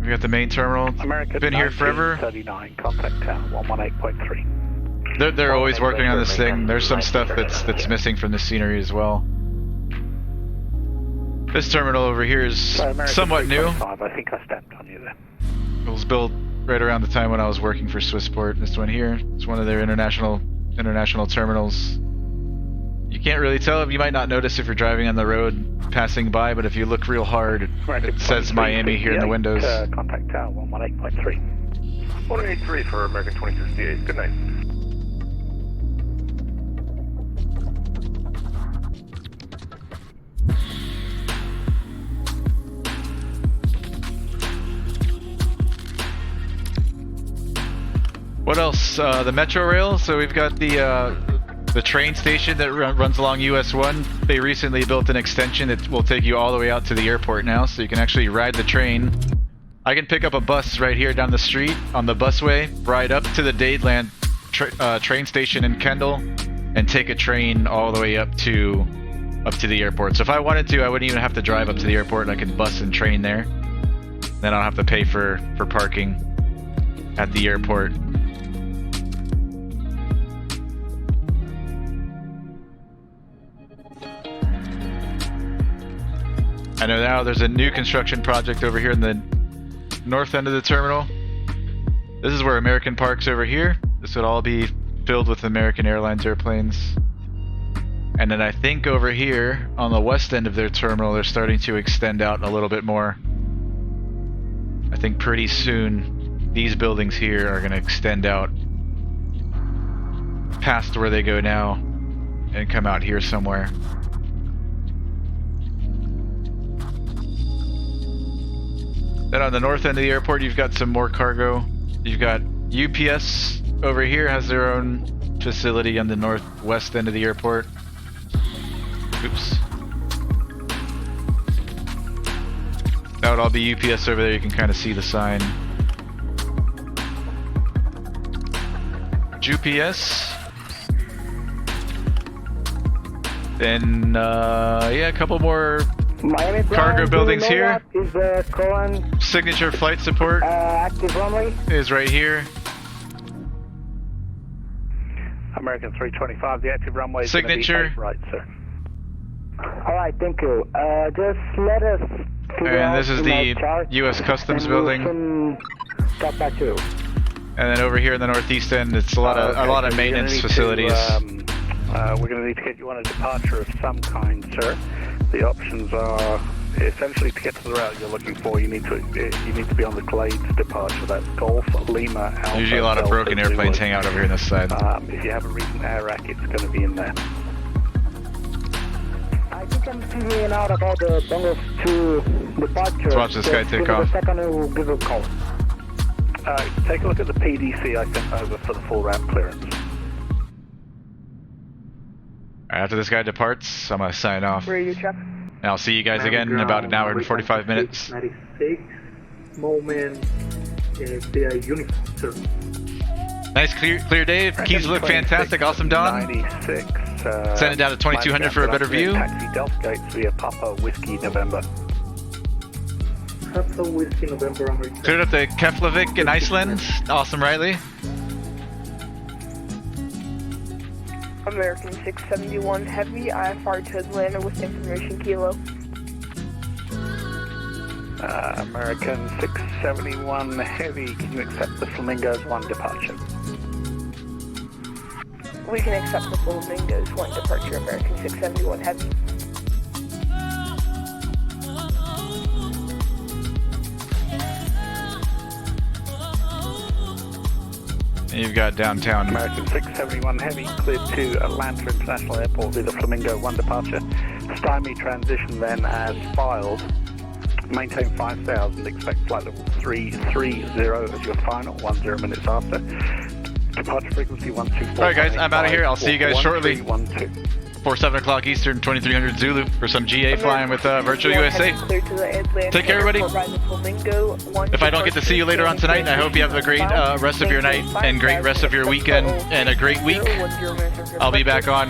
We got the main terminal. American Been here forever. 39, contact tower 118.3. They're always working on this thing. There's some stuff that's missing from the scenery as well. This terminal over here is somewhat new. I think I stepped on you there. It was built right around the time when I was working for Swissport. This one here, it's one of their international terminals. You can't really tell. You might not notice if you're driving on the road passing by, but if you look real hard, it says Miami here in the windows. Contact tower 118.3. 183 for American 2068. Good night. What else? The Metro Rail. So we've got the train station that runs along US 1. They recently built an extension that will take you all the way out to the airport now, so you can actually ride the train. I can pick up a bus right here down the street on the busway, ride up to the Dadeland train station in Kendall, and take a train all the way up to the airport. So if I wanted to, I wouldn't even have to drive up to the airport, and I could bus and train there. Then I don't have to pay for parking at the airport. I know now there's a new construction project over here in the north end of the terminal. This is where American parks over here. This would all be filled with American Airlines airplanes. And then I think over here on the west end of their terminal, they're starting to extend out a little bit more. I think pretty soon these buildings here are going to extend out past where they go now and come out here somewhere. Then on the north end of the airport, you've got some more cargo. You've got UPS over here, has their own facility on the northwest end of the airport. Oops. That would all be UPS over there. You can kind of see the sign. UPS. Then, yeah, a couple more Miami cargo buildings here. Is the current Signature flight support active runway? is right here. American 325, the active runway is Signature. Right, sir. All right, thank you. Just let us. And this is the U.S. Customs building. Stop back to. And then over here in the northeast end, it's a lot of maintenance facilities. We're going to need to get you on a departure of some kind, sir. The options are essentially to get to the route you're looking for. You need to be on the Glades departure. That's Golf Lima Alpha. Usually a lot of broken airplanes hang out over here on this side. If you have a recent air rack, it's going to be in there. I think I'm figuring out about the Bungalow 2 departure. Let's watch this guy take off. Give us a second and we'll give a call. Take a look at the PDC I sent over for the full ramp clearance. After this guy departs, I'm going to sign off. Where are you, Chuck? And I'll see you guys again in about an hour and 45 minutes. 96, moment, their uniform, sir. Nice clear day. Keys look fantastic. Awesome, Don. 96. Send it down to 2200 for a better view. Taxi Delta Gates via Papa Whiskey November. Papa Whiskey November on return. Cleared up the Keflavik in Iceland. Awesome, Riley. American 671 Heavy, IFR to Atlanta with information kilo. American 671 Heavy, can you accept the Flamingos 1 departure? We can accept the Flamingos 1 departure, American 671 Heavy. And you've got downtown. American 671 Heavy, cleared to Atlanta International Airport with the Flamingo 1 departure. Stymie transition then as filed. Maintain 5,000, expect flight level 330 as your final, 10 minutes after. Departure frequency 124. Alright guys, I'm out of here. I'll see you guys shortly. 12. For 7 o'clock Eastern, 2300 Zulu for some GA flying with Virtual USA. Take care, everybody. If I don't get to see you later on tonight, I hope you have a great rest of your night and great rest of your weekend and a great week. I'll be back on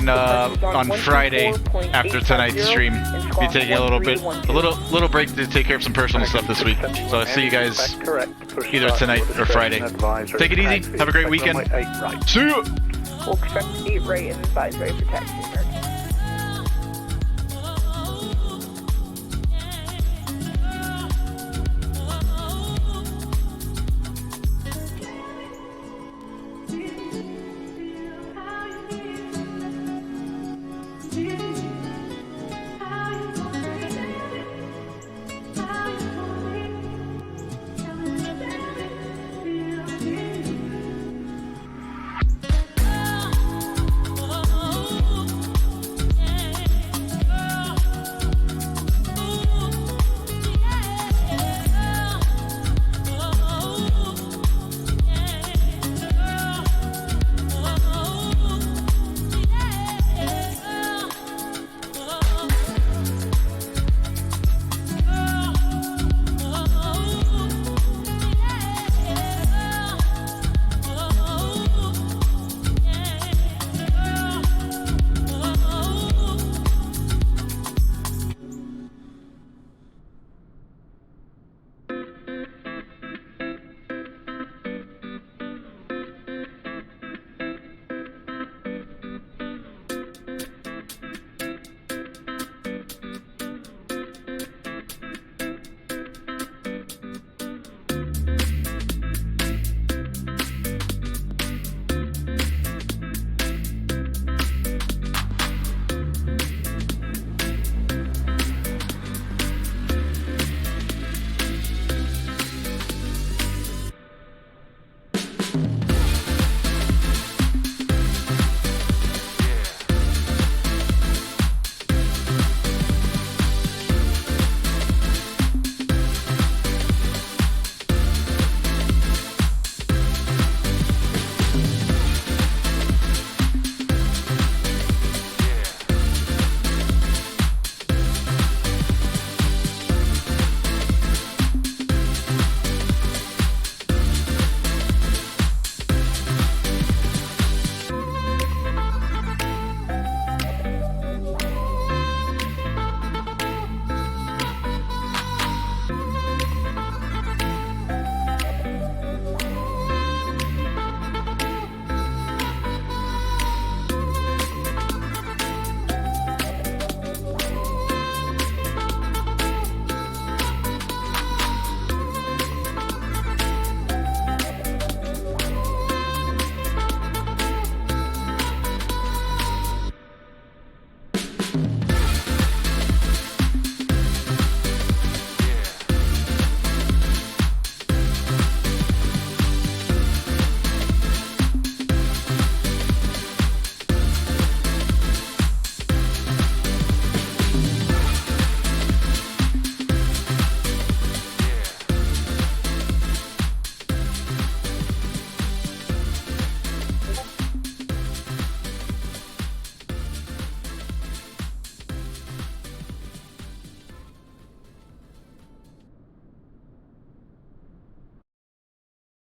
Friday after tonight's stream. Be taking a little break to take care of some personal stuff this week. So I'll see you guys either tonight or Friday. Take it easy. Have a great weekend. See you. We'll expect 8 right and advise right for taxi, American.